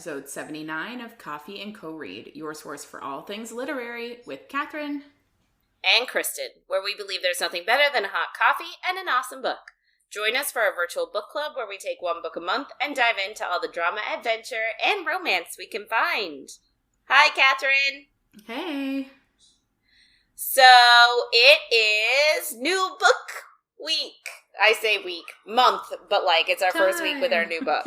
episode 79 of Coffee and Co-Read, your source for all things literary, with Catherine and Kristen, where we believe there's nothing better than a hot coffee and an awesome book. Join us for our virtual book club where we take one book a month and dive into all the drama, adventure, and romance we can find. Hi, Catherine. Hey. So, it is new book week. I say week, month, but it's our first week with our new book.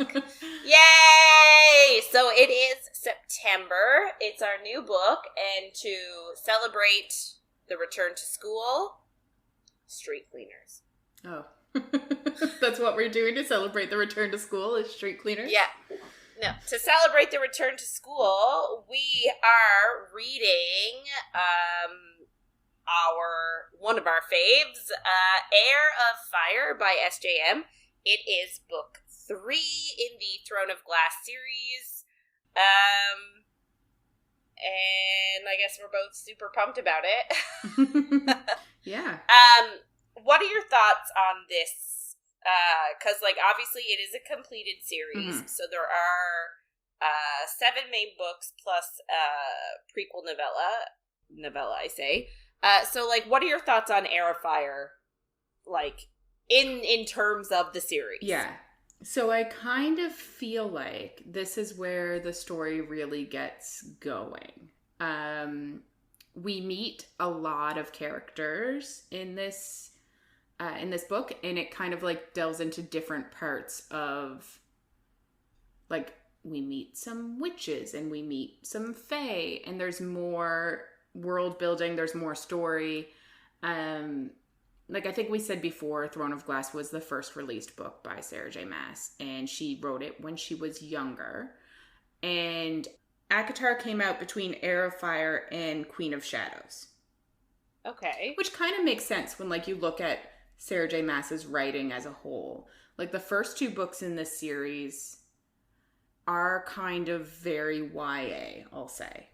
Yay! So it is September. It's our new book, and to celebrate the return to school, street cleaners. Oh. That's what we're doing to celebrate the return to school, is street cleaners? Yeah. No, to celebrate the return to school, we are reading one of our faves, Heir of Fire by SJM. It is book 3 in the Throne of Glass series. And I guess we're both super pumped about it. Yeah. What are your thoughts on this? Because, obviously it is a completed series, so there are 7 main books plus prequel novella, I say. So, what are your thoughts on Heir of Fire, in terms of the series? Yeah. So I kind of feel like this is where the story really gets going. We meet a lot of characters in this book, and it kind of delves into different parts of, we meet some witches and we meet some fae, and there's more world building, there's more story. I think we said before, Throne of Glass was the first released book by Sarah J Maas, and she wrote it when she was younger. And ACOTAR came out between Heir of Fire and Queen of Shadows. Okay. Which kind of makes sense when you look at Sarah J Maas's writing as a whole. The first 2 books in this series are kind of very YA, I'll say.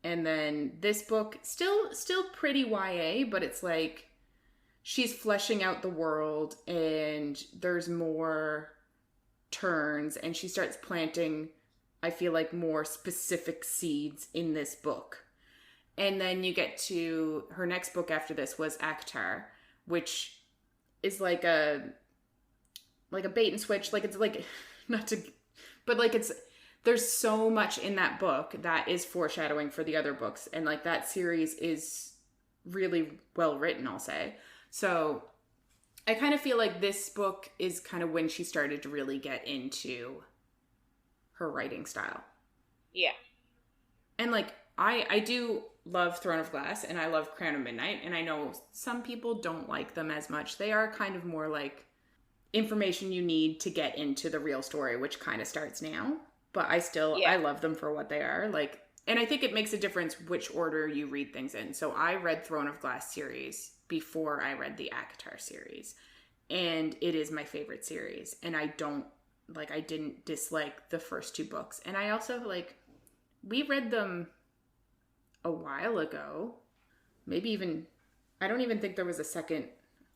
And then this book, still pretty YA, but it's she's fleshing out the world and there's more turns, and she starts planting, I feel more specific seeds in this book. And then you get to her next book after this was ACOTAR, which is a bait and switch. There's so much in that book that is foreshadowing for the other books. And that series is really well written, I'll say. So I kind of feel this book is kind of when she started to really get into her writing style. Yeah. And I do love Throne of Glass and I love Crown of Midnight. And I know some people don't like them as much. They are kind of more information you need to get into the real story, which kind of starts now. But I love them for what they are. And I think it makes a difference which order you read things in. So I read Throne of Glass series before I read the ACOTAR series. And it is my favorite series. And I didn't dislike the first 2 books. And I also, we read them a while ago. Maybe even, I don't even think there was a second.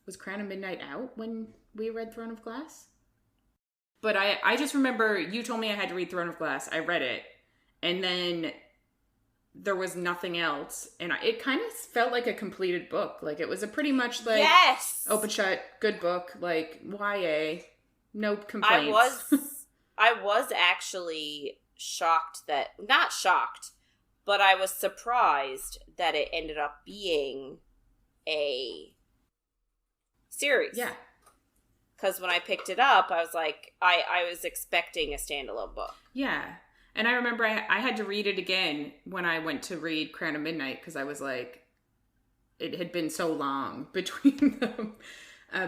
Was Crown of Midnight out when we read Throne of Glass? But I just remember you told me I had to read Throne of Glass. I read it. And then there was nothing else. And it kind of felt like a completed book. It was a pretty much yes! Open shut, good book. YA. No complaints. I was actually not shocked, but I was surprised that it ended up being a series. Yeah. Because when I picked it up, I was I was expecting a standalone book. Yeah. And I remember I had to read it again when I went to read Crown of Midnight, because I was it had been so long between them,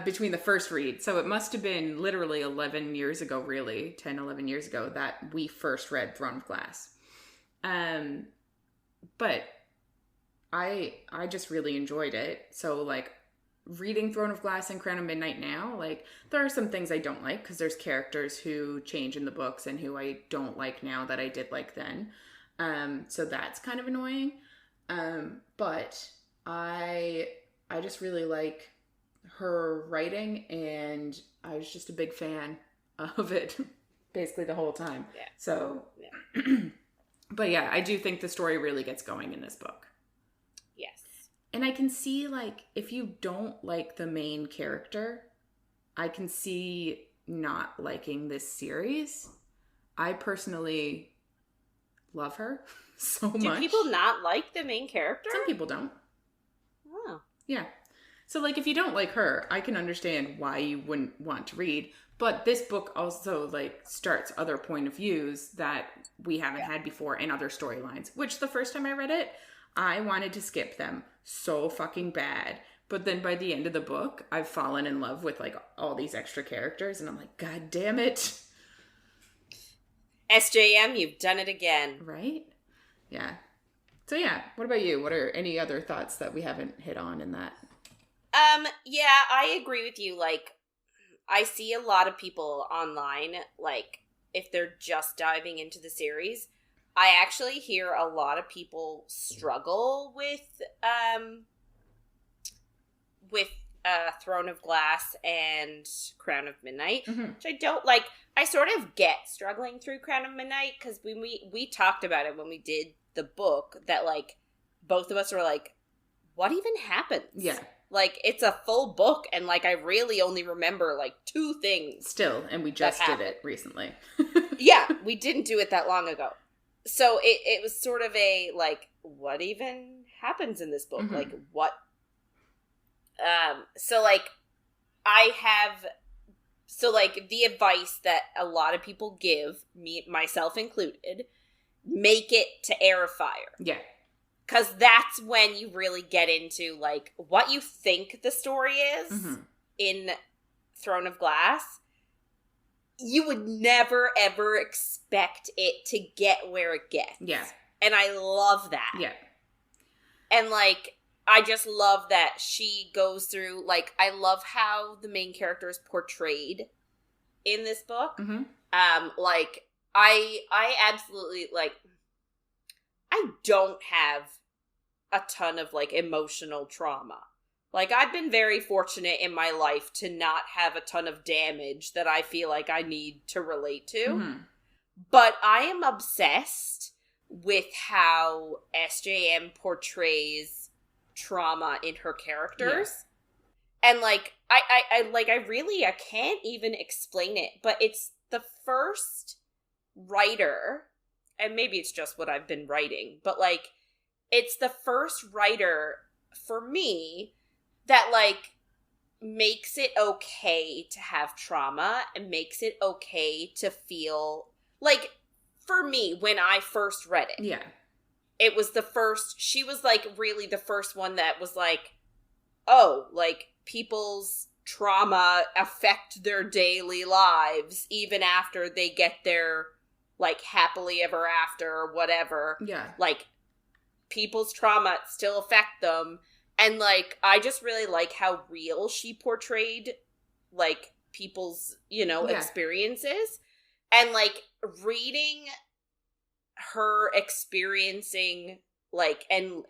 between the first read. So it must have been literally 11 years ago, really, 10, 11 years ago, that we first read Throne of Glass. But I just really enjoyed it. So reading Throne of Glass and Crown of Midnight now, there are some things I don't like because there's characters who change in the books and who I don't like now that I did like then. So that's kind of annoying. But I just really like her writing, and I was just a big fan of it. basically the whole time. Yeah. So, yeah. But yeah, I do think the story really gets going in this book. Yes. And I can see, like, if you don't like the main character, I can see not liking this series. I personally love her so much. Do people not like the main character? Some people don't. Oh. Yeah. So, like, if you don't like her, I can understand why you wouldn't want to read. But this book also, like, starts other point of views that we haven't had before and other storylines. Which, the first time I read it, I wanted to skip them so fucking bad. But then by the end of the book, I've fallen in love with, like, all these extra characters. And I'm like, God damn it. SJM, you've done it again. Right? Yeah. So, yeah. What about you? What are any other thoughts that we haven't hit on in that? Yeah, I agree with you. Like, I see a lot of people online, like, if they're just diving into the series, I actually hear a lot of people struggle with Throne of Glass and Crown of Midnight, which I don't like. I sort of get struggling through Crown of Midnight, because we talked about it when we did the book, that, like, both of us were like, what even happens? Yeah. Like, it's a full book, and, like, I really only remember, like, 2 things. Still, and we just did it recently. Yeah, we didn't do it that long ago. So it was sort of a, like, what even happens in this book? Mm-hmm. Like, what? So, like, the advice that a lot of people give, me, myself included, make it to Heir of Fire. Yeah. Because that's when you really get into, like, what you think the story is in Throne of Glass. You would never, ever expect it to get where it gets. Yeah. And I love that. Yeah. And, like, I just love that she goes through, like, I love how the main character is portrayed in this book. Like, I absolutely, like, I don't have a ton of, like, emotional trauma. Like, I've been very fortunate in my life to not have a ton of damage that I feel like I need to relate to. But I am obsessed with how SJM portrays trauma in her characters. Yeah. And, like, I can't even explain it, but it's the first writer, and maybe it's just what I've been writing, but, like, it's the first writer for me that, like, makes it okay to have trauma and makes it okay to feel, like, for me, when I first read it. Yeah. It was the first, she was, like, really the first one that was like, oh, like, people's trauma affect their daily lives even after they get their, like, happily ever after or whatever. Yeah. Like, people's trauma still affect them. And, like, I just really like how real she portrayed, like, people's, you know, experiences. And, like, reading her experiencing, like, and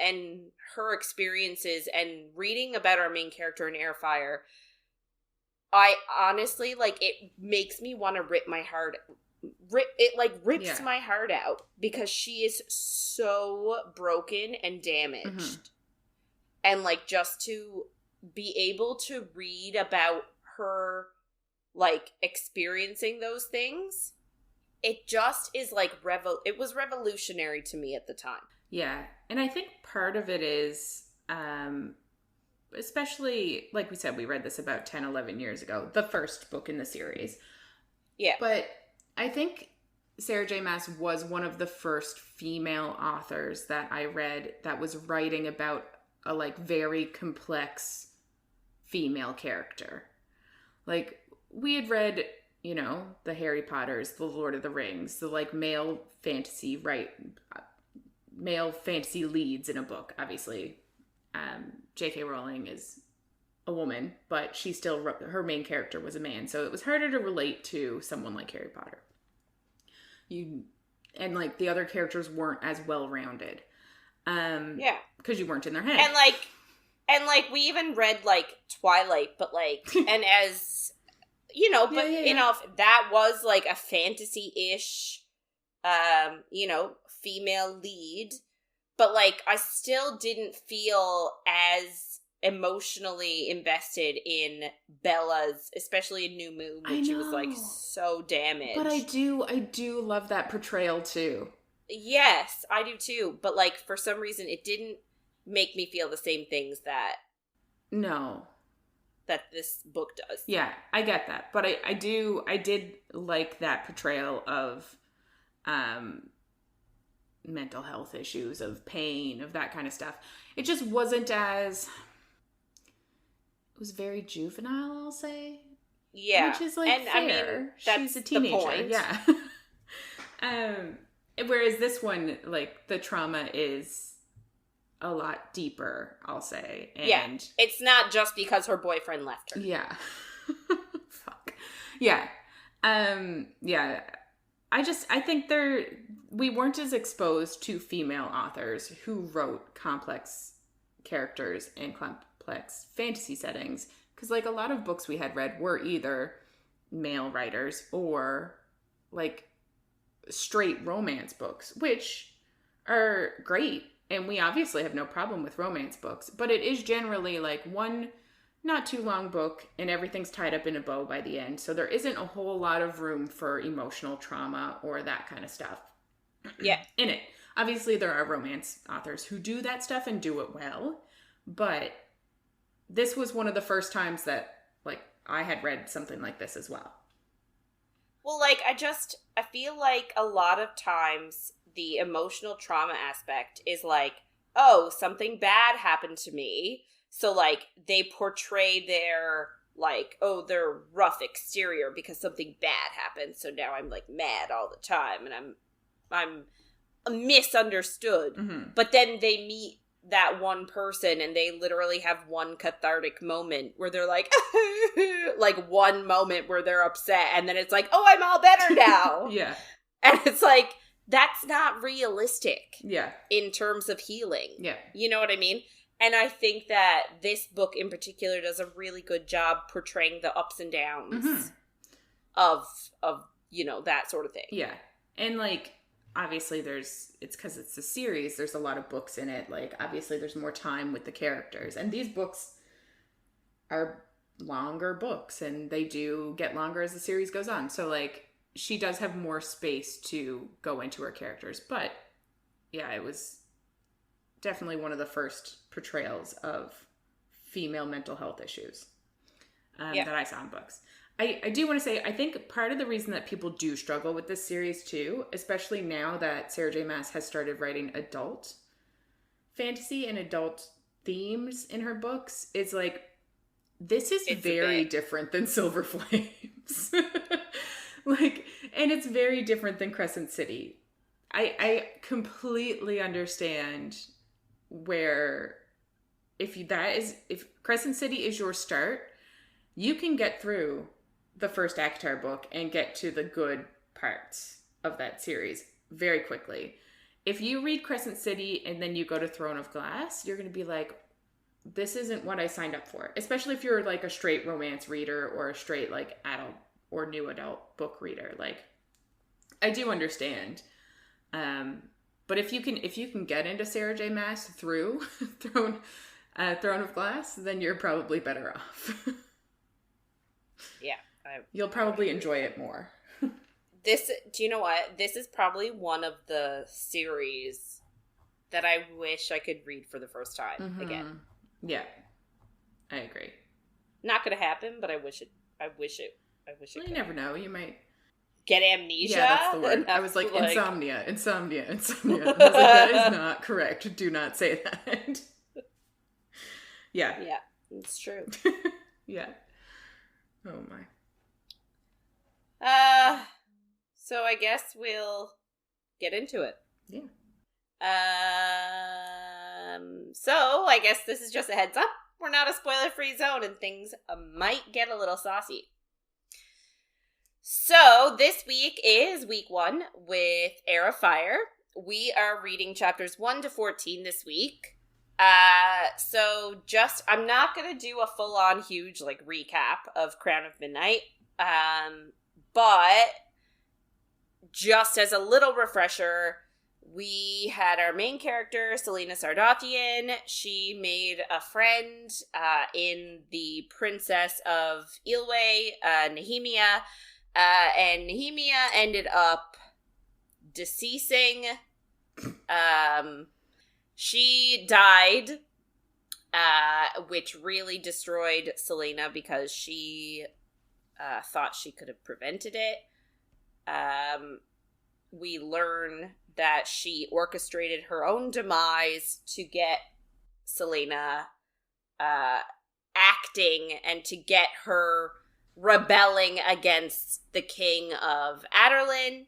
her experiences and reading about our main character in Heir of Fire, I honestly, like, it makes me want to rip my heart rips my heart out, because she is so broken and damaged. And, like, just to be able to read about her, like, experiencing those things, it just is, like, it was revolutionary to me at the time. Yeah. And I think part of it is, especially, like we said, we read this about 10, 11 years ago, the first book in the series. Yeah. But I think Sarah J Maas was one of the first female authors that I read that was writing about a, like, very complex female character. Like, we had read, you know, the Harry Potters, the Lord of the Rings, the, like, male fantasy leads in a book. Obviously, J.K. Rowling is a woman, but she still wrote, her main character was a man, so it was harder to relate to someone like Harry Potter. And, like, the other characters weren't as well-rounded. Because you weren't in their head. And like we even read, like, Twilight, but, like, and as, you know, but, you know, if that was, like, a fantasy-ish, you know, female lead, but, like, I still didn't feel as emotionally invested in Bella's, especially in New Moon, when she was, like, so damaged. But I do love that portrayal, too. Yes, I do, too. But, like, for some reason, it didn't make me feel the same things that... No. That this book does. Yeah, I get that. But I did like that portrayal of mental health issues, of pain, of that kind of stuff. It just wasn't as... It was very juvenile, I'll say. Yeah. Which is, like, and, fair. I mean, that's she's a teenager. The point. Yeah. Whereas this one, like, the trauma is a lot deeper, I'll say. And yeah. It's not just because her boyfriend left her. Yeah. Fuck. Yeah. Yeah. I think we weren't as exposed to female authors who wrote complex characters and complex fantasy settings. Because, like, a lot of books we had read were either male writers or, like, straight romance books, which are great. And we obviously have no problem with romance books. But it is generally, like, one not too long book and everything's tied up in a bow by the end. So there isn't a whole lot of room for emotional trauma or that kind of stuff. Yeah. In it. Obviously, there are romance authors who do that stuff and do it well. But this was one of the first times that, like, I had read something like this as well. Well, like, I feel like a lot of times the emotional trauma aspect is like, oh, something bad happened to me. So, like, they portray their, like, oh, their rough exterior because something bad happened. So now I'm, like, mad all the time and I'm misunderstood. Mm-hmm. But then they meet that one person and they literally have one cathartic moment where they're like, like, one moment where they're upset. And then it's like, oh, I'm all better now. Yeah. And it's like, that's not realistic. Yeah. In terms of healing. Yeah. You know what I mean? And I think that this book in particular does a really good job portraying the ups and downs mm-hmm. of, you know, that sort of thing. Yeah. And, like, obviously it's because it's a series, there's a lot of books in it. Like, obviously there's more time with the characters. And these books are longer books, and they do get longer as the series goes on. So, like, she does have more space to go into her characters. But, yeah, it was definitely one of the first portrayals of female mental health issues that I saw in books. I do want to say, I think part of the reason that people do struggle with this series too, especially now that Sarah J Maas has started writing adult fantasy and adult themes in her books, is like, this is very different than Silver Flames. Like, and it's very different than Crescent City. I completely understand where if Crescent City is your start, you can get through the first ACOTAR book and get to the good parts of that series very quickly. If you read Crescent City and then you go to Throne of Glass, you're going to be like, this isn't what I signed up for. Especially if you're, like, a straight romance reader or a straight, like, adult or new adult book reader. Like, I do understand. But if you can get into Sarah J Maas through Throne of Glass, then you're probably better off. Yeah. You'll probably enjoy it more. Do you know what? This is probably one of the series that I wish I could read for the first time again. Yeah. I agree. Not gonna happen, but I wish it Well, you never know. You might get amnesia. Yeah, that's the word. I was like, insomnia. I was like, that is not correct. Do not say that. Yeah. Yeah, it's true. Yeah. Oh my. So I guess we'll get into it. Yeah. So I guess this is just a heads up. We're not a spoiler-free zone and things might get a little saucy. So this week is week 1 with Heir of Fire. We are reading chapters 1 to 14 this week. I'm not going to do a full-on huge, like, recap of Crown of Midnight, But just as a little refresher, we had our main character, Celaena Sardothian. She made a friend in the Princess of Ilwe, Nehemia. And Nehemia ended up deceasing. She died, which really destroyed Celaena because she thought she could have prevented it. We learn that she orchestrated her own demise to get Celaena acting and to get her rebelling against the king of Adarlan.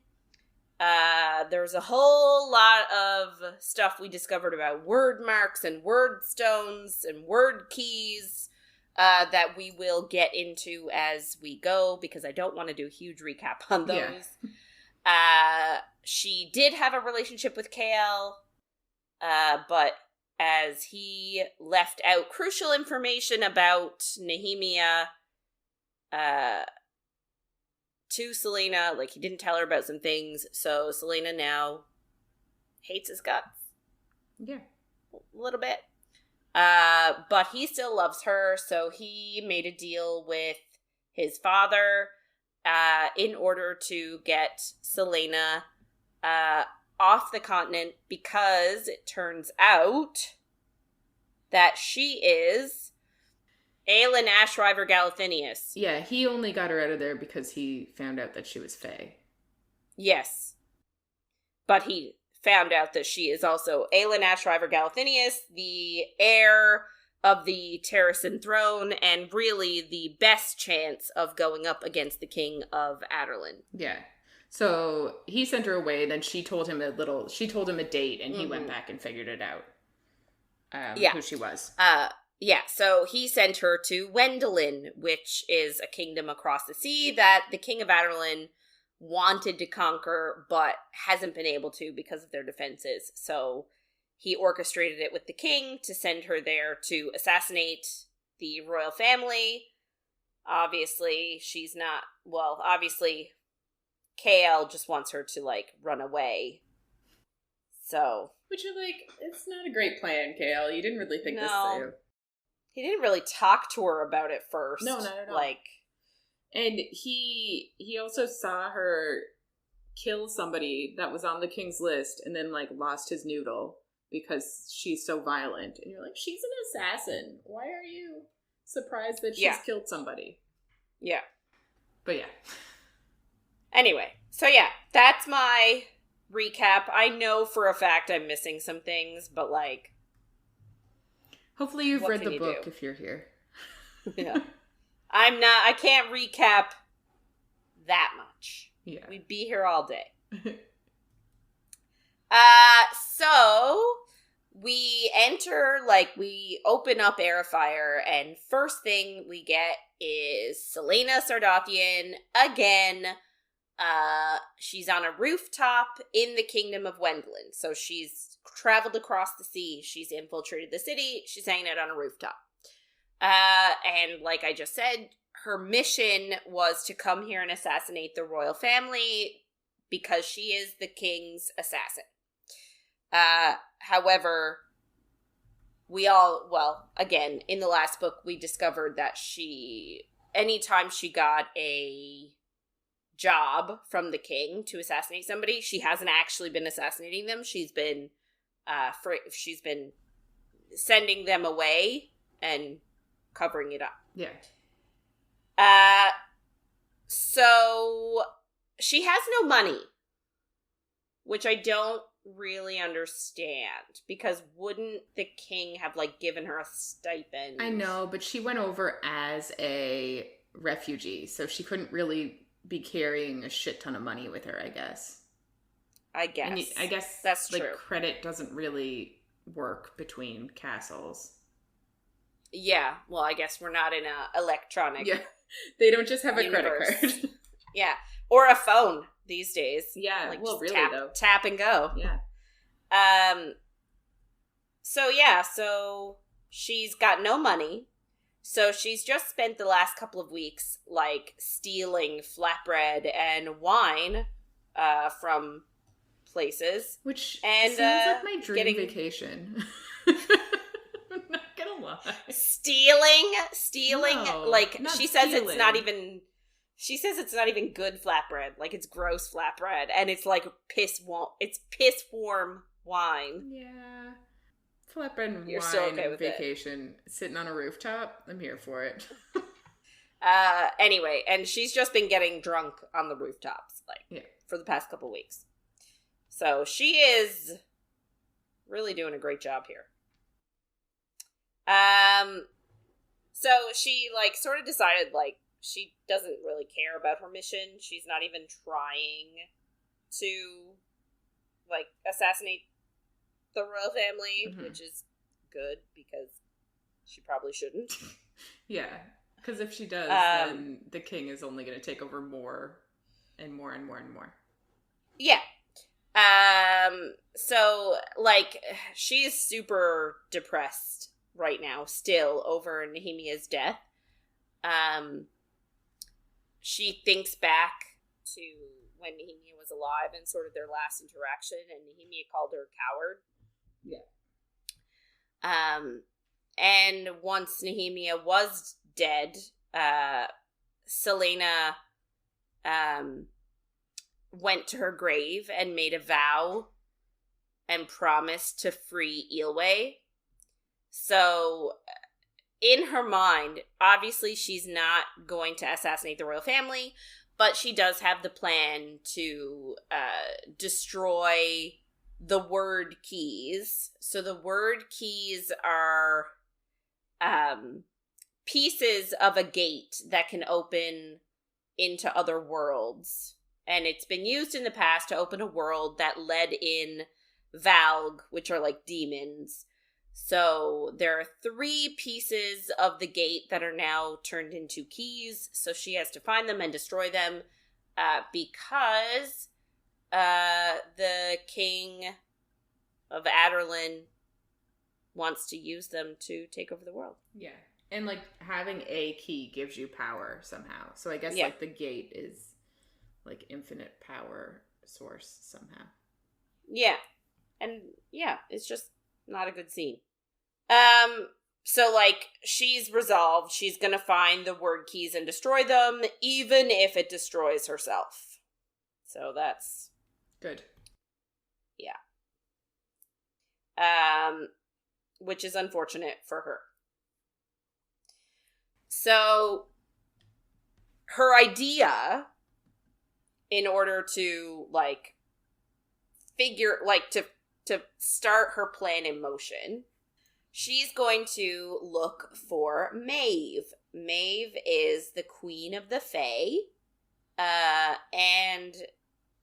There's a whole lot of stuff we discovered about word marks and word stones and word keys that we will get into as we go, because I don't want to do a huge recap on those. Yeah. She did have a relationship with Chaol, but as he left out crucial information about Nehemia to Celaena, like he didn't tell her about some things, so Celaena now hates his guts. Yeah. A little bit. But he still loves her, so he made a deal with his father in order to get Celaena off the continent, because it turns out that she is Aelin Ashriver Galathinius. Yeah, he only got her out of there because he found out that she was Fae. Yes. But he found out that she is also Aelin Ashriver Galathinius, the heir of the Terrasen throne, and really the best chance of going up against the king of Adarlan. Yeah. So he sent her away, then she told him a date, and he went back and figured it out. Who she was. Yeah, so he sent her to Wendelin, which is a kingdom across the sea that the king of Adarlan wanted to conquer, but hasn't been able to because of their defenses. So he orchestrated it with the king to send her there to assassinate the royal family. Obviously, Chaol just wants her to, like, run away. So. Which is, like, it's not a great plan, Chaol. You didn't really think this through. He didn't really talk to her about it first. No, not at all. Like, and he also saw her kill somebody that was on the king's list and then, like, lost his noodle because she's so violent. And you're like, she's an assassin. Why are you surprised that she's killed somebody? Yeah. But yeah. Anyway, so yeah, that's my recap. I know for a fact I'm missing some things, but, like, hopefully you've read the book if you're here. Yeah. I can't recap that much. Yeah. We'd be here all day. So we we open up Heir of Fire, and first thing we get is Celaena Sardothian again. She's on a rooftop in the kingdom of Wendelin. So she's traveled across the sea. She's infiltrated the city. She's hanging out on a rooftop. And like I just said, her mission was to come here and assassinate the royal family because she is the king's assassin. However, again, in the last book, we discovered that anytime she got a job from the king to assassinate somebody, she hasn't actually been assassinating them. She's been sending them away and covering it up. Yeah. So she has no money, which I don't really understand, because wouldn't the king have, like, given her a stipend? I know, but she went over as a refugee, so she couldn't really be carrying a shit ton of money with her, I guess. I guess. And I guess that's like, true. Credit doesn't really work between castles. Yeah, well, I guess we're not in a electronic. Yeah, they don't just have a universe. credit card. Yeah, or a phone these days. Yeah, like, well, really though, tap and go. Yeah. So she's got no money. So she's just spent the last couple of weeks, like, stealing flatbread and wine from places. Which and, seems like my dream vacation. I'm not gonna lie. Stealing, No, like, not she says stealing. it's not even... She says it's not even good flatbread. Like, it's gross flatbread. And it's, like, it's piss-warm wine. Yeah. Flatbread and You're wine so okay with vacation. Sitting on a rooftop. I'm here for it. Anyway, and she's just been getting drunk on the rooftops, like, for the past couple weeks. So she is really doing a great job here. So she, like, sort of decided, like, she doesn't really care about her mission. She's not even trying to, like, assassinate the royal family, which is good because she probably shouldn't. Yeah, because if she does, then the king is only going to take over more and more and more and more. Yeah. So, like, she's super depressed right now, still, over Nehemia's death. She thinks back to when Nehemia was alive and sort of their last interaction, and Nehemia called her a coward. Yeah. And once Nehemia was dead, Celaena went to her grave and made a vow and promised to free Eelway. So, in her mind, obviously she's not going to assassinate the royal family, but she does have the plan to destroy the word keys. So the word keys are pieces of a gate that can open into other worlds. And it's been used in the past to open a world that led in Valg, which are like demons. So there are 3 pieces of the gate that are now turned into keys. So she has to find them and destroy them because the king of Aderlin wants to use them to take over the world. Yeah. And, like, having a key gives you power somehow. So I guess, like, the gate is, like, infinite power source somehow. Yeah. And, yeah, it's just not a good scene. So, like, she's resolved. She's gonna find the word keys and destroy them, even if it destroys herself. So that's... good. Yeah. Which is unfortunate for her. So, her idea, in order to, like, figure, like, to start her plan in motion, she's going to look for Maeve. Maeve is the queen of the Fae, and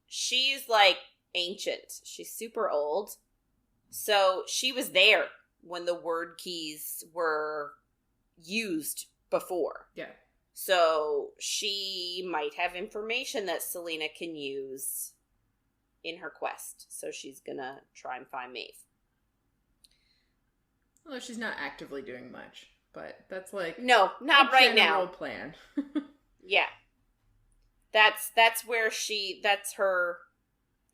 she's, like, ancient. She's super old. So she was there when the word keys were used before. Yeah. So she might have information that Celaena can use in her quest. So she's gonna try and find Maeve. Well, she's not actively doing much, but that's like... No, not right now. General plan. Yeah. That's where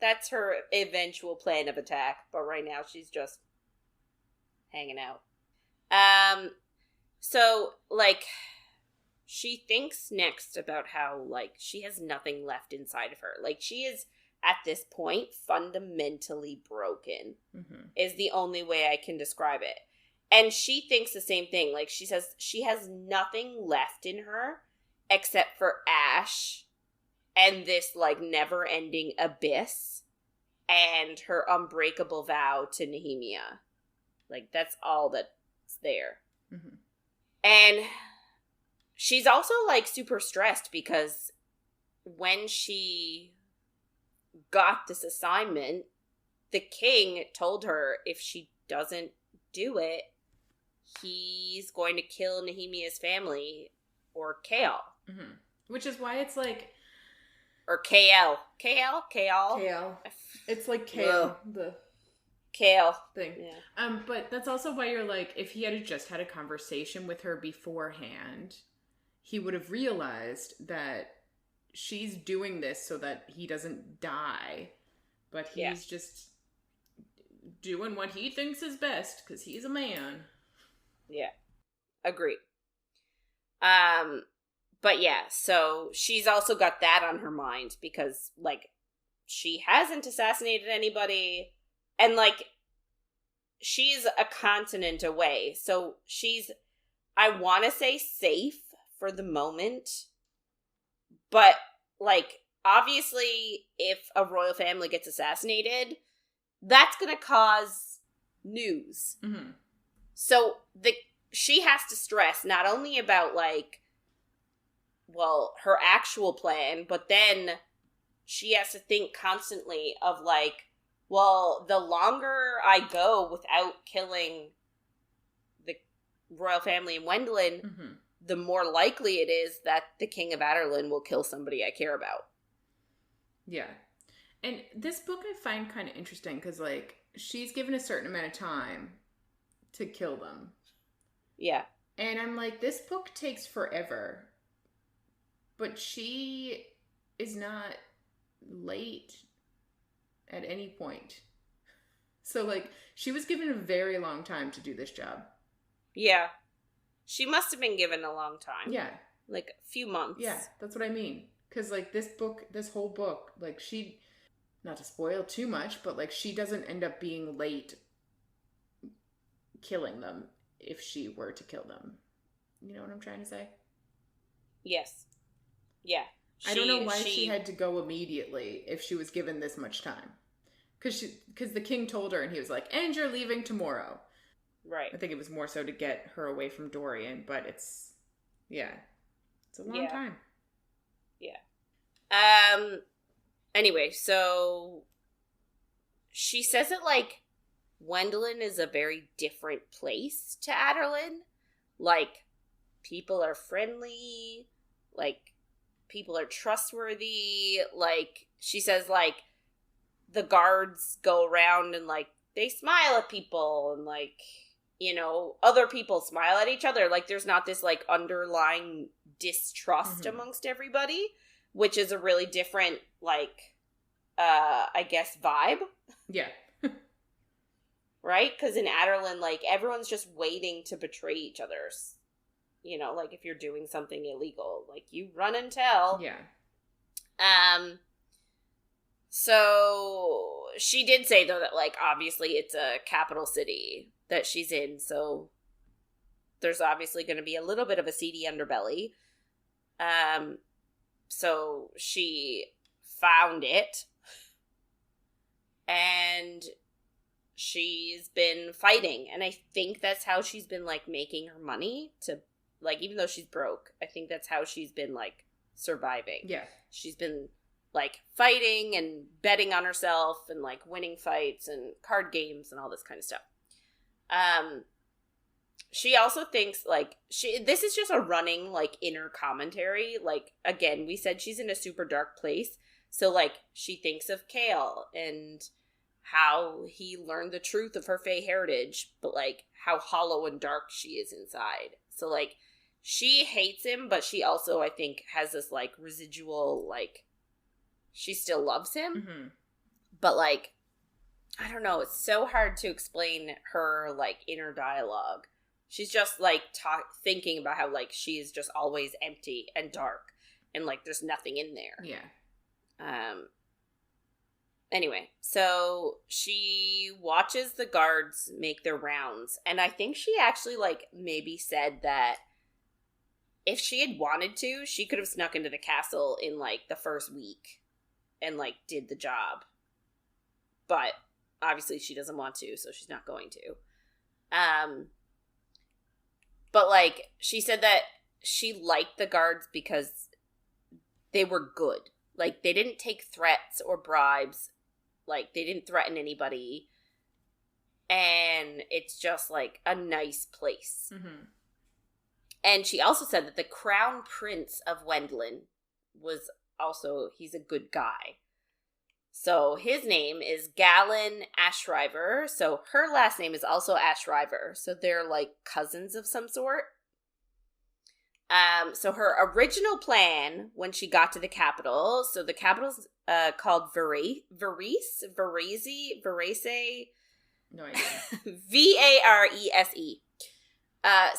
that's her eventual plan of attack, but right now she's just hanging out. So, like, she thinks next about how, like, she has nothing left inside of her. Like, she is, at this point, fundamentally broken, is the only way I can describe it. And she thinks the same thing. Like, she says she has nothing left in her except for ash and this, like, never-ending abyss and her unbreakable vow to Nehemia. Like, that's all that's there. Mm-hmm. And she's also, like, super stressed because when she got this assignment, the king told her if she doesn't do it, he's going to kill Nehemia's family or Chaol. Mm-hmm. Which is why it's like... Or Chaol. Chaol? It's like Chaol, the Chaol thing. Yeah. But that's also why you're like, if he had just had a conversation with her beforehand, he would have realized that she's doing this so that he doesn't die. But he's just doing what he thinks is best because he's a man. Yeah. Agreed. But yeah, so she's also got that on her mind because, like, she hasn't assassinated anybody, and, like, she's a continent away, so she's, I want to say, safe for the moment, but, like, obviously, if a royal family gets assassinated, that's gonna cause news. Mm-hmm. So she has to stress not only about, like, well, her actual plan, but then she has to think constantly of, like, well, the longer I go without killing the royal family in Wendlin, Mm-hmm. the more likely it is that the King of Adarlan will kill somebody I care about. Yeah. And this book I find kind of interesting because, like, she's given a certain amount of time to kill them. Yeah. And I'm like, this book takes forever. But she is not late at any point. So, like, she was given a very long time to do this job. Yeah. She must have been given a long time. Yeah. Like, a few months. Yeah, that's what I mean. Because, like, this whole book, like, she, not to spoil too much, but, like, she doesn't end up being late killing them if she were to kill them. You know what I'm trying to say? Yes. Yeah. I don't know why she had to go immediately if she was given this much time. Because the king told her and he was like, and you're leaving tomorrow. Right. I think it was more so to get her away from Dorian, but it's a long time. Yeah. Anyway, so she says that, like, Wendlin is a very different place to Adarlan. Like, people are friendly. Like, people are trustworthy. Like, she says, like, the guards go around and, like, they smile at people and, like, you know, other people smile at each other. Like, there's not this, like, underlying distrust amongst everybody, which is a really different, like, I guess, vibe. Yeah. Right? Because in Adarlan, like, everyone's just waiting to betray each other's. You know, like, if you're doing something illegal, like, you run and tell. Yeah. So she did say, though, that, like, obviously it's a capital city that she's in, so there's obviously going to be a little bit of a seedy underbelly. So she found it, and she's been fighting, and I think that's how she's been, like, making her money to, like, even though she's broke, I think that's how she's been, like, surviving. Yeah. She's been, like, fighting and betting on herself and, like, winning fights and card games and all this kind of stuff. She also thinks, like, this is just a running, like, inner commentary. Like, again, we said she's in a super dark place. So, like, she thinks of Chaol and how he learned the truth of her Fae heritage, but, like, how hollow and dark she is inside. So, like, she hates him, but she also, I think, has this, like, residual, like, she still loves him. Mm-hmm. But, like, I don't know, it's so hard to explain her, like, inner dialogue. She's just, like, thinking about how, like, she is just always empty and dark, and, like, there's nothing in there. Yeah. Anyway, so she watches the guards make their rounds, and I think she actually, like, maybe said that if she had wanted to, she could have snuck into the castle in, like, the first week and, like, did the job. But obviously she doesn't want to, so she's not going to. But, like, she said that she liked the guards because they were good. Like, they didn't take threats or bribes. Like, they didn't threaten anybody. And it's just, like, a nice place. Mm-hmm. And she also said that the crown prince of Wendlin was also, he's a good guy. So his name is Galen Ashriver. So her last name is also Ashriver. So they're like cousins of some sort. So her original plan when she got to the capital, so the capital's called Varese. No idea. Varese.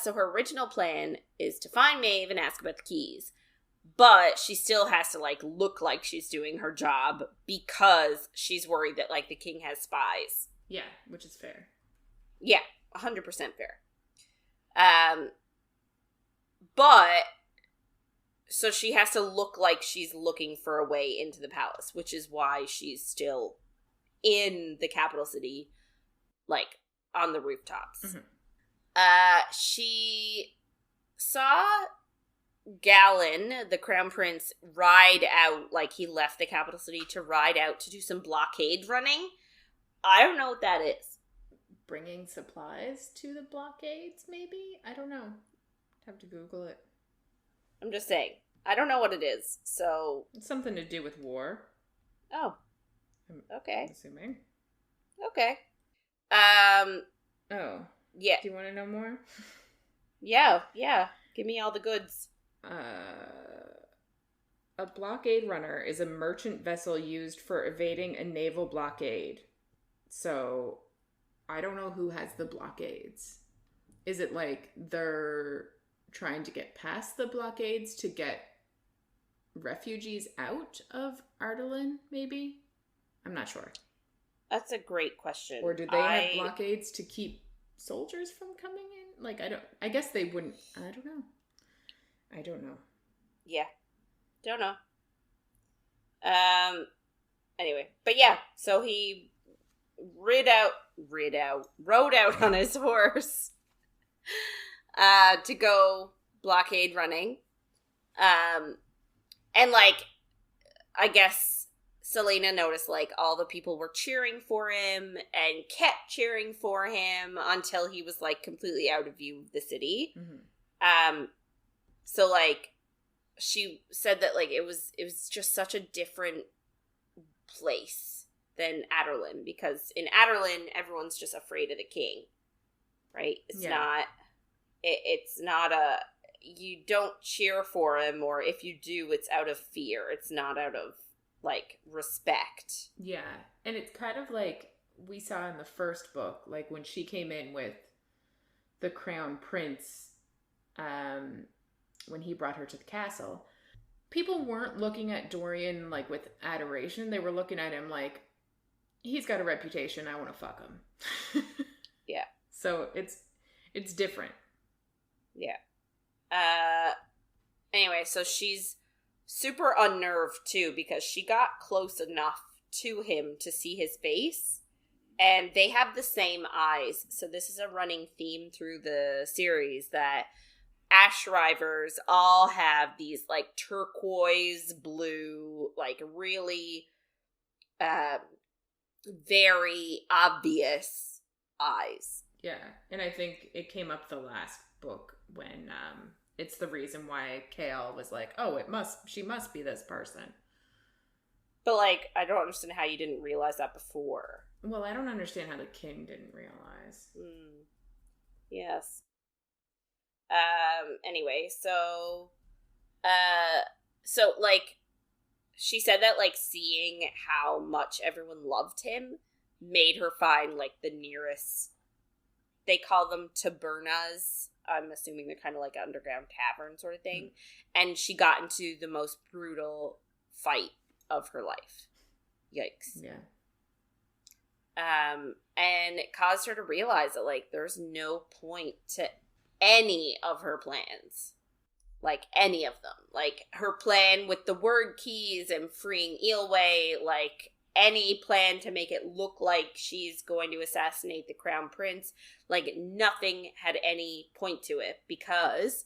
So her original plan is to find Maeve and ask about the keys. But she still has to, like, look like she's doing her job because she's worried that, like, the king has spies. Yeah, which is fair. Yeah, 100% fair. But, so she has to look like she's looking for a way into the palace, which is why she's still in the capital city, like, on the rooftops. Mm-hmm. She saw Galen, the crown prince, ride out, like, he left the capital city to ride out to do some blockade running. I don't know what that is. Bringing supplies to the blockades, maybe? I don't know. Have to Google it. I'm just saying. I don't know what it is, so... It's something to do with war. Oh. Okay. I'm assuming. Okay. Oh. Yeah. Do you want to know more? Yeah. Give me all the goods. A blockade runner is a merchant vessel used for evading a naval blockade. So, I don't know who has the blockades. Is it like they're trying to get past the blockades to get refugees out of Ardalan, maybe? I'm not sure. That's a great question. Or do they have blockades to keep soldiers from coming in? Like, I guess they wouldn't. I don't know. Yeah. Don't know. Anyway. But yeah, so he rode out on his horse to go blockade running. And, like, I guess Celaena noticed, like, all the people were cheering for him and kept cheering for him until he was, like, completely out of view of the city. Mm-hmm. So, like, she said that, like, it was just such a different place than Adarlan, because in Adarlan, everyone's just afraid of the king, right? It's not you don't cheer for him, or if you do, it's out of fear. It's not out of, like, respect. Yeah, and it's kind of like we saw in the first book, like, when she came in with the crown prince, when he brought her to the castle, people weren't looking at Dorian, like, with adoration. They were looking at him like, he's got a reputation, I want to fuck him. Yeah. So it's different. Yeah. Anyway, so she's super unnerved, too, because she got close enough to him to see his face, and they have the same eyes. So this is a running theme through the series, that Ashrivers all have these, like, turquoise blue, like, really very obvious eyes. Yeah, and I think it came up the last book when it's the reason why Chaol was like, oh, she must be this person. But, like, I don't understand how you didn't realize that before. Well, I don't understand how the king didn't realize. Yes. Anyway, so, like, she said that, like, seeing how much everyone loved him made her find, like, the nearest, they call them tabernas. I'm assuming they're kind of like an underground tavern sort of thing. And she got into the most brutal fight of her life. Yikes. Yeah. And it caused her to realize that, like, there's no point to any of her plans. Like, any of them. Like, her plan with the word keys and freeing Eelway, like, any plan to make it look like she's going to assassinate the crown prince, like, nothing had any point to it, because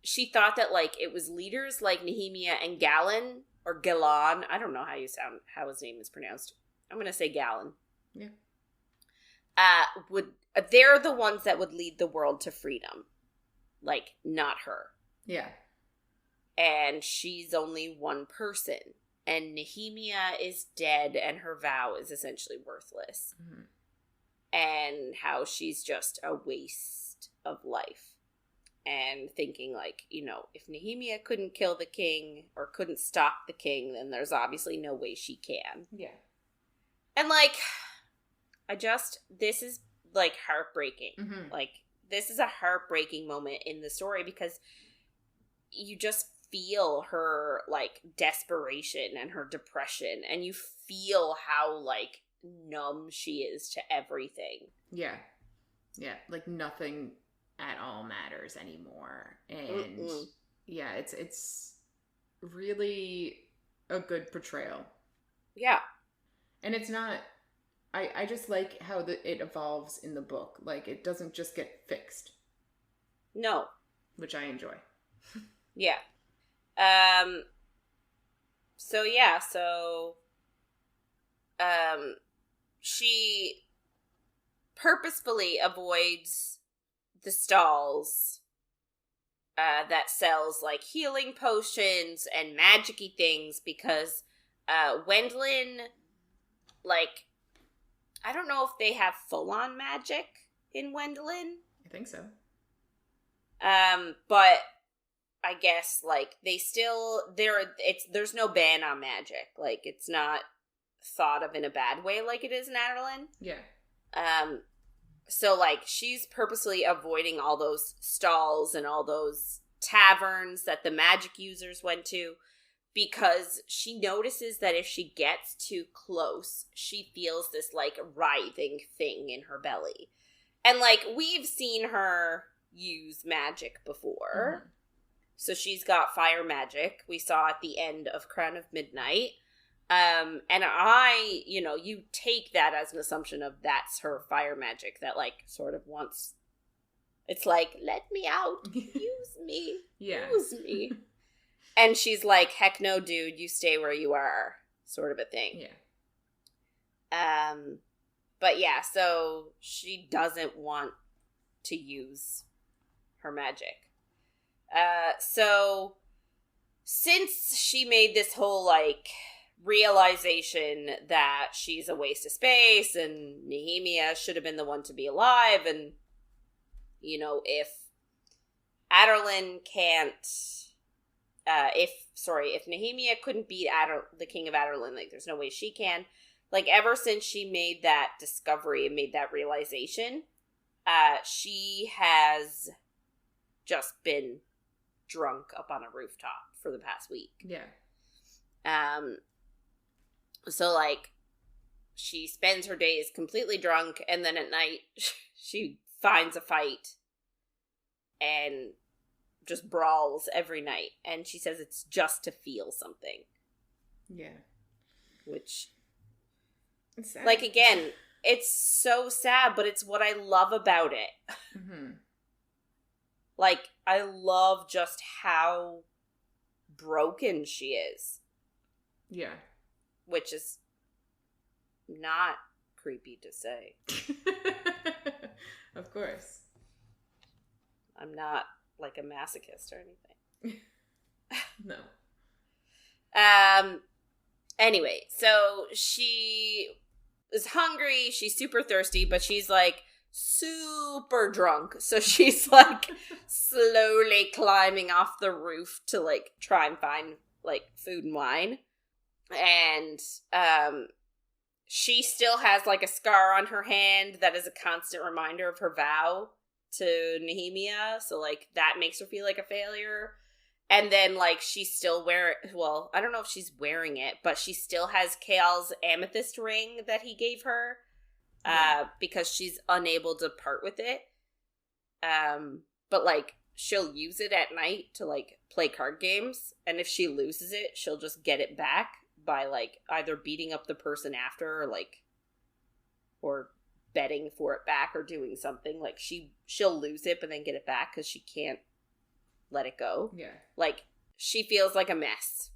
she thought that, like, it was leaders like Nehemia and Galen, or Galan, I don't know how his name is pronounced. I'm going to say Galen. Yeah. They're the ones that would lead the world to freedom. Like, not her. Yeah. And she's only one person. and Nehemia is dead and her vow is essentially worthless. Mm-hmm. And how she's just a waste of life. And thinking, like, you know, if Nehemia couldn't kill the king or couldn't stop the king, then there's obviously no way she can. Yeah. And, like, this is, like, heartbreaking. Mm-hmm. Like, this is a heartbreaking moment in the story because you just feel her, like, desperation and her depression. And you feel how, like, numb she is to everything. Yeah. Yeah. Like, nothing at all matters anymore. And yeah, it's really a good portrayal. Yeah. And it's not, I just like how it evolves in the book. Like, it doesn't just get fixed. No. Which I enjoy. Yeah. She purposefully avoids the stalls that sells, like, healing potions and magic-y things because Wendlyn, like, I don't know if they have full-on magic in Wendlyn. I think so. But I guess, like, they still, there's no ban on magic. Like, it's not thought of in a bad way like it is in Adarlan. Yeah. So, like, she's purposely avoiding all those stalls and all those taverns that the magic users went to because she notices that if she gets too close, she feels this, like, writhing thing in her belly. And, like, we've seen her use magic before. Mm-hmm. So she's got fire magic. We saw at the end of Crown of Midnight. And I, you know, you take that as an assumption of that's her fire magic that, like, sort of wants, it's like, let me out, use me, use me. And she's like, heck no, dude, you stay where you are, sort of a thing. Yeah. But yeah, so she doesn't want to use her magic. So since she made this whole, like, realization that she's a waste of space and Nehemia should have been the one to be alive, and, you know, if Adarlan can't, if Nehemia couldn't beat the King of Adarlan, like, there's no way she can. Like, ever since she made that discovery and made that realization, she has just been drunk up on a rooftop for the past week. Yeah. So, like, she spends her days completely drunk, and then at night, she finds a fight and just brawls every night. And she says it's just to feel something. Yeah. Which, it's sad. Like, again, it's so sad, but it's what I love about it. Mm-hmm. Like, I love just how broken she is. Yeah. Which is not creepy to say. Of course. I'm not, like, a masochist or anything. No. Anyway, so she is hungry, she's super thirsty, but she's, like, super drunk. So she's, like, slowly climbing off the roof to, like, try and find, like, food and wine. And she still has, like, a scar on her hand that is a constant reminder of her vow to Nehemia. So, like, that makes her feel like a failure. And then, like, she's still well, I don't know if she's wearing it, but she still has Chaol's amethyst ring that he gave her because she's unable to part with it. But, like, she'll use it at night to, like, play card games. And if she loses it, she'll just get it back by, like, either beating up the person after or, like, or betting for it back or doing something. Like, she'll lose it but then get it back because she can't let it go. Yeah. Like, she feels like a mess.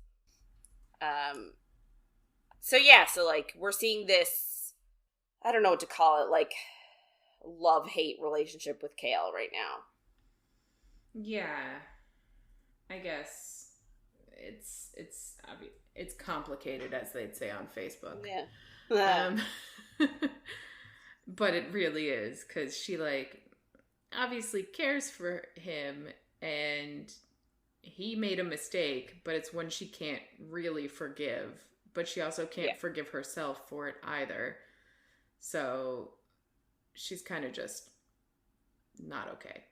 So yeah, so, like, we're seeing this, I don't know what to call it, like, love-hate relationship with Chaol right now. Yeah. I guess it's complicated, as they'd say on Facebook. Yeah. But it really is, because she, like, obviously cares for him, and he made a mistake, but it's one she can't really forgive. But she also can't forgive herself for it either. So she's kind of just not okay.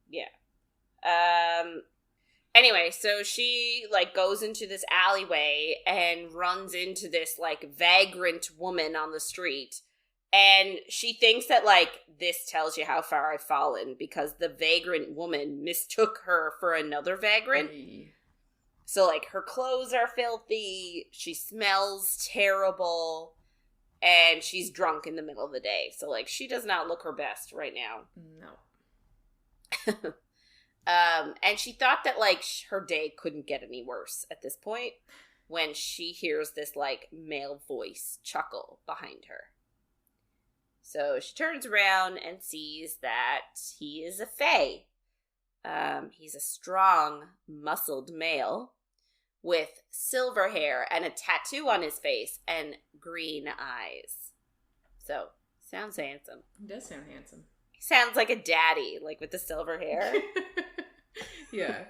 Yeah. Anyway, so she, like, goes into this alleyway and runs into this, like, vagrant woman on the street. And she thinks that, like, this tells you how far I've fallen, because the vagrant woman mistook her for another vagrant. So, like, her clothes are filthy, she smells terrible, and she's drunk in the middle of the day. So, like, she does not look her best right now. No. And she thought that, like, her day couldn't get any worse at this point, when she hears this, like, male voice chuckle behind her. So she turns around and sees that he is a fae. He's a strong, muscled male with silver hair and a tattoo on his face and green eyes. So, sounds handsome. He does sound handsome. He sounds like a daddy, like with the silver hair. Yeah.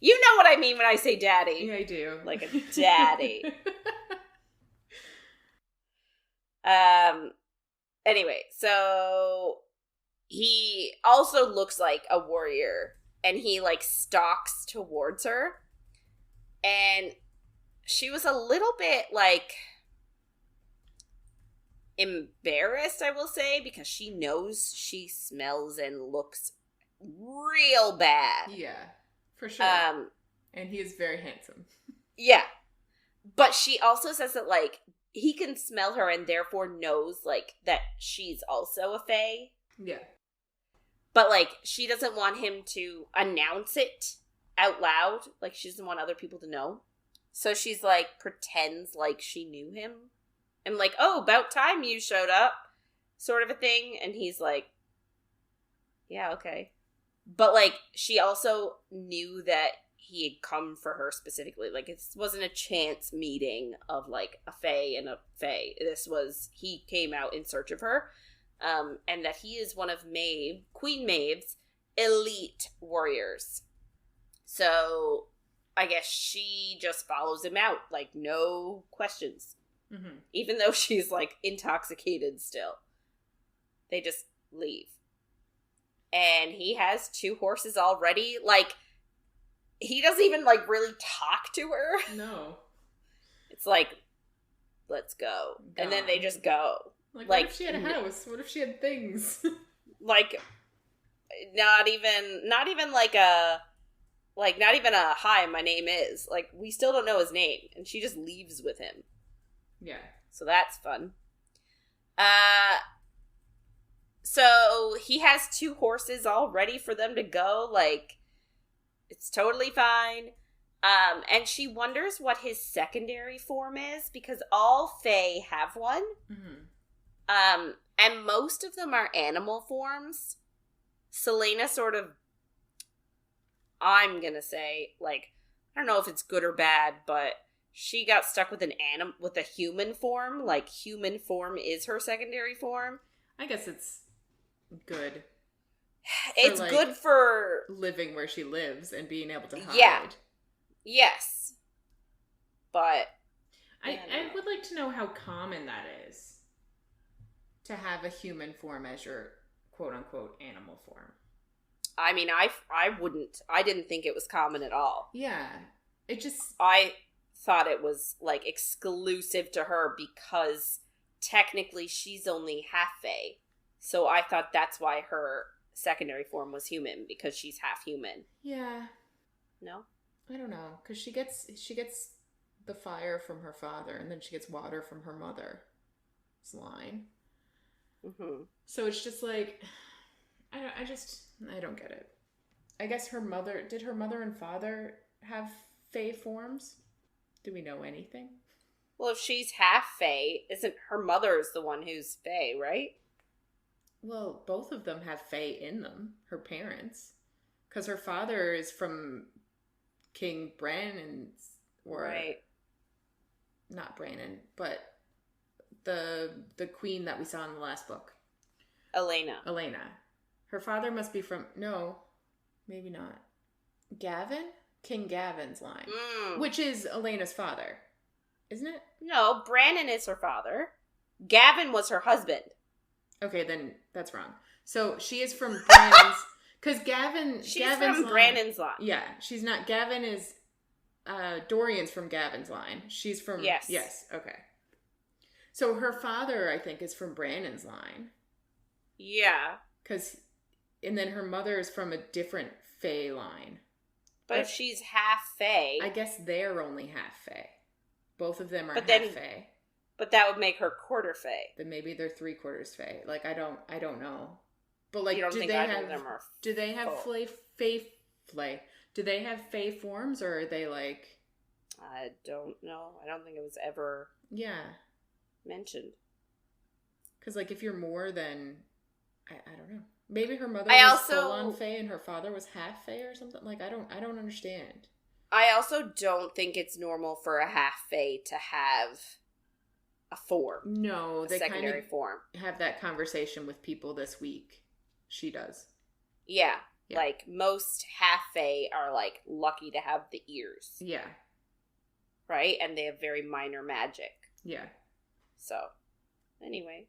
You know what I mean when I say daddy. Yeah, I do. Like a daddy. Anyway, so he also looks like a warrior, and he, like, stalks towards her, and she was a little bit, like, embarrassed, I will say, because she knows she smells and looks real bad. Yeah, for sure. And he is very handsome. Yeah. But she also says that, like, he can smell her and therefore knows, like, that she's also a fae. Yeah. But, like, she doesn't want him to announce it out loud. Like, she doesn't want other people to know. So she's, like, pretends like she knew him. And, like, oh, about time you showed up, sort of a thing. And he's like, yeah, okay. But, like, she also knew that he had come for her specifically. Like, it wasn't a chance meeting of, like, a fae and a fae. This was, he came out in search of her. And that he is one of Maeve, Queen Maeve's elite warriors. So, I guess she just follows him out. Like, no questions. Mm-hmm. Even though she's, like, intoxicated still. They just leave. And he has 2 horses already. Like, he doesn't even, like, really talk to her. No. It's like, let's go. Gone. And then they just go. Like, what if she had a house? What if she had things? Like, not even like a, like, not even a, hi, my name is. Like, we still don't know his name. And she just leaves with him. Yeah. So that's fun. So he has 2 horses all ready for them to go. Like, it's totally fine. And she wonders what his secondary form is, because all fae have one. Mm-hmm. And most of them are animal forms. Celaena sort of, I'm gonna say, like, I don't know if it's good or bad, but she got stuck with with a human form. Like, human form is her secondary form. I guess it's good. It's like, good for living where she lives and being able to hide. Yeah. Yes. But I would like to know how common that is. To have a human form as your quote-unquote animal form. I mean, I didn't think it was common at all. Yeah. It just... I thought it was, like, exclusive to her because technically she's only half fae. So I thought that's why her secondary form was human, because she's half human. Yeah. No? I don't know, because she gets the fire from her father, and then she gets water from her mother's line. Mm-hmm. So it's just like, I don't get it. I guess did her mother and father have fae forms? Do we know anything? Well, if she's half fae, isn't her mother's the one who's fae, right? Well, both of them have fae in them, her parents. Because her father is from King Brandon's, or right. not Brandon, but the queen that we saw in the last book. Celaena. Her father must be from, no, maybe not. Gavin? King Gavin's line. Which is Elena's father, isn't it? No, Brandon is her father. Gavin was her husband. Okay, then that's wrong. So she is from Brandon's, because Gavin's from line, Brandon's line. Yeah, she's not. Gavin is, Dorian's from Gavin's line. She's from, yes, okay. So her father, I think, is from Brandon's line. Yeah. And then her mother is from a different Fae line. But if she's half Fae, I guess they're only half Fae. Both of them are half Fae. But that would make her quarter Fae. Then maybe they're 3/4 Fae. Like, I don't know. But like, you don't think either of them are do they have Fae? Do they have Fae forms, or are they like? I don't know. I don't think it was ever mentioned. Because like, if you're more than, I don't know. Maybe her mother was full on Fae and her father was half Fae or something. Like, I don't understand. I also don't think it's normal for a half Fae to have a form. No, they secondary kind of form. Have that conversation with people this week. She does. Yeah. Like, most half Fae are, like, lucky to have the ears. Yeah. Right? And they have very minor magic. Yeah. So, anyway.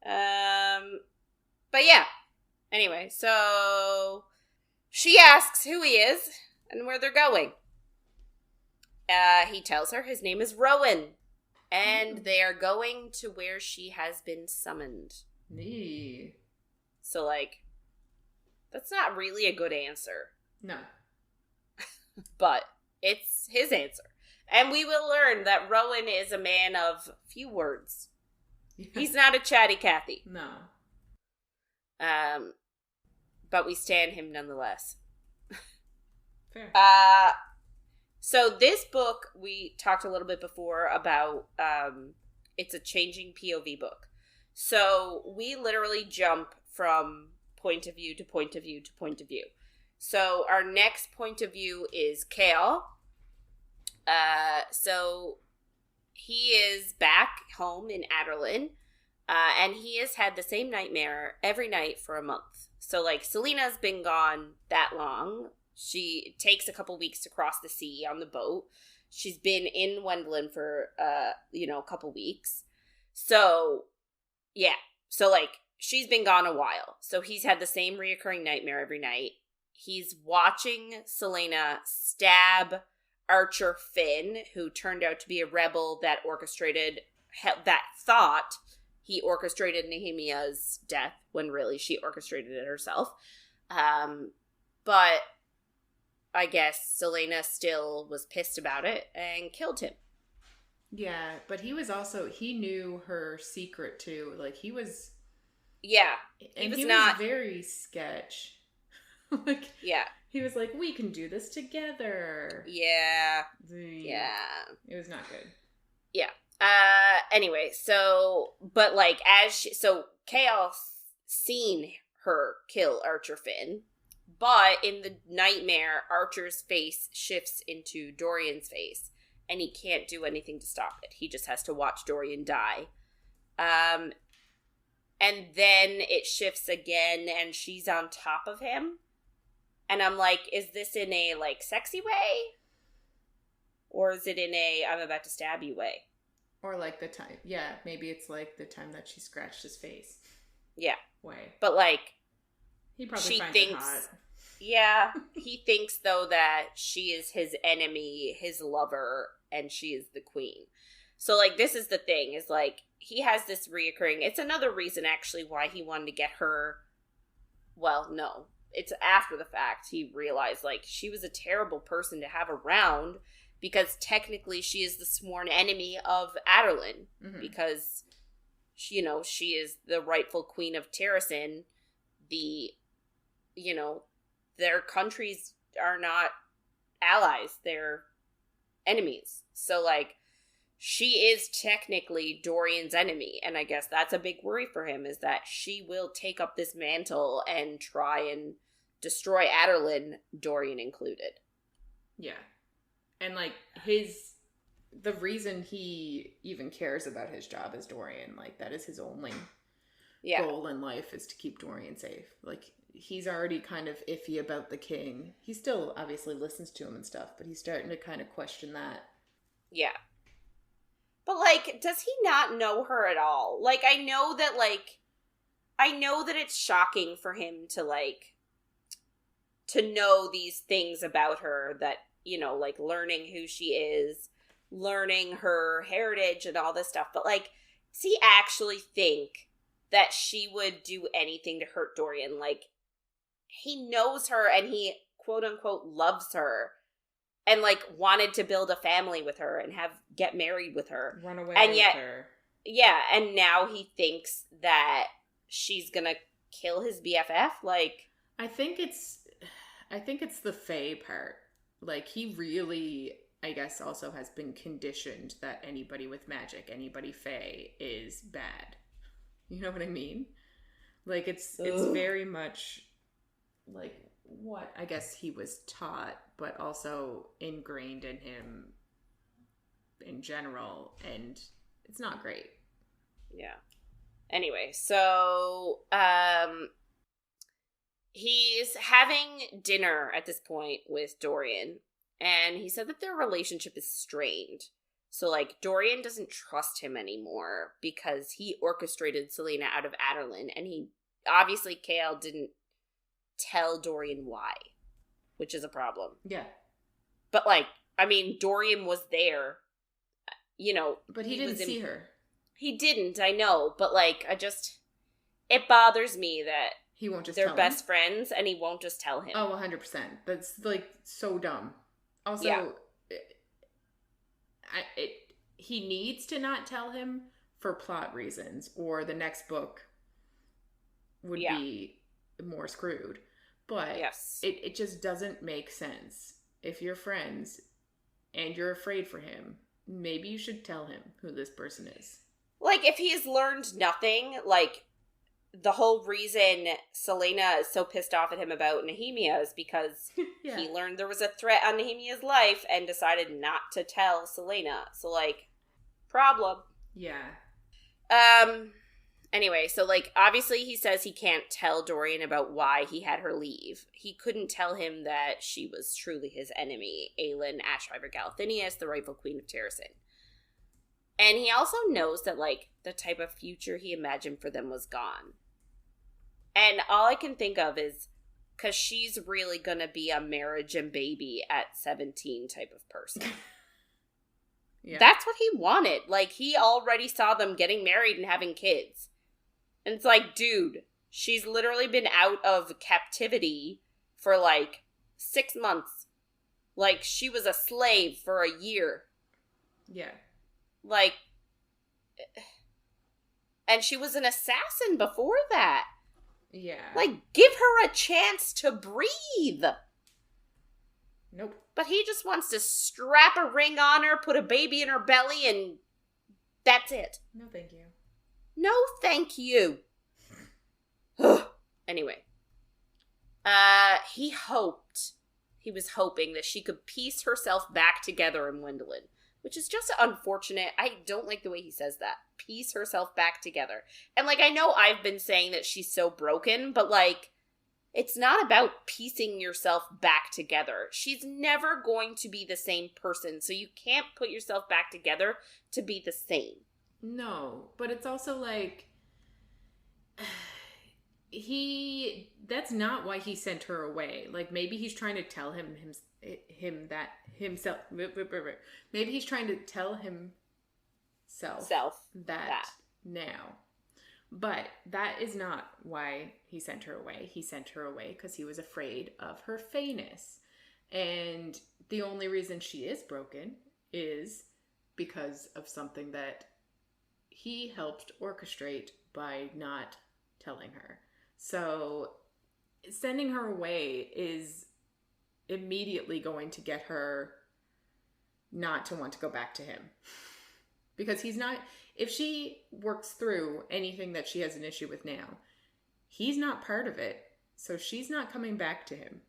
But yeah. Anyway, so she asks who he is and where they're going. He tells her his name is Rowan. And they are going to where she has been summoned. Nee. So, like, that's not really a good answer. No. But it's his answer. And we will learn that Rowan is a man of few words. He's not a chatty Cathy. No. But we stand him nonetheless. Fair. So this book, we talked a little bit before about, it's a changing POV book. So we literally jump from point of view to point of view to point of view. So our next point of view is Chaol. So he is back home in Aderlin, and he has had the same nightmare every night for a month. So, like, Celaena's been gone that long. She takes a couple weeks to cross the sea on the boat. She's been in Wendlin for, a couple weeks. So, yeah. So, like, she's been gone a while. So he's had the same reoccurring nightmare every night. He's watching Celaena stab Archer Finn, who turned out to be a rebel that thought he orchestrated Nehemia's death, when really she orchestrated it herself. But I guess Celaena still was pissed about it and killed him. Yeah, but he knew her secret too. Like, he was... Yeah. He was very sketch. Like, yeah. He was like, we can do this together. Yeah. Yeah. It was not good. Yeah. Anyway, so, but like, Chaol seen her kill Archer Finn, but in the nightmare, Archer's face shifts into Dorian's face, and he can't do anything to stop it. He just has to watch Dorian die. And then it shifts again, and she's on top of him. And I'm like, is this in a, like, sexy way? Or is it in a, I'm about to stab you way? Or like the time, maybe it's like the time that she scratched his face. Yeah. Way. But, like, he probably finds it hot. Yeah, he thinks, though, that she is his enemy, his lover, and she is the queen. So, like, this is the thing, is, like, he has this reoccurring, it's another reason, actually, why he wanted to get her, well, no. It's after the fact he realized, like, she was a terrible person to have around, because technically she is the sworn enemy of Aderlin, because, she is the rightful queen of Terrasen. Their countries are not allies, they're enemies. So, like, she is technically Dorian's enemy, and I guess that's a big worry for him, is that she will take up this mantle and try and destroy Aderlin, Dorian included. Yeah. And, like, the reason he even cares about his job as Dorian, like, that is his only goal in life, is to keep Dorian safe. Like, he's already kind of iffy about the king. He still obviously listens to him and stuff, but he's starting to kind of question that. Yeah. But, like, does he not know her at all? Like, I know that it's shocking for him to, like, to know these things about her that, you know, like, learning who she is, learning her heritage and all this stuff. But, like, does he actually think that she would do anything to hurt Dorian? Like, he knows her and he, quote unquote, loves her and, like, wanted to build a family with her and get married with her. Run away and with yet, her. Yeah, and now he thinks that she's gonna kill his BFF? Like, I think it's the Fae part. Like, he really, I guess, also has been conditioned that anybody with magic, anybody Fae, is bad. You know what I mean? Like, it's very much, like, what I guess he was taught, but also ingrained in him in general, and it's not great. Yeah. Anyway, so, he's having dinner at this point with Dorian, and he said that their relationship is strained. So, like, Dorian doesn't trust him anymore because he orchestrated Celaena out of Adarlan, and obviously, Chaol didn't tell Dorian why, which is a problem. Yeah. But, like, I mean, Dorian was there, you know. But he didn't see her. He didn't, I know, but, like, it bothers me that he won't just they're tell best him. friends and he won't just tell him. Oh, 100%. That's, like, so dumb. Also, he needs to not tell him for plot reasons, or the next book would be more screwed. But it just doesn't make sense. If you're friends and you're afraid for him, maybe you should tell him who this person is. Like, if he's learned nothing, like, the whole reason Celaena is so pissed off at him about Nehemia is because he learned there was a threat on Nehemia's life and decided not to tell Celaena. So, like, problem. Yeah. Anyway, so, like, obviously he says he can't tell Dorian about why he had her leave. He couldn't tell him that she was truly his enemy, Aelin Ashriver Galathinius, the rightful queen of Terrasen. And he also knows that, like, the type of future he imagined for them was gone. And all I can think of is, because she's really going to be a marriage and baby at 17 type of person. Yeah. That's what he wanted. Like, he already saw them getting married and having kids. And it's like, dude, she's literally been out of captivity for, like, 6 months. Like, she was a slave for a year. Yeah. Like, and she was an assassin before that. Yeah. Like, give her a chance to breathe. Nope. But he just wants to strap a ring on her, put a baby in her belly, and that's it. No, thank you. No, thank you. Anyway. He was hoping that she could piece herself back together in Wendelin. Which is just unfortunate. I don't like the way he says that. Piece herself back together. And, like, I know I've been saying that she's so broken, but, like, it's not about piecing yourself back together. She's never going to be the same person, so you can't put yourself back together to be the same. No, but it's also, like, that's not why he sent her away. Like, maybe he's trying to tell him that himself. Maybe he's trying to tell himself that now. But that is not why he sent her away. He sent her away because he was afraid of her fayness. And the only reason she is broken is because of something that he helped orchestrate by not telling her. So sending her away is immediately going to get her not to want to go back to him. Because if she works through anything that she has an issue with now, he's not part of it. So she's not coming back to him.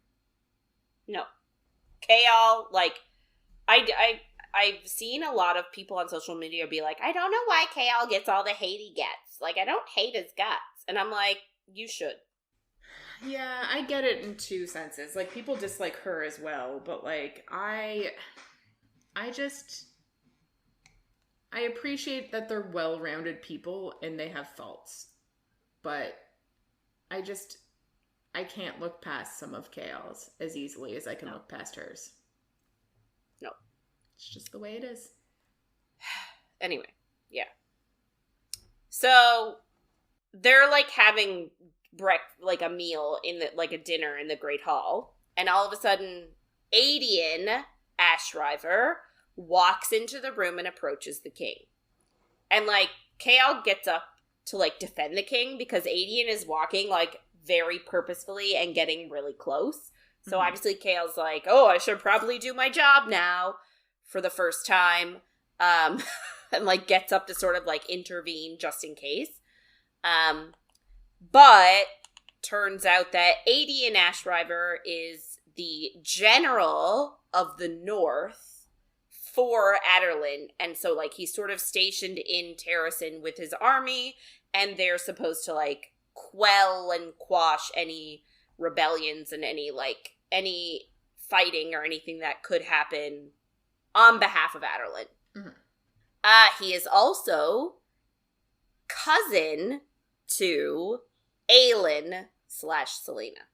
No. Chaol, like, I've seen a lot of people on social media be like, I don't know why Chaol gets all the hate he gets. Like, I don't hate his guts. And I'm like, you should. Yeah, I get it in two senses. Like, people dislike her as well, but, like, I appreciate that they're well-rounded people and they have faults. But I can't look past some of Chaol's as easily as I can look past hers. No. It's just the way it is. Anyway, yeah. So, they're, like, having a meal in the, like, a dinner in the Great Hall, and all of a sudden, Adian Ashriver walks into the room and approaches the king. And, like, Chaol gets up to, like, defend the king because Adian is walking, like, very purposefully and getting really close. So obviously Chaol's like, oh, I should probably do my job now for the first time. And, like, gets up to sort of, like, intervene just in case. But turns out that Adian Ashriver is the general of the North for Adarlan. And so, like, he's sort of stationed in Terrasen with his army, and they're supposed to, like, quell and quash any rebellions and any fighting or anything that could happen on behalf of Adarlan. Mm-hmm. He is also cousin to Aelin / Celaena.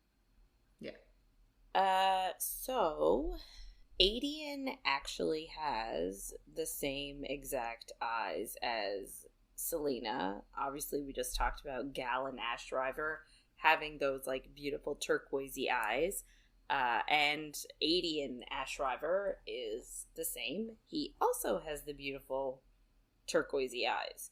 Yeah. So Adian actually has the same exact eyes as Celaena. Obviously, we just talked about Gal and Ashriver having those, like, beautiful turquoisey eyes. And Adian Ashriver is the same. He also has the beautiful turquoisey eyes.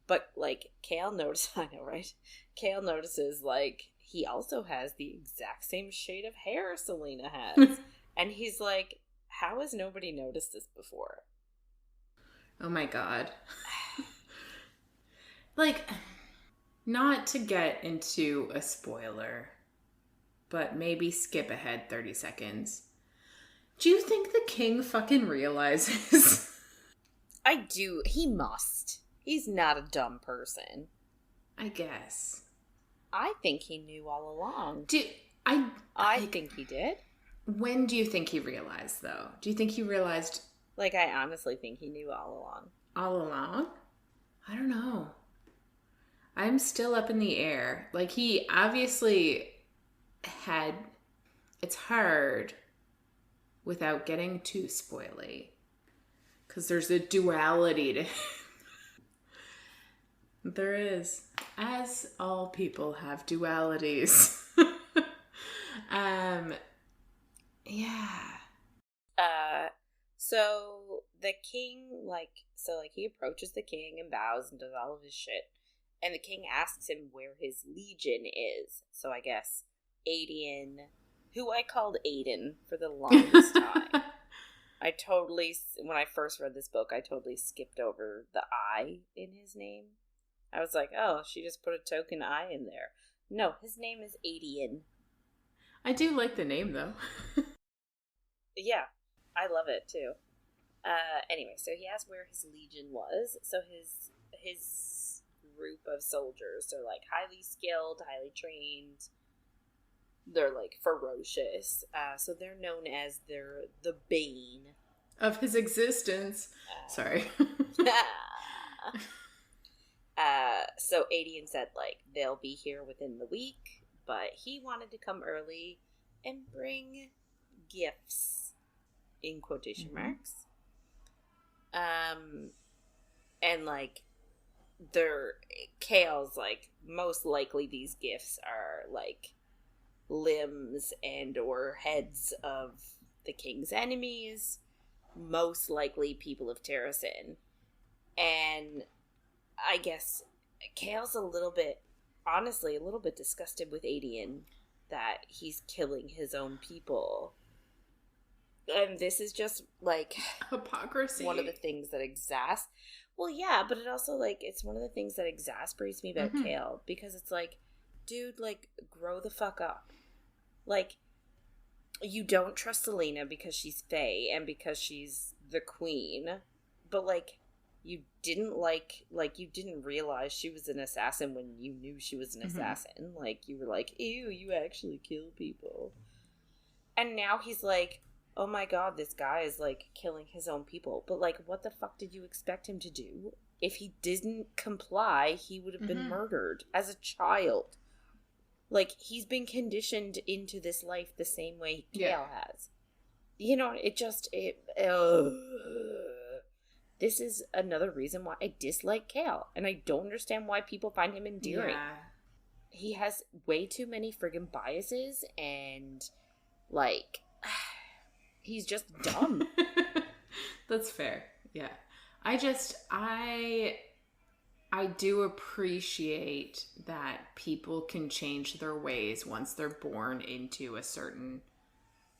But, like, Chaol notices, I know, right? Chaol notices, like, he also has the exact same shade of hair Celaena has. And he's like, how has nobody noticed this before? Oh my god. Like, not to get into a spoiler, but maybe skip ahead 30 seconds. Do you think the king fucking realizes? I do. He must. He's not a dumb person. I guess. I think he knew all along. I think he did. When do you think he realized, though? Do you think he realized... Like, I honestly think he knew all along. All along? I don't know. I'm still up in the air. Like, he obviously had... It's hard without getting too spoily. Because there's a duality to him. There is. As all people have dualities. Yeah. So the king, he approaches the king and bows and does all of his shit. And the king asks him where his legion is. So I guess Adian, who I called Aiden for the longest time. When I first read this book, I totally skipped over the I in his name. I was like, oh, she just put a token I in there. No, his name is Adian. I do like the name, though. Yeah, I love it, too. Anyway, so he asked where his legion was. So his group of soldiers, they're, like, highly skilled, highly trained. They're, like, ferocious. So they're known as the bane of his existence. Sorry. So Adian said, like, they'll be here within the week, but he wanted to come early and bring gifts, in quotation marks. And, like, Chaol's, like, most likely these gifts are, like, limbs and or heads of the king's enemies, most likely people of Terrasen. And I guess Chaol's a little bit disgusted with Adian that he's killing his own people. And this is just, like, hypocrisy. One of the things that well, yeah, but it also, like, it's one of the things that exasperates me about Chaol, because it's like, dude, like, grow the fuck up. Like, you don't trust Celaena because she's Fae and because she's the queen, but, like, you didn't you didn't realize she was an assassin when you knew she was an assassin. Like, you were like, ew, you actually kill people. And now he's like, oh my god, this guy is, like, killing his own people. But, like, what the fuck did you expect him to do? If he didn't comply, he would have been murdered as a child. Like, he's been conditioned into this life the same way Chaol has. You know, this is another reason why I dislike Chaol. And I don't understand why people find him endearing. Yeah. He has way too many friggin' biases and, like, he's just dumb. That's fair. Yeah. I do appreciate that people can change their ways once they're born into a certain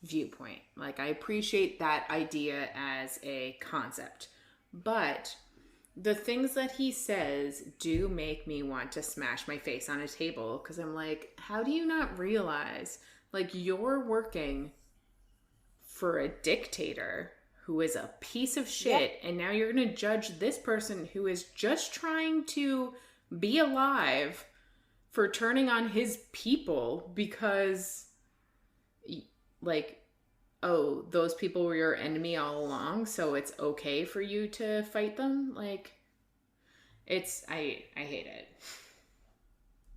viewpoint. Like, I appreciate that idea as a concept. But the things that he says do make me want to smash my face on a table, because I'm like, how do you not realize, like, you're working for a dictator who is a piece of shit, and now you're going to judge this person who is just trying to be alive for turning on his people because, like, oh, those people were your enemy all along, so it's okay for you to fight them? Like, I hate it.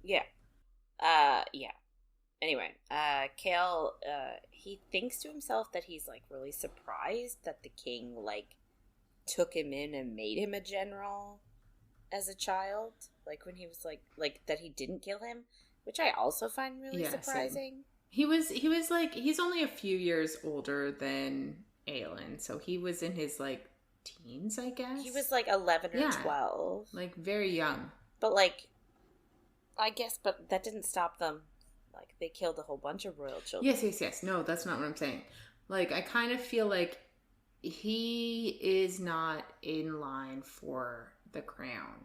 Yeah. Yeah. Anyway, Chaol, he thinks to himself that he's, like, really surprised that the king, like, took him in and made him a general as a child. Like, when he was, like that he didn't kill him, which I also find really surprising. Same. He was, like, he's only a few years older than Aelin, so he was in his, like, teens, I guess? He was, like, 11 or 12. Like, very young. But, like, I guess, but that didn't stop them. Like, they killed a whole bunch of royal children. Yes. No, that's not what I'm saying. Like, I kind of feel like he is not in line for the crown.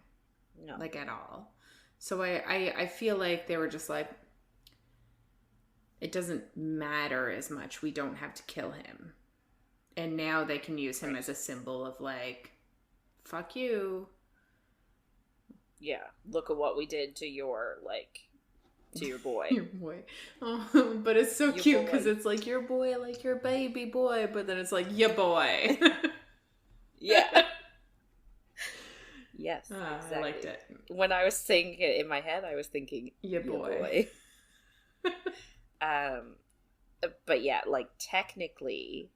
No. Like, at all. So I feel like they were just like, it doesn't matter as much. We don't have to kill him. And now they can use him as a symbol of, like, fuck you. Yeah. Look at what we did to your, like... to your boy. Your boy. Oh, but it's so cute because it's like your boy, like your baby boy, but then it's like your boy. Yeah. Yes, exactly. I liked it. When I was saying it in my head, I was thinking your boy. But yeah, like, technically,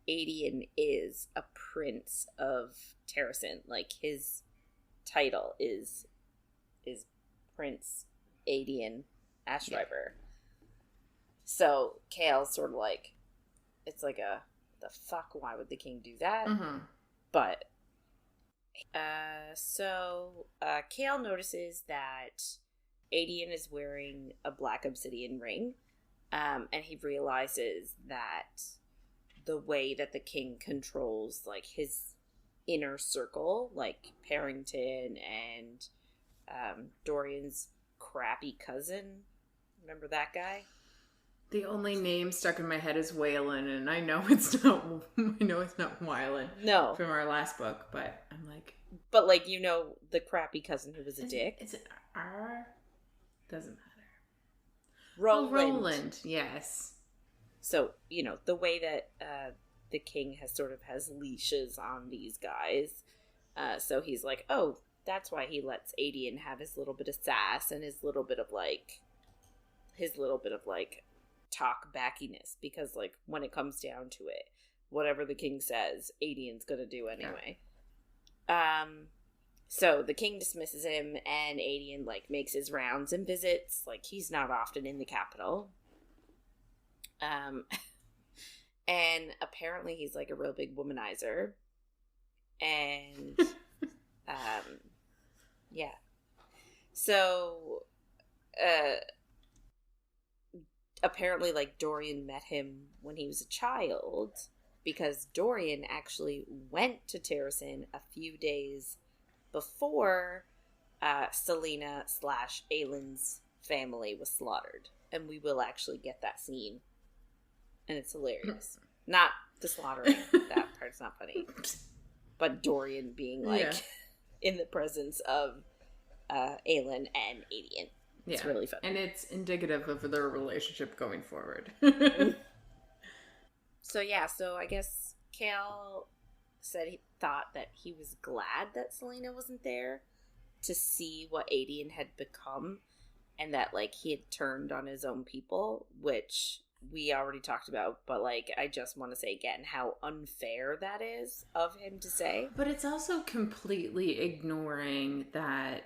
Aedion is a prince of Terrasen. Like, his title is Prince Aedion Ashriver. Yeah. So Chaol's sort of like, it's like the fuck, why would the king do that? Mm-hmm. But Chaol notices that Aedion is wearing a black obsidian ring, and he realizes that the way that the king controls, like, his inner circle, like Parrington and Dorian's crappy cousin. Remember that guy? The only name stuck in my head is Waylon, and I know it's not. I know it's not Wylan. No, from our last book, but I'm like. But, like, you know, the crappy cousin who was a dick. Is it R? Doesn't matter. Roland. Oh, Roland. Yes. So, you know, the way that the king has leashes on these guys. So he's like, oh, that's why he lets Aedion have his little bit of sass and his little bit of talk backiness, because, like, when it comes down to it, whatever the king says, Aedion's gonna do anyway. Yeah. So the king dismisses him, and Aedion, like, makes his rounds and visits. Like, he's not often in the capital. And apparently he's, like, a real big womanizer. And yeah. So apparently, like, Dorian met him when he was a child, because Dorian actually went to Terrasen a few days before Celaena / Aelin's family was slaughtered. And we will actually get that scene And it's hilarious. Not the slaughtering. That part's not funny. But Dorian being, like, in the presence of Aelin and Adian. It's really fun. And it's indicative of their relationship going forward. So I guess Chaol said he thought that he was glad that Celaena wasn't there to see what Adian had become, and that, like, he had turned on his own people, which we already talked about, but, like, I just want to say again how unfair that is of him to say. But it's also completely ignoring that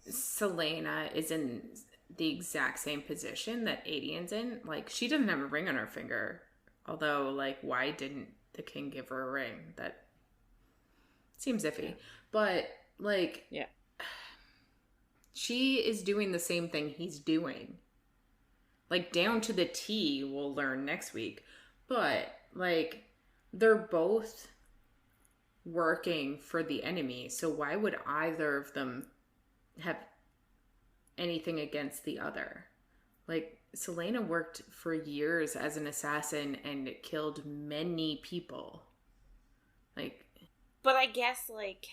Celaena is in the exact same position that Adian's in. Like, she doesn't have a ring on her finger. Although, like, why didn't the king give her a ring? That seems iffy. But, like, she is doing the same thing he's doing. Like, down to the T, we'll learn next week. But, like, they're both working for the enemy. So why would either of them have anything against the other? Like, Celaena worked for years as an assassin and killed many people. Like, but I guess, like,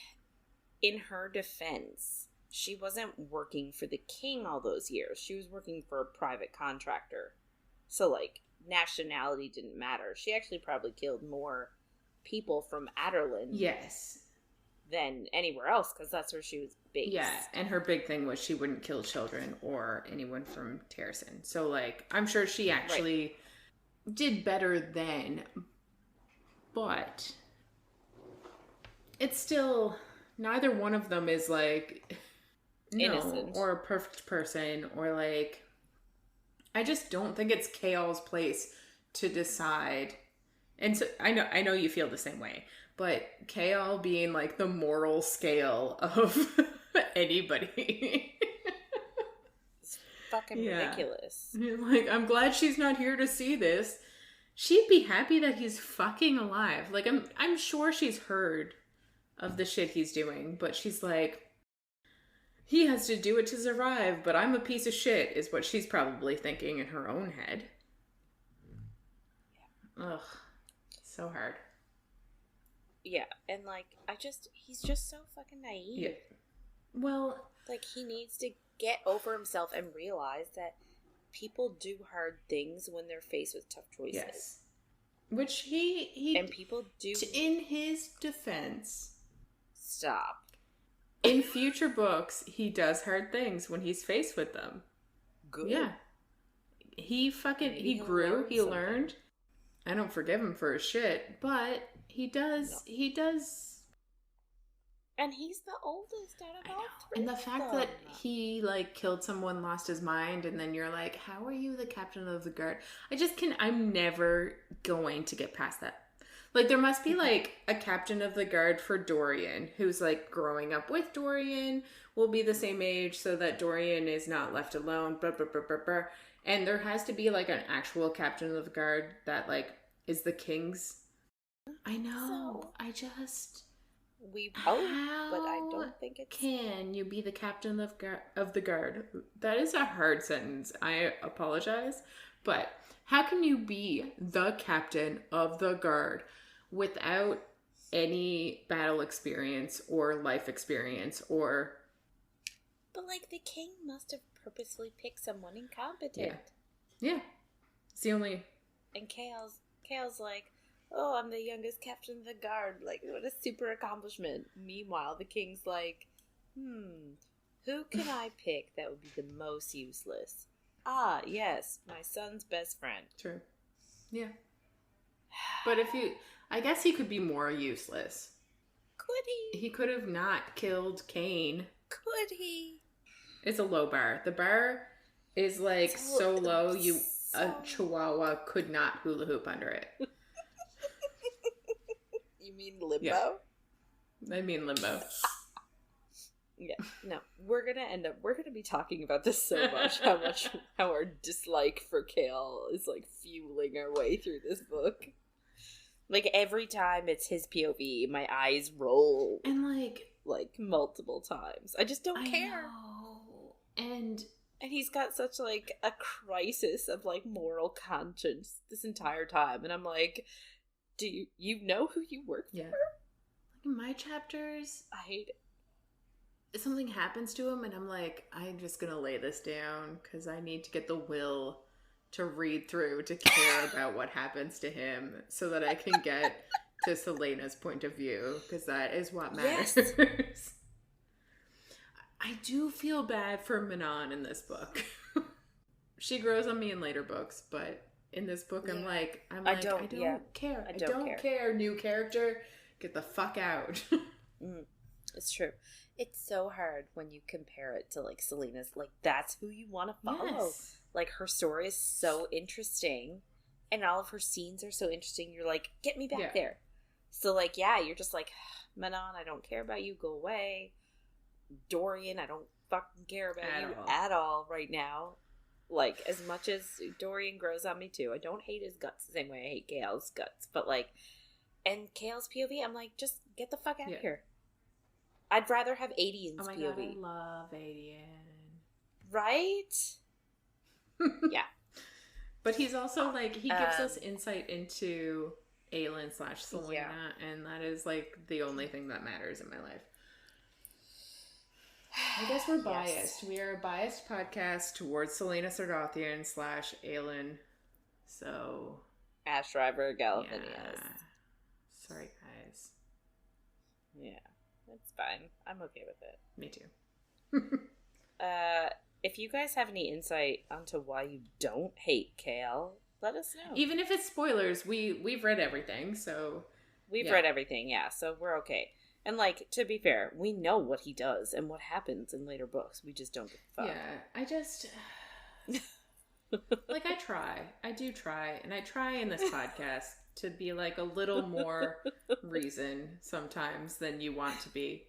in her defense, she wasn't working for the king all those years. She was working for a private contractor. So, like, nationality didn't matter. She actually probably killed more people from Aderlin. Yes. Than anywhere else, because that's where she was based. Yeah, and her big thing was she wouldn't kill children or anyone from Terrasen. So, like, I'm sure she actually did better then. But it's still, neither one of them is, like, innocent or a perfect person, or, like, I just don't think it's Chaol's place to decide. And so I know you feel the same way. But Chaol being, like, the moral scale of anybody. It's fucking ridiculous. Like, I'm glad she's not here to see this. She'd be happy that he's fucking alive. Like, I'm sure she's heard of the shit he's doing, but she's like, he has to do it to survive, but I'm a piece of shit, is what she's probably thinking in her own head. Yeah. Ugh. So hard. Yeah, and, like, he's just so fucking naive. Yeah. Well, like, he needs to get over himself and realize that people do hard things when they're faced with tough choices. Yes. Which he and people do. In his defense. Stop. In future books, he does hard things when he's faced with them. Good. Yeah. He grew, he learned. I don't forgive him for his shit, but he does. No. He does. And he's the oldest out of all three. And the fact that he, like, killed someone, lost his mind, and then you're like, how are you the captain of the guard? I'm never going to get past that. Like, there must be, like, a captain of the guard for Dorian, who's, like, growing up with Dorian, will be the same age so that Dorian is not left alone, And there has to be, like, an actual captain of the guard that, like, is the king's. I know. We hope, but I don't think it's. Can you be the captain of the guard? That is a hard sentence. I apologize. But how can you be the captain of the guard without any battle experience or life experience or... But, like, the king must have purposely picked someone incompetent. Yeah. It's the only... And Chaol's like, oh, I'm the youngest captain of the guard. Like, what a super accomplishment. Meanwhile, the king's like, who can I pick that would be the most useless? Ah, yes, my son's best friend. True. Yeah. But I guess he could be more useless. Could he? He could have not killed Cain. Could he? It's a low bar. The bar is, like, so low, a chihuahua could not hula hoop under it. You mean limbo? Yeah. I mean limbo. Yeah, no, we're gonna be talking about this so much, how our dislike for Chaol is, like, fueling our way through this book. Like, every time it's his POV, my eyes roll. And, like multiple times. I just don't care. Know. And And he's got such, like, a crisis of, like, moral conscience this entire time. And I'm like, do you know who you work for? Yeah. Like, in my chapters, I hate it. if something happens to him and I'm like, I'm just gonna lay this down because I need to get the will to read through to care about what happens to him so that I can get to Celaena's point of view, because that is what matters. Yes. I do feel bad for Manon in this book. She grows on me in later books, but in this book, I'm like, I don't care. I don't care. New character, get the fuck out. It's true. It's so hard when you compare it to, like, Celaena's. Like, that's who you want to follow. Yes. Like, her story is so interesting, and all of her scenes are so interesting. You're like, get me back there. So, like, yeah, you're just like, Manon, I don't care about you. Go away. Dorian, I don't fucking care about you at all right now. Like, as much as Dorian grows on me too. I don't hate his guts the same way I hate Chaol's guts. But, like, and Chaol's POV, I'm like, just get the fuck out of here. I'd rather have Adian's POV. God, I love Adian. Right? Yeah. But he's also, like, he gives us insight into Aelin/Celaena, and that is, like, the only thing that matters in my life. I guess we're biased. Yes. We are a biased podcast towards Celaena Sardothian / Aelin. So. Ash Driver Galathinius. Yeah. Sorry, guys. Yeah, that's fine. I'm okay with it. Me too. If you guys have any insight onto why you don't hate Chaol, let us know. Even if it's spoilers, we've read everything, so. We've read everything, yeah, so we're okay. And, like, to be fair, we know what he does and what happens in later books. We just don't give a fuck. Yeah, I just... like, I try. I do try. And I try in this podcast to be, like, a little more reason sometimes than you want to be.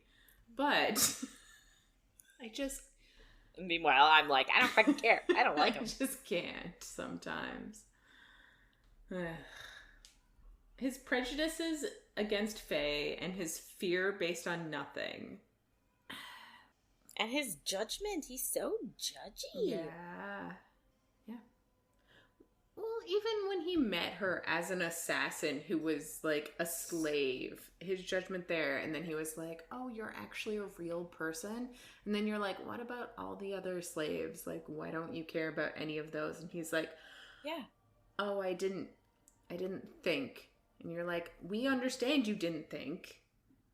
But I just... Meanwhile, I'm like, I don't fucking care. I don't like him. I just can't sometimes. His prejudices against Faye and his fear based on nothing. And his judgment, he's so judgy. Yeah. Yeah. Well, even when he met her as an assassin who was, like, a slave, his judgment there, and then he was like, oh, you're actually a real person? And then you're like, what about all the other slaves? Like, why don't you care about any of those? And he's like, yeah. Oh, I didn't think. And you're like, we understand you didn't think.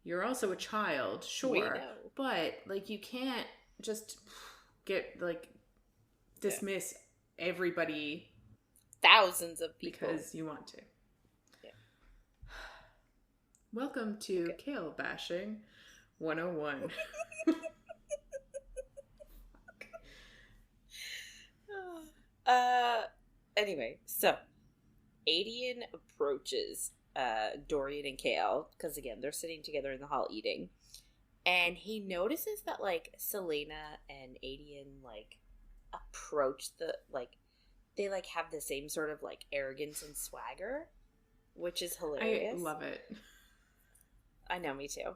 You're also a child, sure. But, like, you can't just get, like, dismiss everybody. Thousands of people. Because you want to. Yeah. Welcome to Chaol Bashing 101. Anyway, so Adian approaches Dorian and Chaol, because again, they're sitting together in the hall eating, and he notices that, like, Celaena and Adian, like, approach the, like, they, like, have the same sort of, like, arrogance and swagger, which is hilarious. I love it. I know, me too.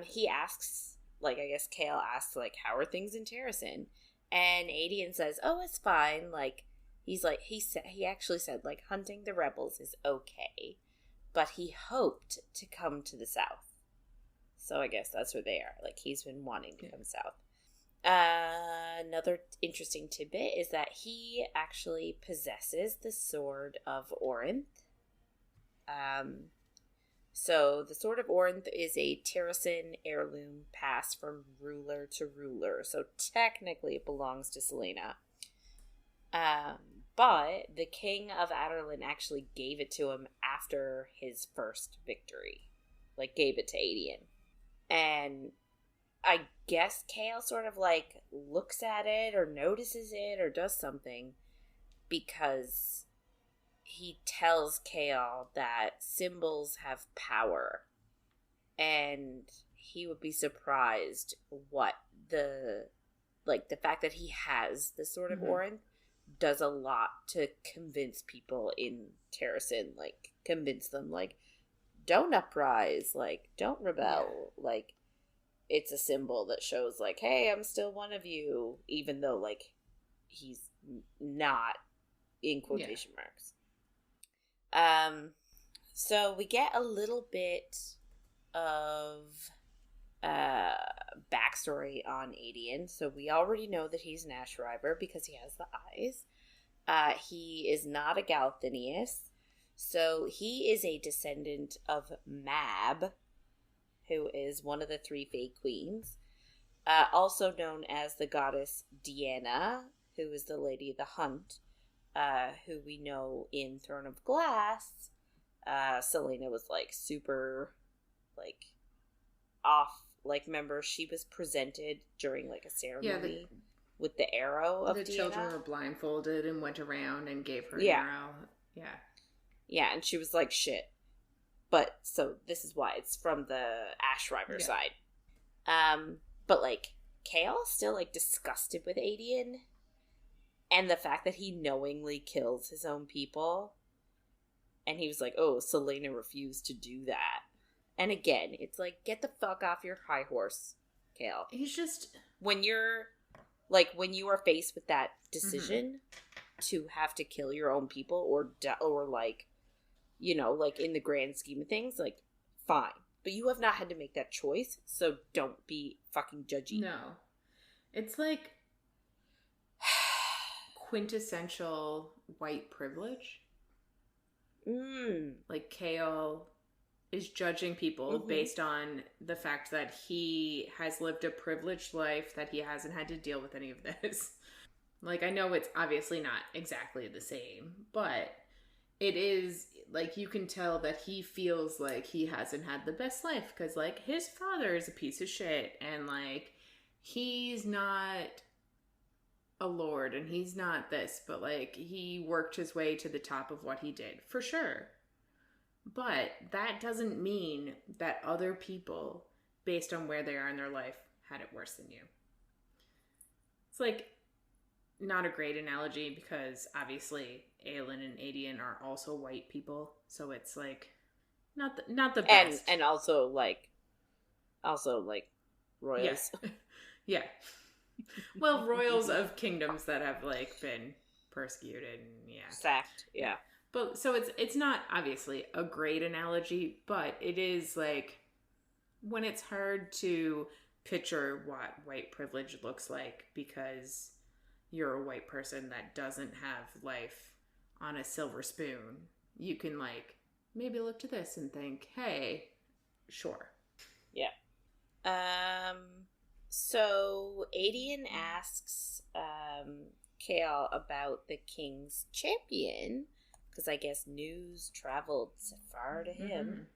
He asks, like, I guess Chaol asks, like, how are things in Terrasen? And Adian says, oh, it's fine, like, he's like, he actually said, like, hunting the rebels is okay, but he hoped to come to the south. So I guess that's where they are. Like, he's been wanting to come south. Another interesting tidbit is that he actually possesses the Sword of Orinth. So the Sword of Orinth is a Terrasen heirloom passed from ruler to ruler. So technically it belongs to Celaena. But the king of Adarlan actually gave it to him after his first victory. Like, gave it to Adian. And I guess Chaol sort of, like, looks at it or notices it or does something because he tells Chaol that symbols have power. And he would be surprised what the fact that he has the Sword of Orinth does a lot to convince people in Terrasen, like, convince them, like, don't uprise, like, don't rebel, like, it's a symbol that shows, like, hey, I'm still one of you, even though, like, he's not, in quotation marks. So we get a little bit of backstory on Adian. So we already know that he's an Ashriver because he has the eyes. He is not a Galathinius. So he is a descendant of Maeve, who is one of the 3 Fae Queens. Also known as the goddess Diana, who is the Lady of the Hunt, who we know in Throne of Glass. Celaena was, like, super, like, off. Like, remember, she was presented during, like, a ceremony with the arrow of Diana. The children were blindfolded and went around and gave her an arrow. Yeah. Yeah, and she was like, shit. But, so, this is why. It's from the Ashriver side. But, like, Chaol's still, like, disgusted with Adian. And the fact that he knowingly kills his own people. And he was like, oh, Celaena refused to do that. And again, it's like, get the fuck off your high horse, Chaol. He's just... When you're, like, when you are faced with that decision to have to kill your own people or like, you know, like, in the grand scheme of things, like, fine. But you have not had to make that choice, so don't be fucking judgy. No. It's like quintessential white privilege. Like, Chaol is judging people based on the fact that he has lived a privileged life, that he hasn't had to deal with any of this. Like, I know it's obviously not exactly the same, but it is, like, you can tell that he feels like he hasn't had the best life, because, like, his father is a piece of shit, and, like, he's not a lord, and he's not this, but, like, he worked his way to the top of what he did, for sure. But that doesn't mean that other people, based on where they are in their life, had it worse than you. It's, like, not a great analogy, because, obviously, Aelin and Adian are also white people, so it's, like, not the best. And also royals. Yeah. Well, royals of kingdoms that have, like, been persecuted and, sacked, But, so it's not, obviously, a great analogy, but it is, like, when it's hard to picture what white privilege looks like because you're a white person that doesn't have life on a silver spoon, you can, like, maybe look to this and think, hey, sure. Yeah. So Adian asks Chaol about the king's champion, because I guess news traveled far to him.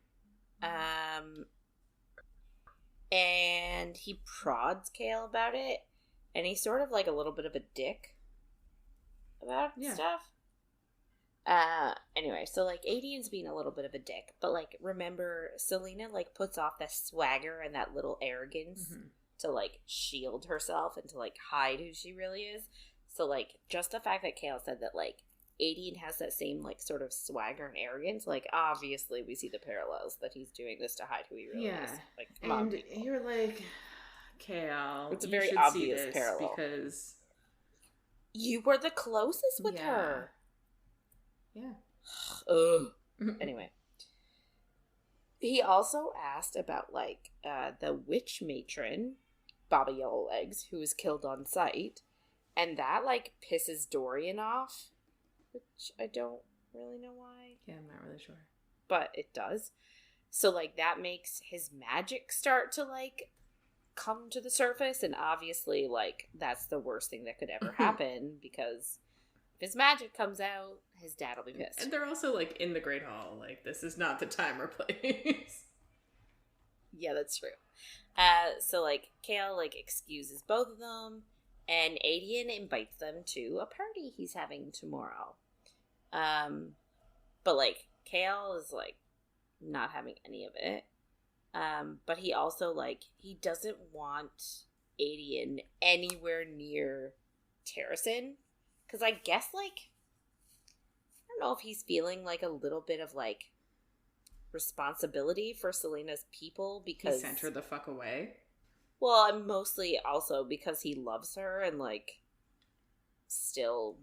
And he prods Chaol about it, and he's sort of like a little bit of a dick about stuff. Anyway, so, like, Adian's being a little bit of a dick, but, like, remember, Celaena, like, puts off that swagger and that little arrogance to, like, shield herself and to, like, hide who she really is. So, like, just the fact that Chaol said that, like, Adian has that same, like, sort of swagger and arrogance, like, obviously we see the parallels that he's doing this to hide who he really is. Like, come on, people. You're like, Chaol, it's a very obvious parallel. Because you were the closest with her. Yeah. Ugh. Anyway. He also asked about, like, the witch matron, Baba Yellowlegs, who was killed on sight. And that, like, pisses Dorian off. Which I don't really know why. Yeah, I'm not really sure. But it does. So, like, that makes his magic start to, like, come to the surface. And obviously, like, that's the worst thing that could ever happen. Because if his magic comes out, his dad will be pissed. And they're also, like, in the Great Hall. Like, this is not the time or place. Yeah, that's true. So, like, Chaol, like, excuses both of them. And Adian invites them to a party he's having tomorrow. But, like, Chaol is, like, not having any of it. But he also, like, he doesn't want Adian anywhere near Terrasen. Because I guess, like, I don't know if he's feeling, like, a little bit of, like, responsibility for Celaena's people because... He sent her the fuck away? Well, and mostly also because he loves her and, like, still,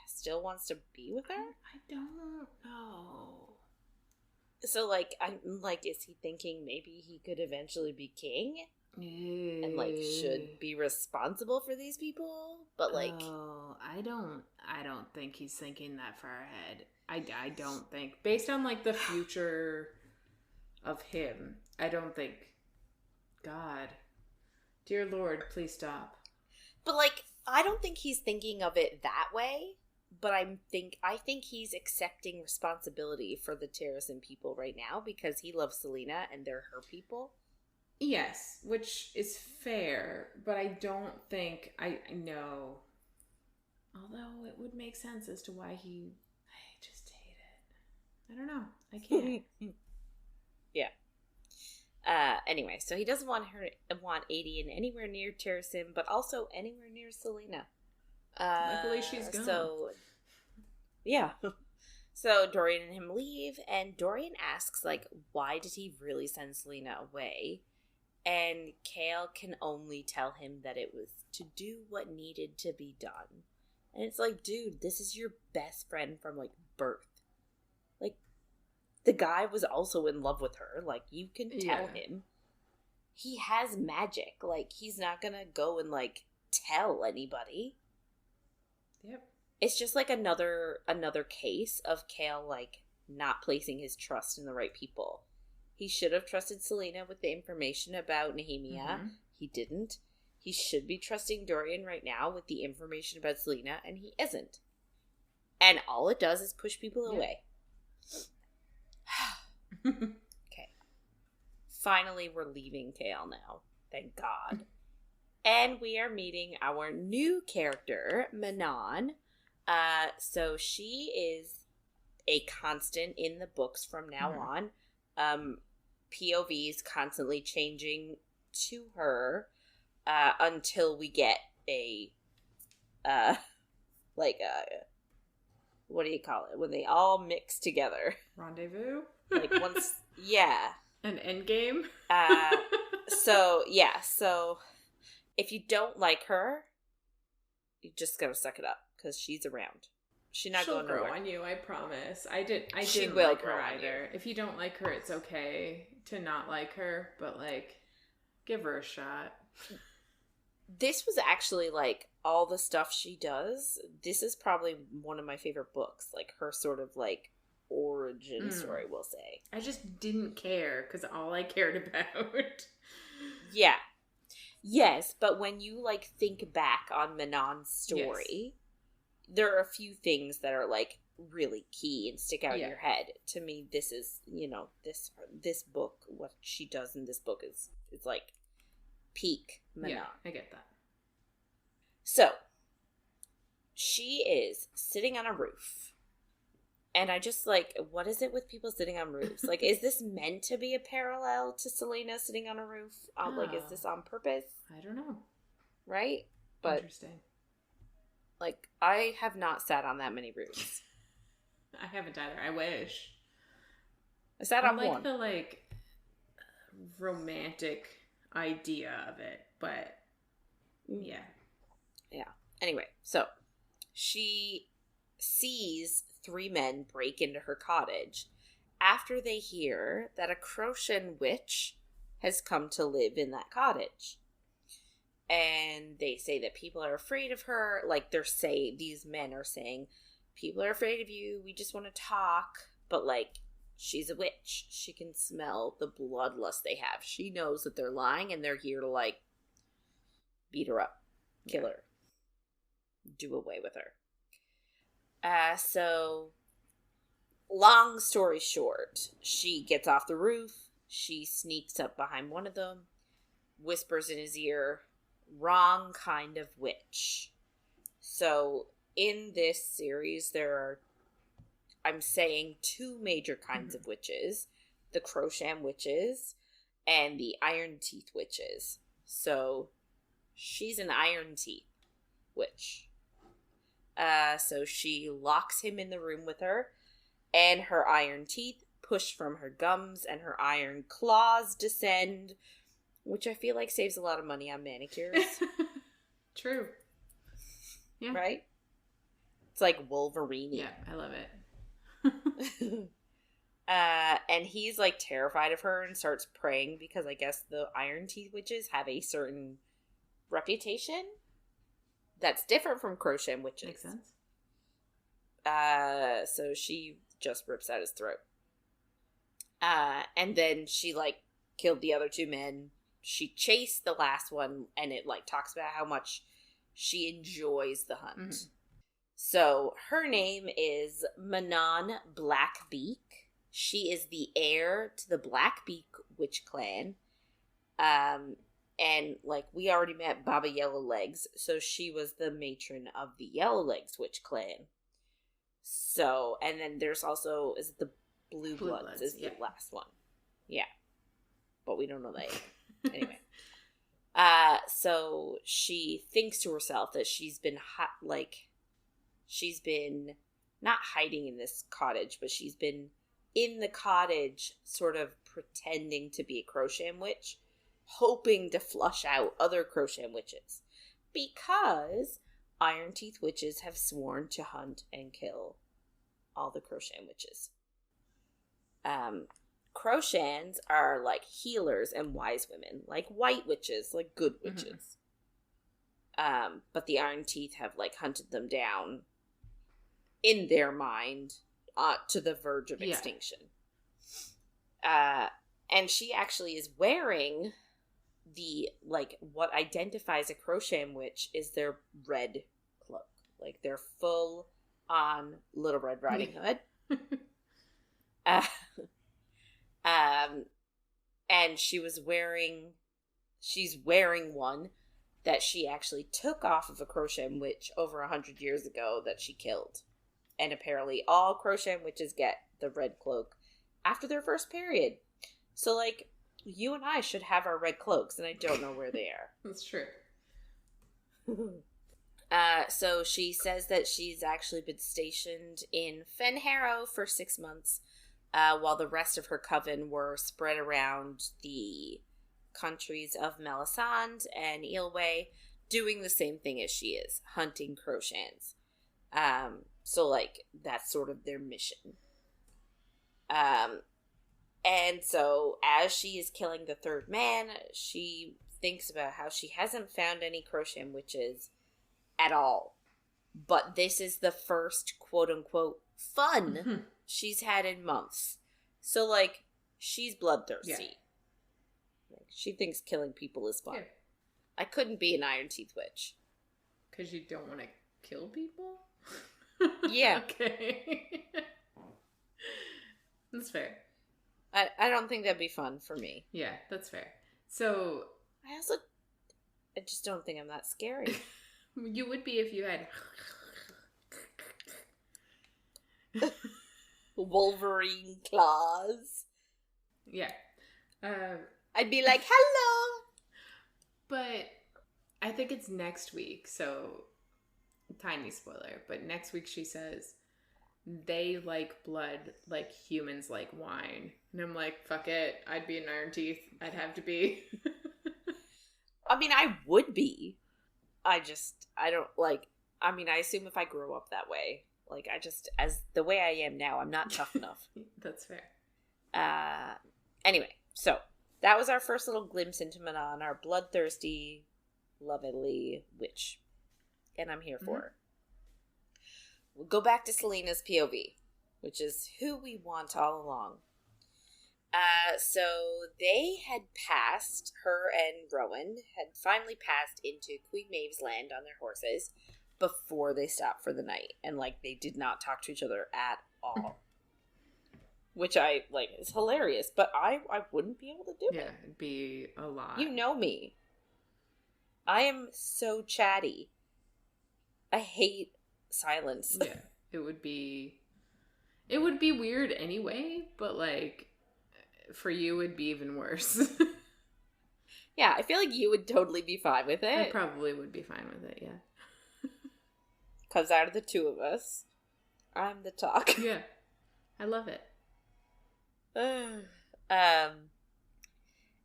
still wants to be with her? I don't know. So, like, I'm like, is he thinking maybe he could eventually be king? And, like, should be responsible for these people? But, like... Oh, I don't think he's thinking that far ahead. I don't think. Based on, like, the future of him, I don't think... God. Dear Lord, please stop. But, like, I don't think he's thinking of it that way. But I think he's accepting responsibility for the Terrasen people right now because he loves Celaena and they're her people. Yes, which is fair, but I don't think I know. Although it would make sense as to why I just hate it. I don't know. I can't. Yeah. Anyway, so he doesn't want Adian anywhere near Terrasen, but also anywhere near Celaena. Luckily she's gone. So, yeah. So Dorian and him leave, and Dorian asks, like, why did he really send Celaena away? And Chaol can only tell him that it was to do what needed to be done. And it's like, dude, this is your best friend from, like, birth. Like, the guy was also in love with her. Like, you can tell him. He has magic. Like, he's not gonna go and, like, tell anybody. Yep. It's just like another case of Chaol, like, not placing his trust in the right people. He should have trusted Celaena with the information about Nehemia. Mm-hmm. He didn't. He should be trusting Dorian right now with the information about Celaena, and he isn't. And all it does is push people away. Okay. Finally, we're leaving Chaol now. Thank God. And we are meeting our new character, Manon. So she is a constant in the books from now on. POVs constantly changing to her until we get a what do you call it? When they all mix together. Rendezvous? Like once, yeah. An endgame? So if you don't like her, you just gotta suck it up because she's around. She's not going nowhere. She'll grow on you, I promise. I didn't will like grow her on either. If you don't like her, it's okay to not like her, but like, give her a shot. This was actually like all the stuff she does. This is probably one of my favorite books. Like her sort of like origin story, we'll say. I just didn't care because all I cared about. Yeah. Yes, but when you like think back on Manon's story, there are a few things that are like really key and stick out in your head. To me, this is, this book, what she does in this book is like peak Manon. Yeah, I get that. So, she is sitting on a roof. And I just like, what is it with people sitting on roofs? Like, is this meant to be a parallel to Celaena sitting on a roof? Like, is this on purpose? I don't know. Right? But interesting. Like, I have not sat on that many roofs. I haven't either. I wish. I sat on one. I like the like romantic idea of it, but yeah. Anyway, so she sees 3 men break into her cottage after they hear that a Crochan witch has come to live in that cottage. And they say that people are afraid of her. Like, these men are saying, people are afraid of you. We just want to talk. But, like, she's a witch. She can smell the bloodlust they have. She knows that they're lying and they're here to, like, beat her up, kill her, do away with her. So, long story short, she gets off the roof. She sneaks up behind one of them, whispers in his ear, wrong kind of witch. So in this series there are, I'm saying, 2 major kinds of witches: the Crochan witches and the Ironteeth witches. So she's an Ironteeth witch. So she locks him in the room with her, and her iron teeth push from her gums and her iron claws descend, which I feel like saves a lot of money on manicures. True. Yeah. Right? It's like Wolverine. Yeah, I love it. And he's like terrified of her and starts praying because I guess the Ironteeth witches have a certain reputation that's different from crochet witches. Makes sense. So she just rips out his throat. And then she like killed the other two men. She chased the last one, and it like talks about how much she enjoys the hunt. Mm-hmm. So her name is Manon Blackbeak. She is the heir to the Blackbeak witch clan. And like we already met Baba Yellowlegs, so she was the matron of the Yellowlegs witch clan. So, and then there's also is the Blue Bloods is the last one. Yeah. But we don't know that yet. Anyway. So she thinks to herself that she's been not hiding in this cottage, but she's been in the cottage sort of pretending to be a crochet witch, hoping to flush out other crochet witches. Because Ironteeth witches have sworn to hunt and kill all the crochet witches. Crochans are like healers and wise women, like white witches, like good witches. Mm-hmm. But the Ironteeth have like hunted them down in their mind to the verge of extinction. And she actually is wearing the like what identifies a crochet witch is their red cloak, like their full on Little Red Riding Hood. And she's wearing one that she actually took off of a crochet witch over 100 years ago that she killed. And apparently all crochet witches get the red cloak after their first period. So like you and I should have our red cloaks, and I don't know where they are. That's true. So she says that she's actually been stationed in Fenharrow for 6 months, while the rest of her coven were spread around the countries of Melisande and Ilway, doing the same thing as she is, hunting crochans. So, like, that's sort of their mission. And so, as she is killing the third man, she thinks about how she hasn't found any crochet witches at all. But this is the first quote-unquote fun she's had in months. So, like, she's bloodthirsty. Yeah. Like, she thinks killing people is fun. Yeah. I couldn't be an Ironteeth witch. Because you don't want to kill people? Yeah. Okay. That's fair. I don't think that'd be fun for me. Yeah, that's fair. So... I just don't think I'm that scary. You would be if you had... Wolverine claws. Yeah. I'd be like, hello! But I think it's next week, so... Tiny spoiler. But next week she says... They like blood like humans like wine. And I'm like, fuck it. I'd be an Ironteeth. I'd have to be. I mean, I would be. I don't like, I mean, I assume if I grow up that way, like, as the way I am now, I'm not tough enough. That's fair. Anyway, so that was our first little glimpse into Manon, our bloodthirsty, lovely witch. And I'm here for her. We'll go back to Celaena's POV, which is who we want all along. So they had passed, her and Rowan had finally passed into Queen Maeve's land on their horses before they stopped for the night. And, like, they did not talk to each other at all. Which I, like, is hilarious. But I wouldn't be able to do it. Yeah, it'd be a lot. You know me. I am so chatty. I hate silence. Yeah, it would be weird anyway, but like for you it'd be even worse. Yeah, I feel like you would totally be fine with it. I probably would be fine with it, yeah. Because out of the two of us, I'm the talk. Yeah, I love it.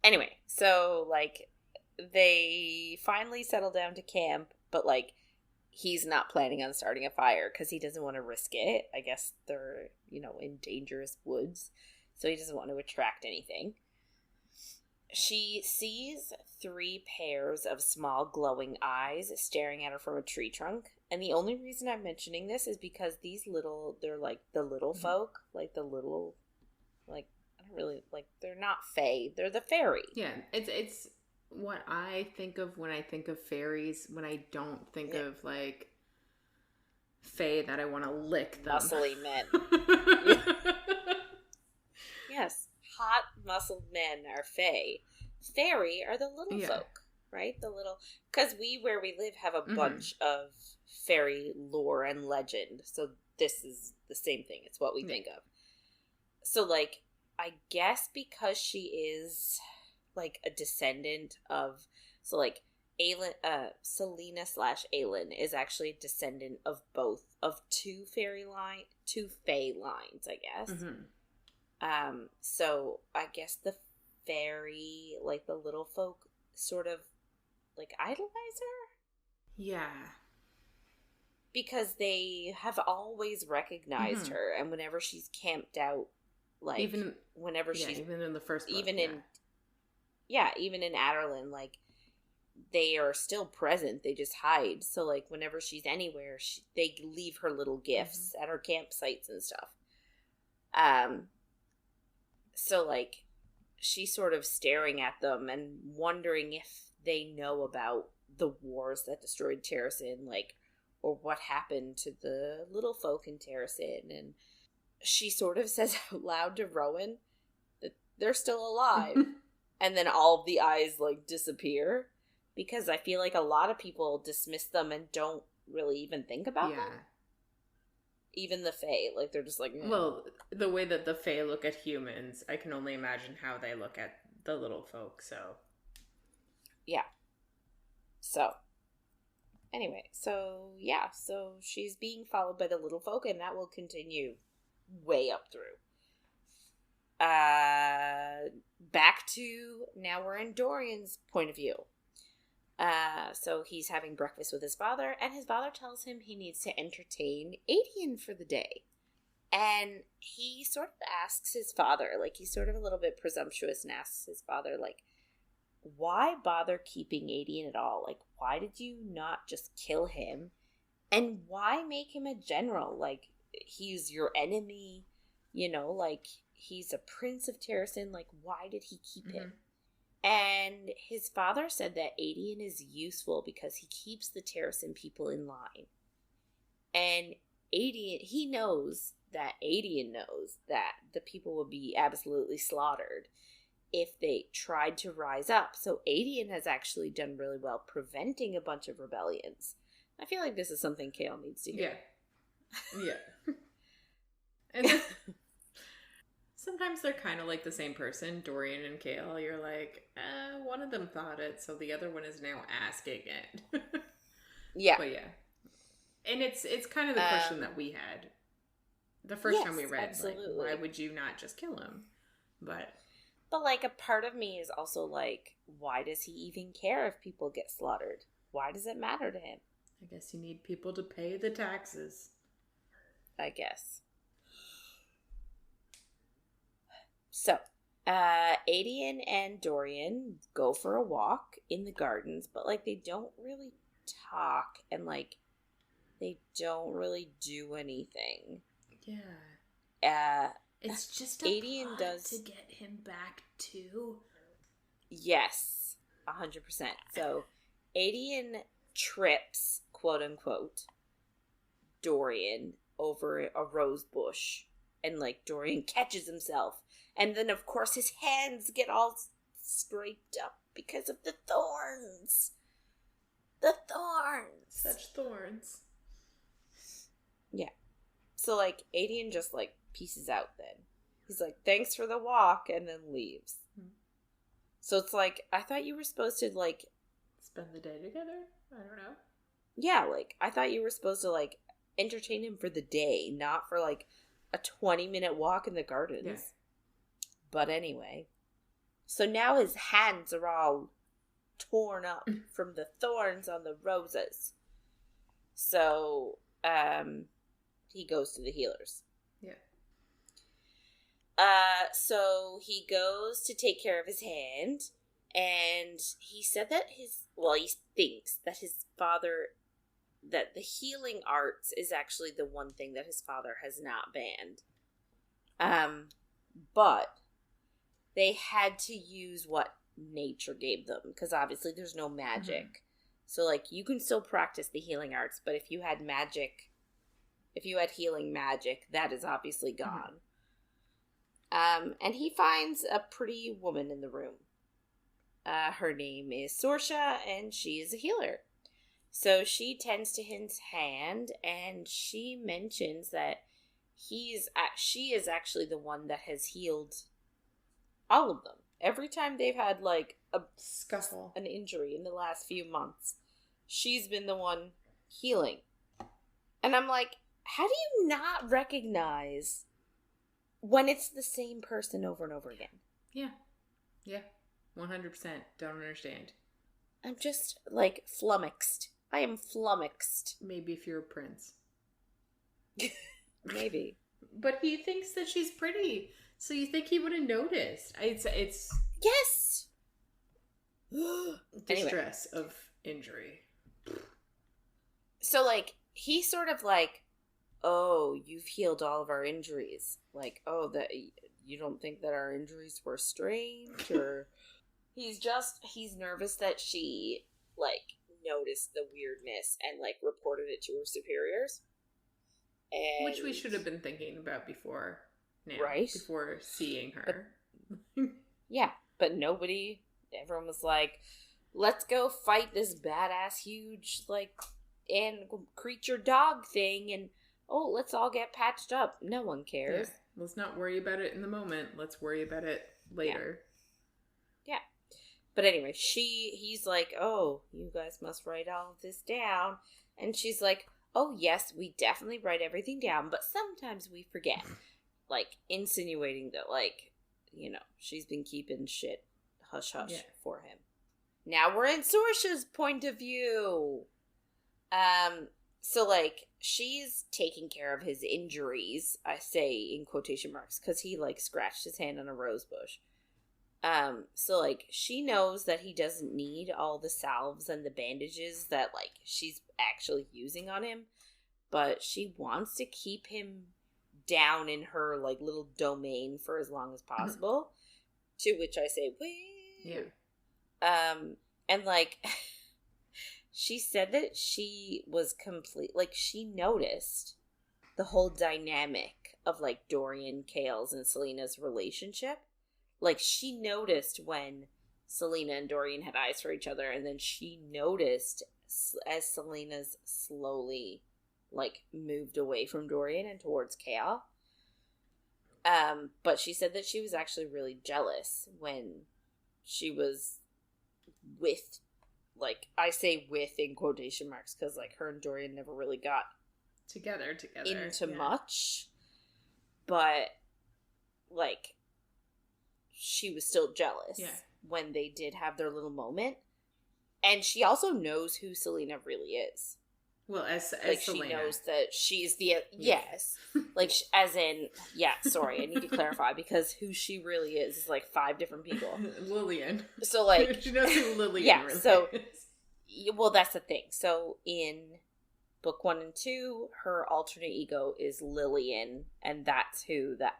Anyway, so like they finally settle down to camp, but like he's not planning on starting a fire because he doesn't want to risk it. I guess they're, in dangerous woods, so he doesn't want to attract anything. She sees 3 pairs of small glowing eyes staring at her from a tree trunk. And the only reason I'm mentioning this is because they're like the little folk, like the little, like, I don't really, like, they're not fae, they're the fairy. Yeah, it's what I think of when I think of fairies, when I don't think of, like, fae that I want to lick them. Muscly men. Yes, hot muscled men are fae. Fairy are the little folk, right? The little, because where we live have a bunch of fairy lore and legend, so this is the same thing. It's what we think of. So, like, I guess because she is, like, a descendant of, so, like, Celaena/Aelin is actually a descendant of both, of 2 fae lines, I guess. So I guess the fairy, like, the little folk sort of, like, idolize her? Yeah. Because they have always recognized her, and whenever she's camped out, like, even in the first book, even in Adarlan, like, they are still present, they just hide. So, like, whenever she's anywhere, they leave her little gifts at her campsites and stuff. So, like, she's sort of staring at them and wondering if they know about the wars that destroyed Terrasen, like, or what happened to the little folk in Terrasen. And she sort of says out loud to Rowan that they're still alive. And then all of the eyes, like, disappear. Because I feel like a lot of people dismiss them and don't really even think about them. Even the fae, like, they're just like... Well, the way that the fae look at humans, I can only imagine how they look at the little folk, so... Yeah. So, anyway, so she's being followed by the little folk, and that will continue way up through. Back to, now we're in Dorian's point of view. So he's having breakfast with his father, and his father tells him he needs to entertain Adian for the day. And he sort of asks his father, like, he's sort of a little bit presumptuous and asks his father, like, why bother keeping Adian at all? Like, why did you not just kill him? And why make him a general? Like, he's your enemy, like, he's a prince of Terrasen. Like, why did he keep him? And his father said that Adian is useful because he keeps the Terrasen people in line. And Adian knows that the people would be absolutely slaughtered if they tried to rise up. So Adian has actually done really well preventing a bunch of rebellions. I feel like this is something Chaol needs to hear. Yeah. And sometimes they're kind of like the same person, Dorian and Chaol. You're like, one of them thought it, so the other one is now asking it. Yeah. But yeah. And it's kind of the question that we had the first time we read. Absolutely. Like, why would you not just kill him? But like, a part of me is also like, why does he even care if people get slaughtered? Why does it matter to him? I guess you need people to pay the taxes. I guess. So, Adian and Dorian go for a walk in the gardens, but, like, they don't really talk, and, like, they don't really do anything. Yeah. It's just a Adian plot to get him back to. Yes, 100%. So, Adian trips, quote unquote, Dorian over a rose bush, and, like, Dorian catches himself. And then, of course, his hands get all scraped up because of the thorns. The thorns. Such thorns. Yeah. So, like, Adian just, like, pieces out then. He's like, thanks for the walk, and then leaves. So it's like, I thought you were supposed to, like... spend the day together? I don't know. Yeah, like, I thought you were supposed to, like, entertain him for the day, not for, like, a 20-minute walk in the gardens. Yeah. But anyway. So now his hands are all torn up from the thorns on the roses. So, he goes to the healers. Yeah. So he goes to take care of his hand, and he said that he thinks that his father, that the healing arts is actually the one thing that his father has not banned. But they had to use what nature gave them, because obviously there's no magic. Mm-hmm. So, like, you can still practice the healing arts, but if you had healing magic, that is obviously gone. Mm-hmm. And he finds a pretty woman in the room. Her name is Sorsha, and she is a healer. So she tends to his hand, and she mentions that she is actually the one that has healed all of them. Every time they've had, like, a scuffle, an injury in the last few months, she's been the one healing. And I'm like, how do you not recognize when it's the same person over and over again? Yeah. 100%. Don't understand. I'm just, like, flummoxed. I am flummoxed. Maybe if you're a prince. Maybe. But he thinks that she's pretty, so you think he would have noticed. It's yes. Distress of injury. So, like, he's sort of like, oh, you've healed all of our injuries. Like, oh, that you don't think that our injuries were strange? Or he's nervous that she, like, noticed the weirdness and, like, reported it to her superiors. And which we should have been thinking about before now. Right? Before seeing her. Yeah, but everyone was like, let's go fight this badass, huge, like, and creature dog thing, and, oh, let's all get patched up. No one cares. Yeah. Let's not worry about it in the moment. Let's worry about it later. Yeah. But anyway, he's like, oh, you guys must write all of this down. And she's like, oh, yes, we definitely write everything down, but sometimes we forget. Like, insinuating that, like, you know, she's been keeping shit hush-hush for him. Now we're in Sorsha's point of view. So, like, she's taking care of his injuries, I say in quotation marks, because he, like, scratched his hand on a rose bush. So, like, she knows that he doesn't need all the salves and the bandages that, like, she's actually using on him, but she wants to keep him down in her, like, little domain for as long as possible, to which I say, wait. Yeah. And, like, she said that she was she noticed the whole dynamic of, like, Dorian, Chaol's, and Celaena's relationship. Like, she noticed when Celaena and Dorian had eyes for each other, and then she noticed as Celaena's slowly, like, moved away from Dorian and towards Chaol. But she said that she was actually really jealous when she was with, like, I say with in quotation marks, because, like, her and Dorian never really got together into much. But, like, she was still jealous when they did have their little moment. And she also knows who Celaena really is. Well, as like, Celaena. She knows that she's the... Yes. Like, as in... Yeah, sorry, I need to clarify, because who she really is like 5 different people. Lillian. So, like... She knows who Lillian really is. Well, that's the thing. So, in book 1 and 2, her alternate ego is Lillian, and that's who that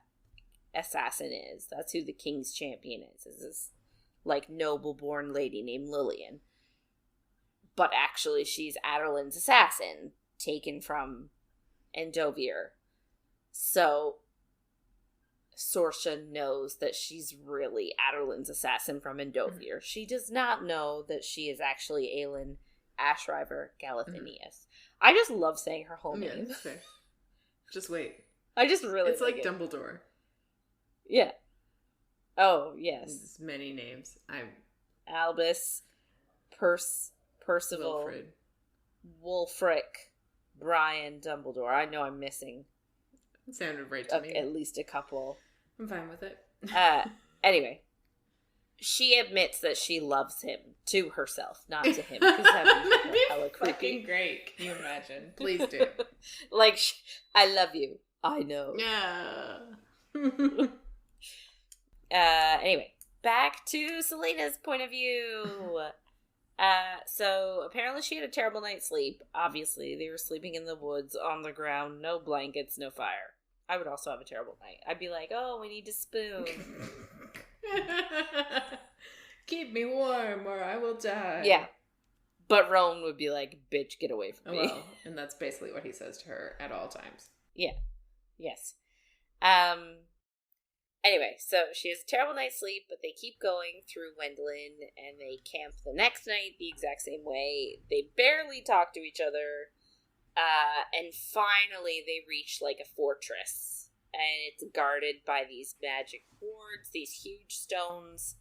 assassin is. That's who the king's champion is this, like, noble-born lady named Lillian. But actually, she's Aderlin's assassin, taken from Endovier. So, Sorsha knows that she's really Aderlin's assassin from Endovier. She does not know that she is actually Aelin Ashriver Galathinius. I just love saying her whole name. Yeah, fair. Just wait. I just really It's like Dumbledore. Yeah. Oh, yes. There's many names. Albus, Percival, Wilfred, Wulfric, Brian, Dumbledore. I know I'm missing. It sounded right to me. At least a couple. I'm fine with it. Anyway, she admits that she loves him to herself, not to him. Because that'd be hella creepy. Great. Can you imagine? Please do. Like, I love you. I know. Yeah. Anyway, back to Celaena's point of view. So apparently she had a terrible night's sleep. Obviously, they were sleeping in the woods on the ground, no blankets, no fire. I would also have a terrible night. I'd be like, oh, we need to spoon. Keep me warm or I will die. Yeah. But Rowan would be like, bitch, get away from me. Well, and that's basically what he says to her at all times. Yeah. Yes. Anyway, so she has a terrible night's sleep, but they keep going through Wendelin, and they camp the next night the exact same way. They barely talk to each other. And finally they reach like a fortress, and it's guarded by these magic wards, these huge stones,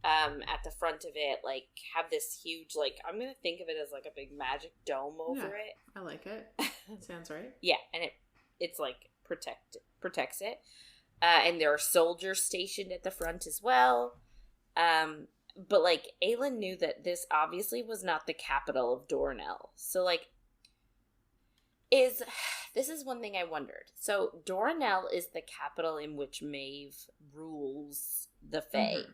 at the front of it, like, have this huge, like, I'm gonna think of it as like a big magic dome over it. I like it. Sounds right. Yeah, and it's like protects it. And there are soldiers stationed at the front as well. But like, Aelin knew that this obviously was not the capital of Dornell. So like, this is one thing I wondered. So Dornell is the capital in which Maeve rules the Fae. Mm-hmm.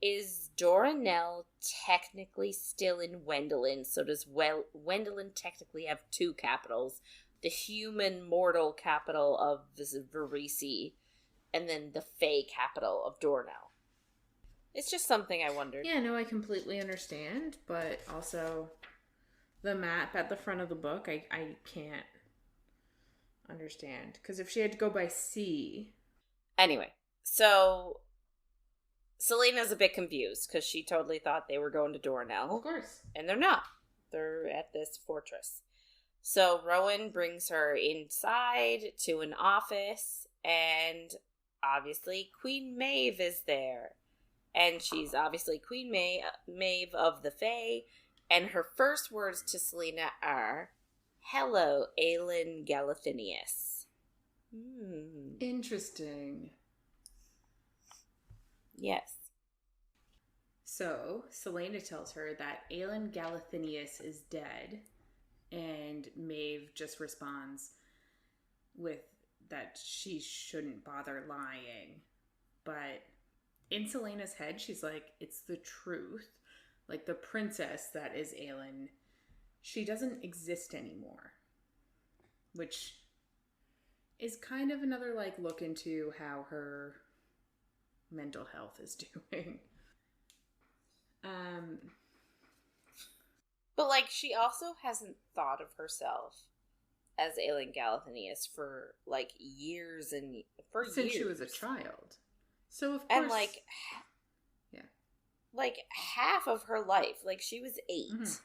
Is Dornell technically still in Wendelin? So does Wendelin technically have two capitals? The human mortal capital of this Verisi, and then the Fae capital of Dornell. It's just something I wondered. Yeah, no, I completely understand, but also the map at the front of the book, I can't understand. Because if she had to go by sea... Anyway, so Celaena's a bit confused, because she totally thought they were going to Dornell. Of course. And they're not. They're at this fortress. So Rowan brings her inside to an office, and obviously Queen Maeve is there. And she's obviously Queen Maeve of the Fae, and her first words to Celaena are, "Hello, Aelin Galathinius." Interesting. Yes. So, Celaena tells her that Aelin Galathinius is dead, and Maeve just responds with that she shouldn't bother lying. But in Celaena's head, she's like, it's the truth. Like, the princess that is Aelin, she doesn't exist anymore. Which is kind of another, like, look into how her mental health is doing. But, like, she also hasn't thought of herself as Aelin Galathinius for, like, years and... Since she was a child. So, of course... And, like... Yeah. Like, half of her life. Like, she was 8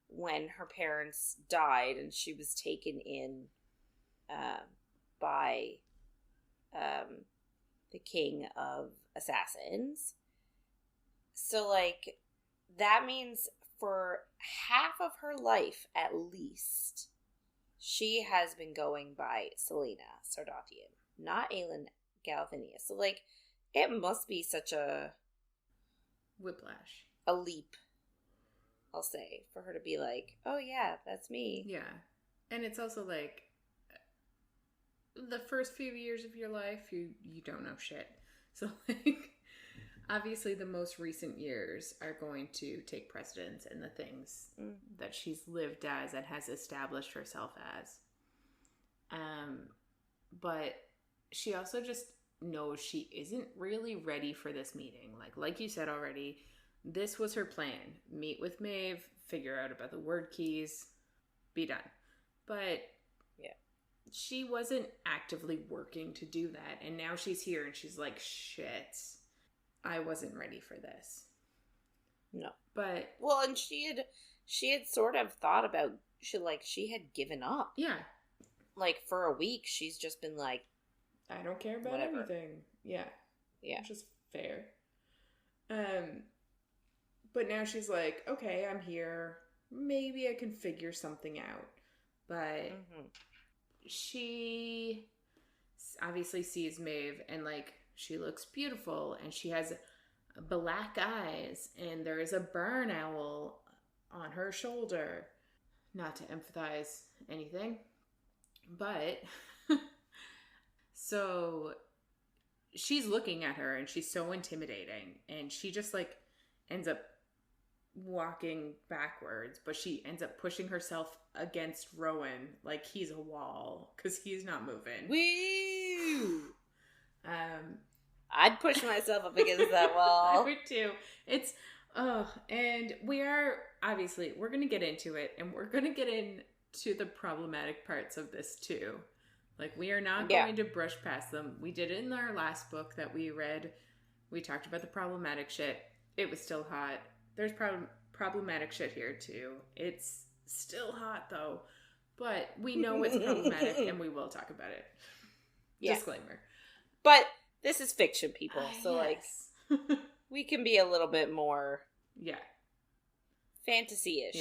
when her parents died, and she was taken in by the king of assassins. So, like, that means for half of her life, at least, she has been going by Celaena Sardothian, not Aelin Galathinius. So, like, it must be such a... whiplash. A leap, I'll say, for her to be like, oh yeah, that's me. Yeah. And it's also like, the first few years of your life, you don't know shit. So, like, obviously the most recent years are going to take precedence in the things that she's lived as and has established herself as. But she also just knows she isn't really ready for this meeting. Like you said already, this was her plan. Meet with Maeve, figure out about the word keys, be done. But yeah, she wasn't actively working to do that. And now she's here and she's like, shit, I wasn't ready for this. No. But... Well, and she had sort of thought about, she had given up. Yeah. Like, for a week, she's just been like, I don't care about anything. Yeah. Yeah. Which is fair. But now she's like, okay, I'm here. Maybe I can figure something out. But she obviously sees Maeve and, like, she looks beautiful and she has black eyes, and there is a barn owl on her shoulder. Not to empathize anything, but so she's looking at her and she's so intimidating, and she just like ends up walking backwards, but she ends up pushing herself against Rowan like he's a wall because he's not moving. Woo! I'd push myself up against that wall. I would too. It's and we're gonna get into it, and we're gonna get into the problematic parts of this too. Like, we are not going to brush past them. We did it in our last book that we read. We talked about the problematic shit. It was still hot. There's problematic shit here too. It's still hot though, but we know it's problematic and we will talk about it. Yeah. Disclaimer. But this is fiction, people. So yes. Like, we can be a little bit more fantasy-ish.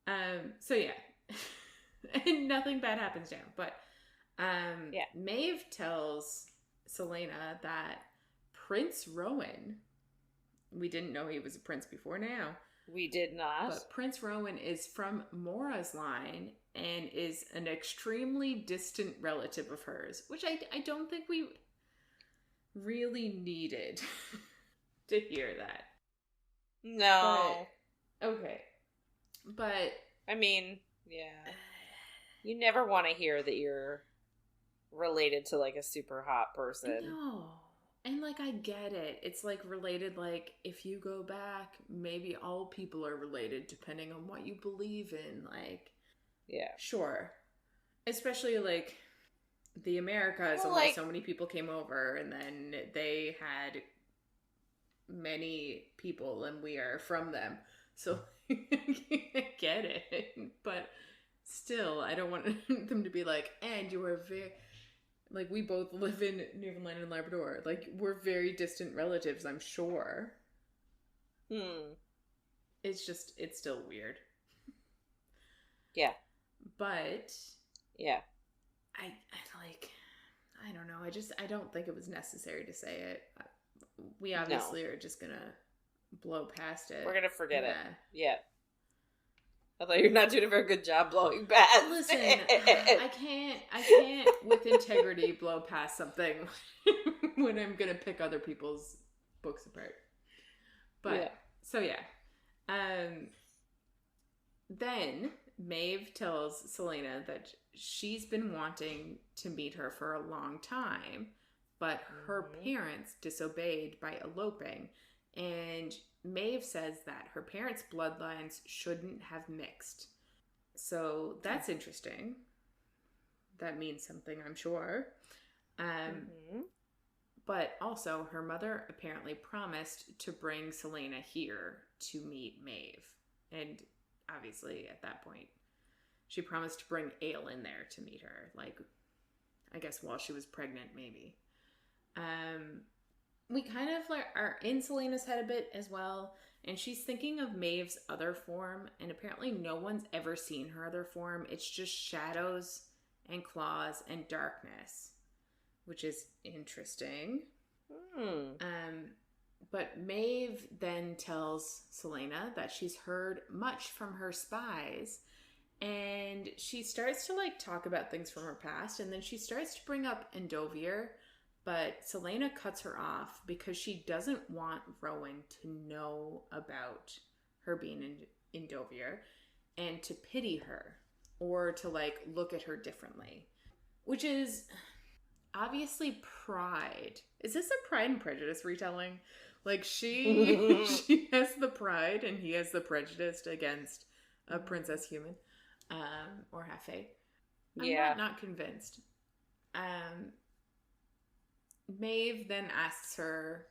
Yeah. So yeah. And nothing bad happens now, but Maeve tells Celaena that Prince Rowan, we didn't know he was a prince before now. We did not. But Prince Rowan is from Mora's line and is an extremely distant relative of hers, which I don't think we really needed to hear that. No. But, okay. But I mean, yeah. You never want to hear that you're related to like a super hot person. No. And like, I get it. It's like related, like, if you go back, maybe all people are related depending on what you believe in. Like, yeah. Sure. Especially like the Americas, well, like, so many people came over and then they had many people and we are from them. So I get it. But still, I don't want them to be like, and you are very... Like, we both live in Newfoundland and Labrador. Like, we're very distant relatives, I'm sure. It's just, it's still weird. Yeah. But... Yeah. I don't know. I don't think it was necessary to say it. We obviously are just gonna blow past it. We're gonna forget it. Yeah. Although you're not doing a very good job blowing past. Listen, I can't with integrity blow past something when I'm gonna pick other people's books apart. But so yeah. Then Maeve tells Celaena that she's been wanting to meet her for a long time, but her parents disobeyed by eloping, and Maeve says that her parents' bloodlines shouldn't have mixed. So that's interesting. That means something, I'm sure. But also, her mother apparently promised to bring Celaena here to meet Maeve. And obviously, at that point, she promised to bring Ale in there to meet her. Like, I guess while she was pregnant, maybe. We kind of like are in Celaena's head a bit as well, and she's thinking of Maeve's other form, and apparently no one's ever seen her other form. It's just shadows and claws and darkness, which is interesting. But Maeve then tells Celaena that she's heard much from her spies, and she starts to like talk about things from her past, and then she starts to bring up Endovier. But Celaena cuts her off because she doesn't want Rowan to know about her being in Endovier and to pity her or to like look at her differently, which is obviously pride. Is this a Pride and Prejudice retelling? Like she has the pride and he has the prejudice against a princess human or half-fae. I'm not convinced. Maeve then asks her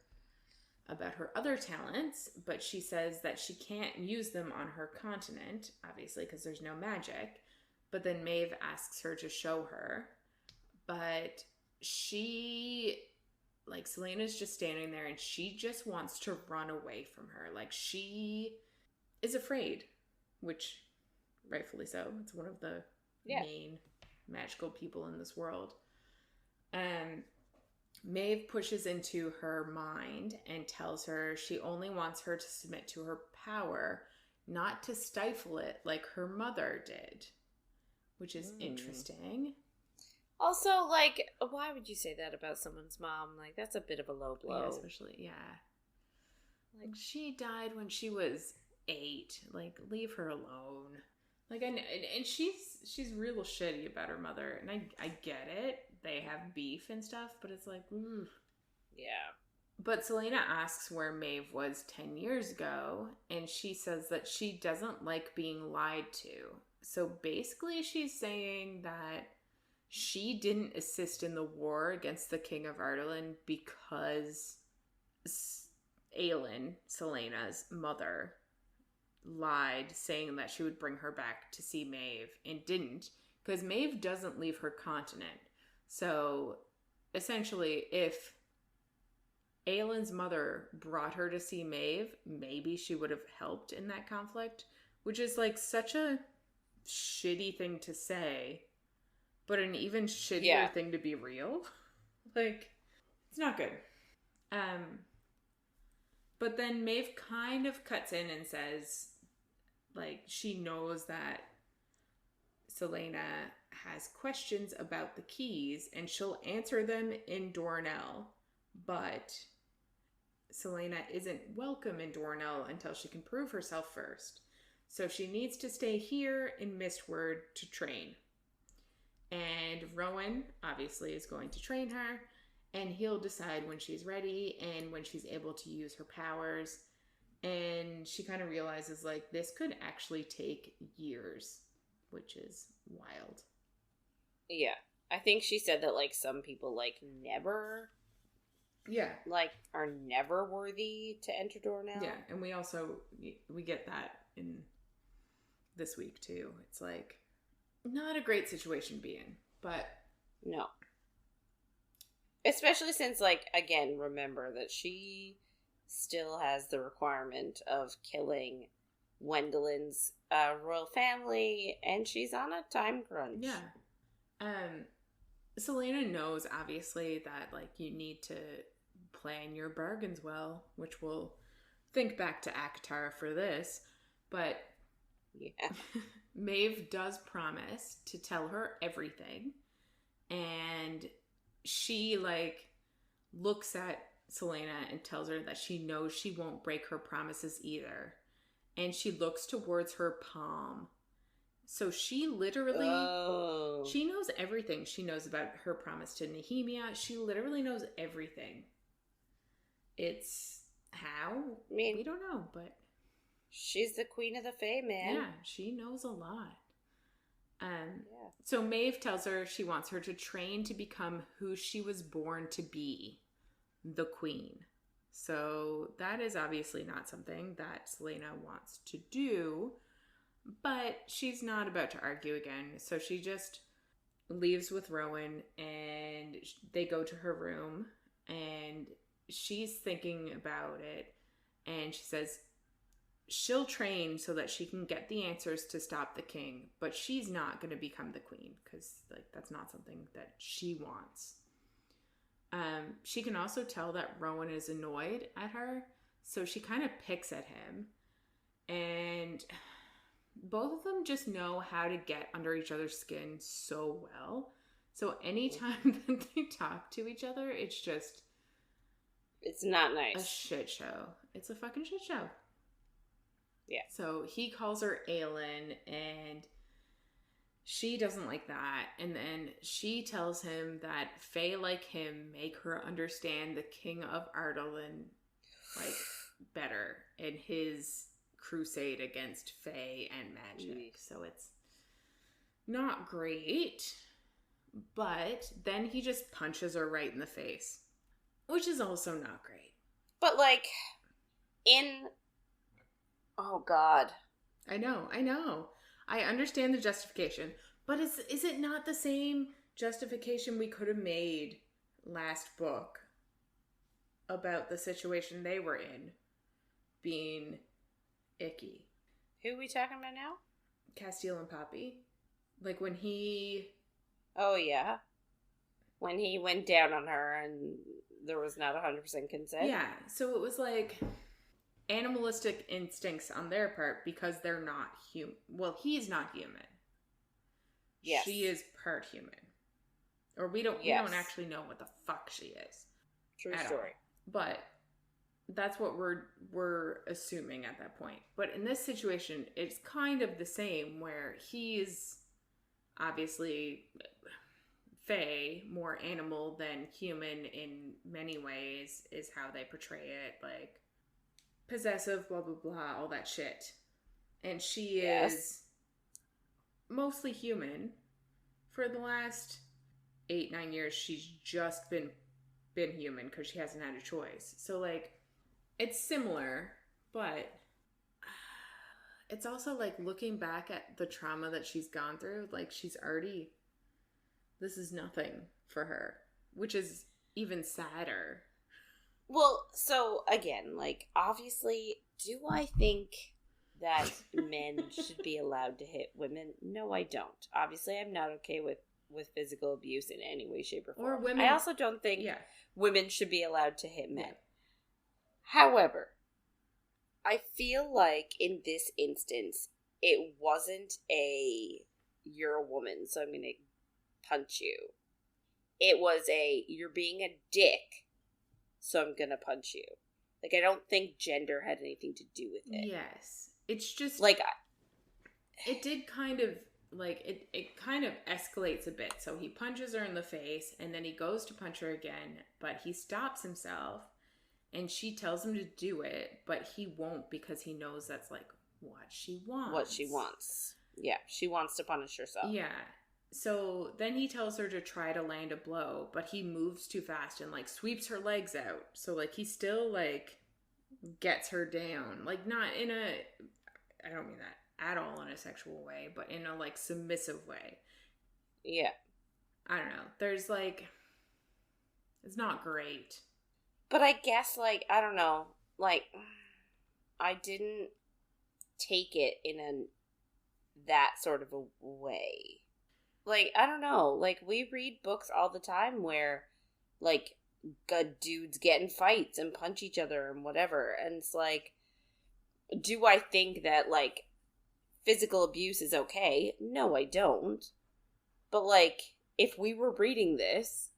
about her other talents, but she says that she can't use them on her continent, obviously, because there's no magic. But then Maeve asks her to show her. But she, like, Celaena's just standing there and she just wants to run away from her. Like, she is afraid, which rightfully so. It's one of the main magical people in this world. Maeve pushes into her mind and tells her she only wants her to submit to her power, not to stifle it like her mother did, which is interesting. Also, like, why would you say that about someone's mom? Like, that's a bit of a low blow. Yeah, especially, yeah. Like, she died when she was 8. Like, leave her alone. Like, and she's real shitty about her mother, and I get it. They have beef and stuff, but it's like, ooh. Yeah. But Celaena asks where Maeve was 10 years ago, and she says that she doesn't like being lied to. So basically, she's saying that she didn't assist in the war against the King of Ardalan because Aelin, Celaena's mother, lied, saying that she would bring her back to see Maeve, and didn't, because Maeve doesn't leave her continent. So essentially, if Aelin's mother brought her to see Maeve, maybe she would have helped in that conflict, which is like such a shitty thing to say, but an even shittier thing to be real. Like, it's not good. But then Maeve kind of cuts in and says, like, she knows that Celaena has questions about the keys and she'll answer them in Dornell, but Celaena isn't welcome in Dornell until she can prove herself first. So she needs to stay here in Mistward to train. And Rowan, obviously, is going to train her, and he'll decide when she's ready and when she's able to use her powers. And she kind of realizes, like, this could actually take years, which is wild. Yeah. I think she said that, like, some people, like, never... Yeah. Like, are never worthy to enter Dornell. Yeah, and we get that in this week, too. It's, like, not a great situation to be in, but... No. Especially since, like, again, remember that she still has the requirement of killing Wendellin's royal family, and she's on a time crunch. Yeah. Celaena knows, obviously, that, like, you need to plan your bargains well, which we'll think back to Akatar for this, but yeah. Maeve does promise to tell her everything, and she, like, looks at Celaena and tells her that she knows she won't break her promises either, and she looks towards her palm. So she literally, she knows everything. She knows about her promise to Nehemia. She literally knows everything. It's how? I mean, we don't know, but... She's the queen of the Fae, man. Yeah, she knows a lot. So Maeve tells her she wants her to train to become who she was born to be, the queen. So that is obviously not something that Celaena wants to do, but she's not about to argue again. So she just leaves with Rowan, and they go to her room, and she's thinking about it, and she says she'll train so that she can get the answers to stop the king, but she's not going to become the queen because, like, that's not something that she wants. She can also tell that Rowan is annoyed at her, so she kind of picks at him, and both of them just know how to get under each other's skin so well. So anytime that they talk to each other, it's not nice. A shit show. It's a fucking shit show. Yeah. So he calls her Aelin, and she doesn't like that. And then she tells him that Fae like him make her understand the King of Ardalan, like, better in his crusade against Fae and magic. So it's not great. But then he just punches her right in the face, which is also not great. But, like, oh, God. I know. I understand the justification, but is it not the same justification we could have made last book about the situation they were in being icky? Who are we talking about now? Castile and Poppy. Like, when he... Oh, yeah. When he went down on her and there was not 100% consent. Yeah, so it was like animalistic instincts on their part because they're not human. Well, he's not human. Yes. She is part human. Or we don't actually know what the fuck she is. True story. But that's what we're assuming at that point. But in this situation, it's kind of the same where he's obviously fae, more animal than human in many ways, is how they portray it. Like, possessive, blah, blah, blah, all that shit. And she is mostly human. For the last 8-9 years, she's just been human because she hasn't had a choice. So, like, it's similar, but it's also, like, looking back at the trauma that she's gone through, like, she's already... This is nothing for her, which is even sadder. Well, so, again, like, obviously, do I think that men should be allowed to hit women? No, I don't. Obviously, I'm not okay with physical abuse in any way, shape, or form. Or women. I also don't think women should be allowed to hit men. Yeah. However, I feel like in this instance, it wasn't you're a woman, so I'm going to punch you. It was you're being a dick, so I'm going to punch you. Like, I don't think gender had anything to do with it. Yes. It's just... Like... It did kind of... Like, it kind of escalates a bit. So he punches her in the face, and then he goes to punch her again, but he stops himself, and she tells him to do it, but he won't because he knows that's, like, what she wants. What she wants. Yeah, she wants to punish herself. Yeah. So then he tells her to try to land a blow, but he moves too fast and, like, sweeps her legs out. So, like, he still, like, gets her down. Like, not in a... I don't mean that at all in a sexual way, but in a, like, submissive way. Yeah. I don't know. There's, like... It's not great. But I guess, like, I don't know. Like, I didn't take it in that sort of a way. Like, I don't know. Like, we read books all the time where, like, good dudes get in fights and punch each other and whatever. And it's like, do I think that, like, physical abuse is okay? No, I don't. But, like, if we were reading this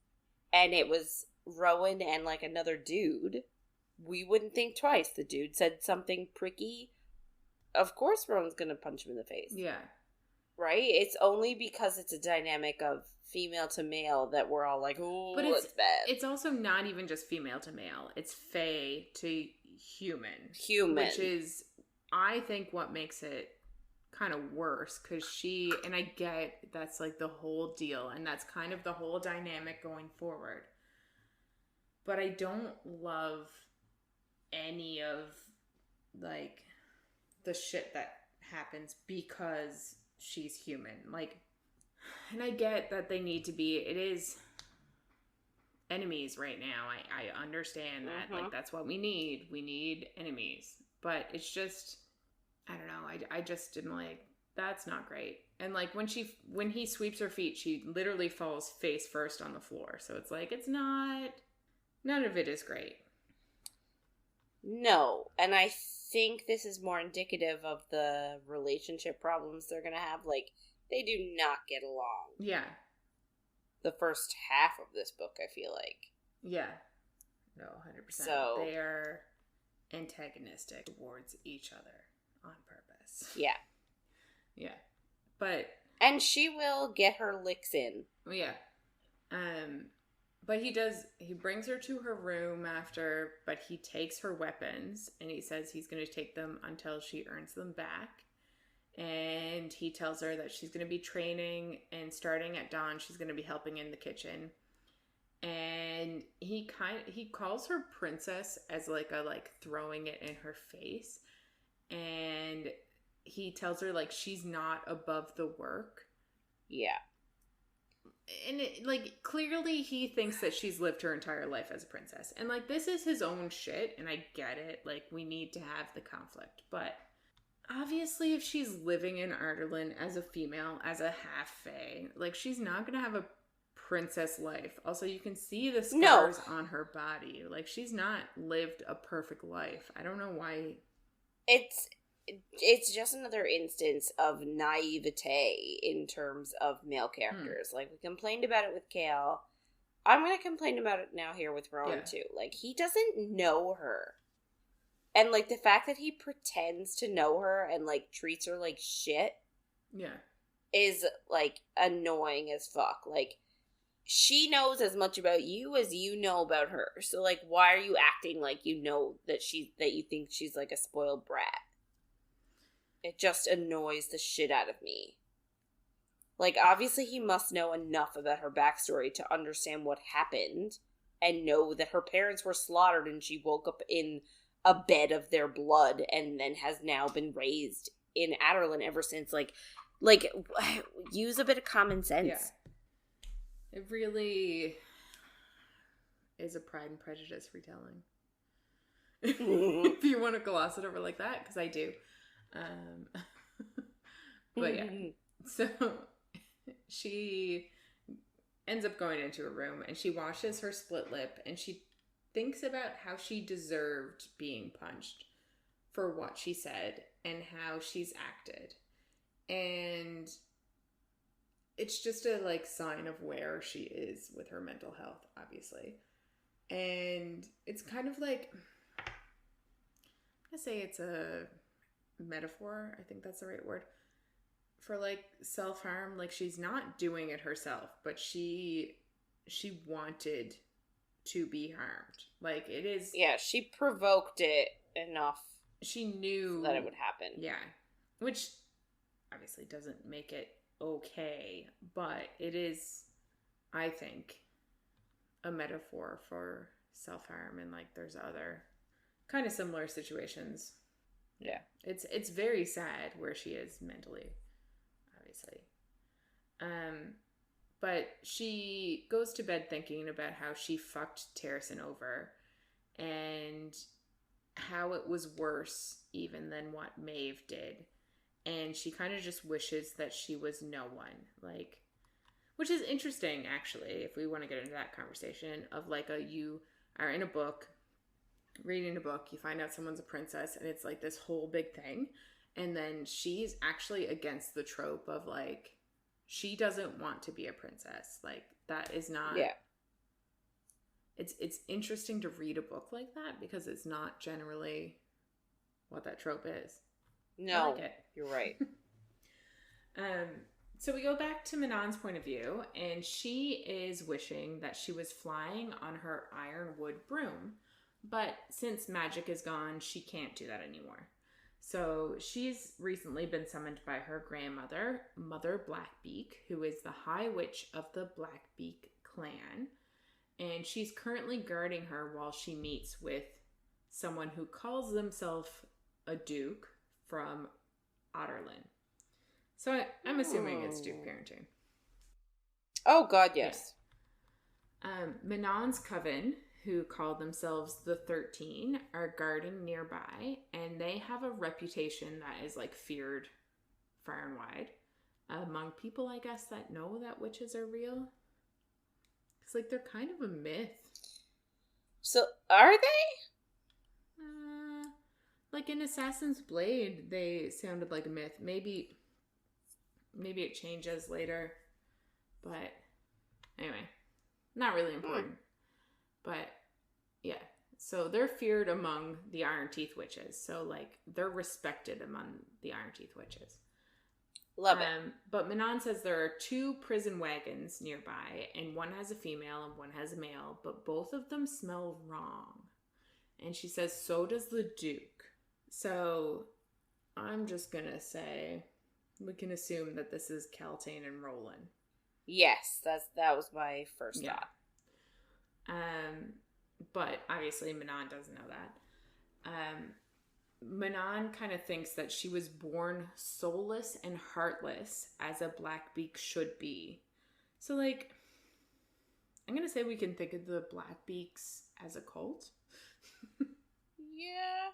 and it was Rowan and, like, another dude, we wouldn't think twice. The dude said something pricky. Of course Rowan's gonna punch him in the face. Yeah. Right? It's only because it's a dynamic of female to male that we're all like, oh, it's bad. It's also not even just female to male. It's fae to human. Human. Which is, I think, what makes it kind of worse. Because and I get that's, like, the whole deal. And that's kind of the whole dynamic going forward. But I don't love any of, like, the shit that happens because she's human. Like, and I get that they need to be, it is enemies right now. I understand that. Mm-hmm. Like, that's what we need. We need enemies. But it's just, I don't know. I just am like, that's not great. And, like, when he sweeps her feet, she literally falls face first on the floor. So it's like, it's not, none of it is great. No. And I think this is more indicative of the relationship problems they're going to have. Like, they do not get along. Yeah. The first half of this book, I feel like. Yeah. No, 100%. So, they are antagonistic towards each other on purpose. Yeah. Yeah. But... And she will get her licks in. Yeah. But he brings her to her room after, but he takes her weapons, and he says he's going to take them until she earns them back. And he tells her that she's going to be training, and starting at dawn, she's going to be helping in the kitchen. And he calls her princess as like throwing it in her face. And he tells her, like, she's not above the work. Yeah. And it, like, clearly he thinks that she's lived her entire life as a princess. And, like, this is his own shit, and I get it. Like, we need to have the conflict. But obviously, if she's living in Ireland as a female, as a half-fae, like, she's not going to have a princess life. Also, you can see the scars on her body. Like, she's not lived a perfect life. I don't know why. It's just another instance of naivete in terms of male characters. Like, we complained about it with Chaol. I'm going to complain about it now here with Rowan, too. Like, he doesn't know her. And, like, the fact that he pretends to know her and, like, treats her like shit is, like, annoying as fuck. Like, she knows as much about you as you know about her. So, like, why are you acting like you know that you think she's, like, a spoiled brat? It just annoys the shit out of me. Like, obviously he must know enough about her backstory to understand what happened and know that her parents were slaughtered and she woke up in a bed of their blood and then has now been raised in Adarlan ever since. Like, use a bit of common sense. Yeah. It really is a Pride and Prejudice retelling. If you want to gloss it over like that, because I do. But yeah, so she ends up going into a room and she washes her split lip and she thinks about how she deserved being punched for what she said and how she's acted. And it's just a like sign of where she is with her mental health, obviously. And it's kind of like, I'm gonna say it's a metaphor, I think that's the right word, for like self-harm. Like, she's not doing it herself, but she wanted to be harmed. Like, it is, she provoked it enough. She knew that it would happen. Yeah, which obviously doesn't make it okay, but it is, I think, a metaphor for self-harm. And like, there's other kind of similar situations. Yeah. It's very sad where she is mentally, obviously. But she goes to bed thinking about how she fucked Terracin over and how it was worse even than what Maeve did. And she kind of just wishes that she was no one. Like, which is interesting, actually, if we want to get into that conversation of like you are in a book, reading a book, you find out someone's a princess and it's like this whole big thing, and then she's actually against the trope of like, she doesn't want to be a princess. Like, that is not, it's interesting to read a book like that because it's not generally what that trope is. No, I like it. You're right. So we go back to Manon's point of view, and she is wishing that she was flying on her ironwood broom. But since magic is gone, she can't do that anymore. So she's recently been summoned by her grandmother, Mother Blackbeak, who is the High Witch of the Blackbeak clan. And she's currently guarding her while she meets with someone who calls themselves a duke from Adarlan. So I'm assuming it's duke parenting. Oh, God, yes. Yeah. Manon's coven, who call themselves the 13, are guarding nearby, and they have a reputation that is like feared far and wide among people, I guess, that know that witches are real. It's like they're kind of a myth. So are they? Like in Assassin's Blade, they sounded like a myth. Maybe it changes later, but anyway, not really important. But yeah, so they're feared among the Ironteeth witches. So like, they're respected among the Ironteeth witches. Love it. But Manon says there are 2 prison wagons nearby, and one has a female and one has a male, but both of them smell wrong. And she says, so does the Duke. So I'm just gonna say we can assume that this is Caltaine and Roland. Yes, that was my first thought. But obviously Manon doesn't know that. Manon kind of thinks that she was born soulless and heartless, as a Blackbeak should be. So like, I'm gonna say we can think of the Blackbeaks as a cult. Yeah.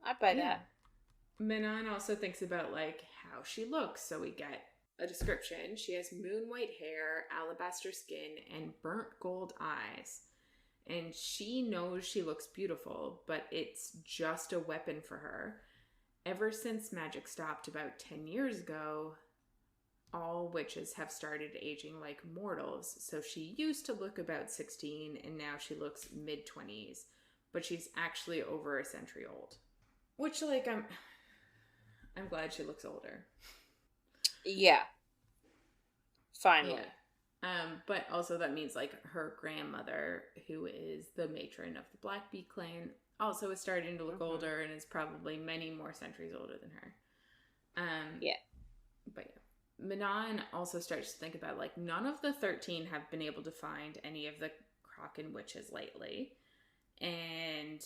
I buy that. Manon also thinks about like how she looks. So we get a description. She has moon white hair, alabaster skin, and burnt gold eyes. And she knows she looks beautiful, but it's just a weapon for her. Ever since magic stopped about 10 years ago, all witches have started aging like mortals. So she used to look about 16, and now she looks mid-20s. But she's actually over a century old. Which, like, I'm glad she looks older. Yeah. Finally. Yeah. But also that means, like, her grandmother, who is the matron of the Blackbeak clan, also is starting to look older and is probably many more centuries older than her. Yeah. But yeah. Manon also starts to think about, like, none of the 13 have been able to find any of the Kraken witches lately. And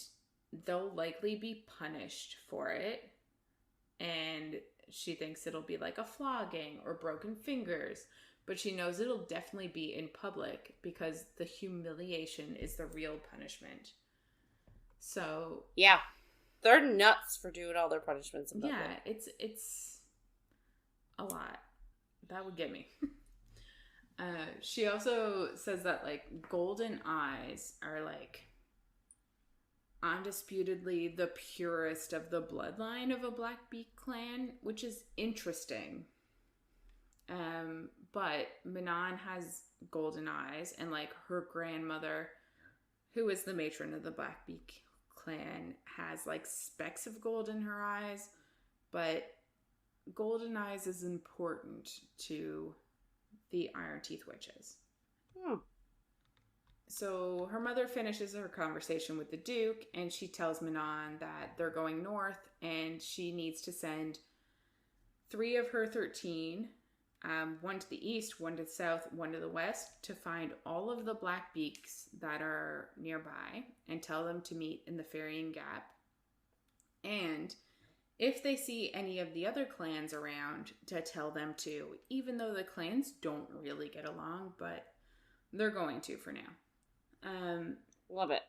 they'll likely be punished for it. And she thinks it'll be like a flogging or broken fingers. But she knows it'll definitely be in public because the humiliation is the real punishment. So... yeah. They're nuts for doing all their punishments in public. yeah, it's a lot. That would get me. She also says that, like, golden eyes are, like, undisputedly the purest of the bloodline of a Blackbeak clan, which is interesting. But Manon has golden eyes, and, like, her grandmother, who is the matron of the Blackbeak clan, has, like, specks of gold in her eyes, but golden eyes is important to the Ironteeth witches. So her mother finishes her conversation with the Duke, and she tells Manon that they're going north, and she needs to send 3 of her 13, one to the east, one to the south, one to the west, to find all of the Blackbeaks that are nearby and tell them to meet in the Ferrying Gap. And if they see any of the other clans around, to tell them to, even though the clans don't really get along, but they're going to for now. Love it.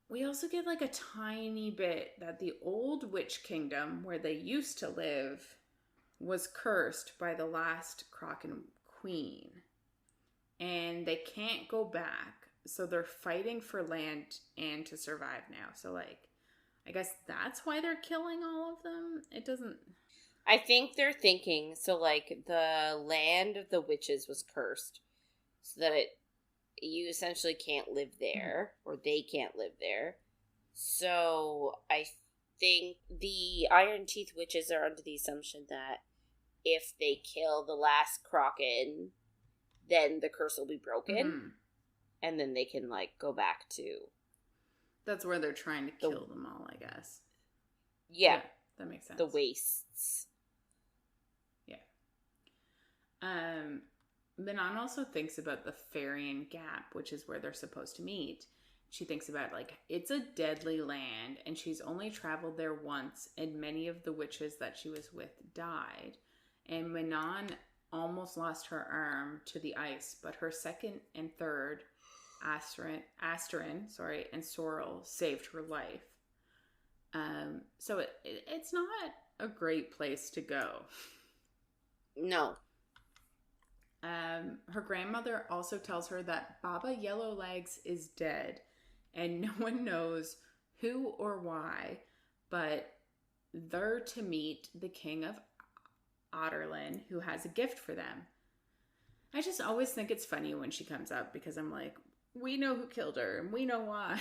We also get, like, a tiny bit that the old witch kingdom where they used to live was cursed by the last Kraken queen. And they can't go back. So they're fighting for land and to survive now. So, like, I guess that's why they're killing all of them. It doesn't... I think they're thinking, so, like, the land of the witches was cursed. So that you essentially can't live there, or they can't live there. So I think the Ironteeth witches are under the assumption that if they kill the last Kraken, then the curse will be broken, and then they can, like, go back to... that's where they're trying to kill them all, I guess. Yeah. That makes sense. The wastes. Yeah. Manon also thinks about the Ferrying Gap, which is where they're supposed to meet. She thinks about, like, it's a deadly land, and she's only traveled there once, and many of the witches that she was with died. And Manon almost lost her arm to the ice, but her second and third, Asterin, and Sorrel, saved her life. So it's not a great place to go. No. Her grandmother also tells her that Baba Yellowlegs is dead, and no one knows who or why, but they're to meet the king of Otterlin, who has a gift for them. I just always think it's funny when she comes up, because I'm like, we know who killed her, and we know why.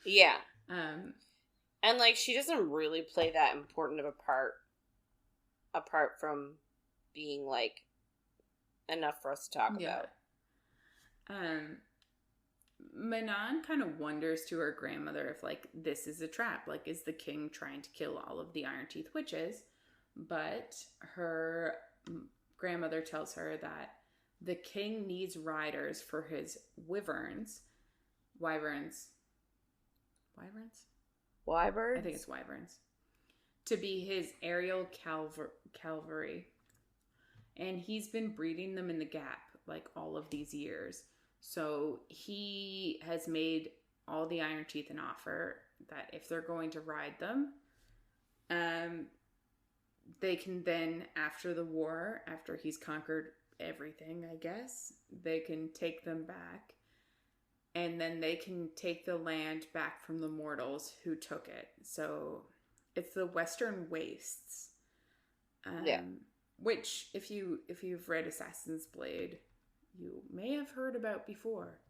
Yeah. And, like, she doesn't really play that important of a part, apart from being, like, enough for us to talk about. Manon kind of wonders to her grandmother if, like, this is a trap. Like, is the king trying to kill all of the Ironteeth witches? But her grandmother tells her that the king needs riders for his wyverns. Wyverns? Wyverns? I think it's wyverns. To be his aerial cavalry. And he's been breeding them in the gap, like, all of these years. So he has made all the Ironteeth an offer that if they're going to ride them, they can then, after the war, after he's conquered everything, I guess, they can take them back. And then they can take the land back from the mortals who took it. So it's the Western Wastes. Which, if you've read Assassin's Blade, you may have heard about before.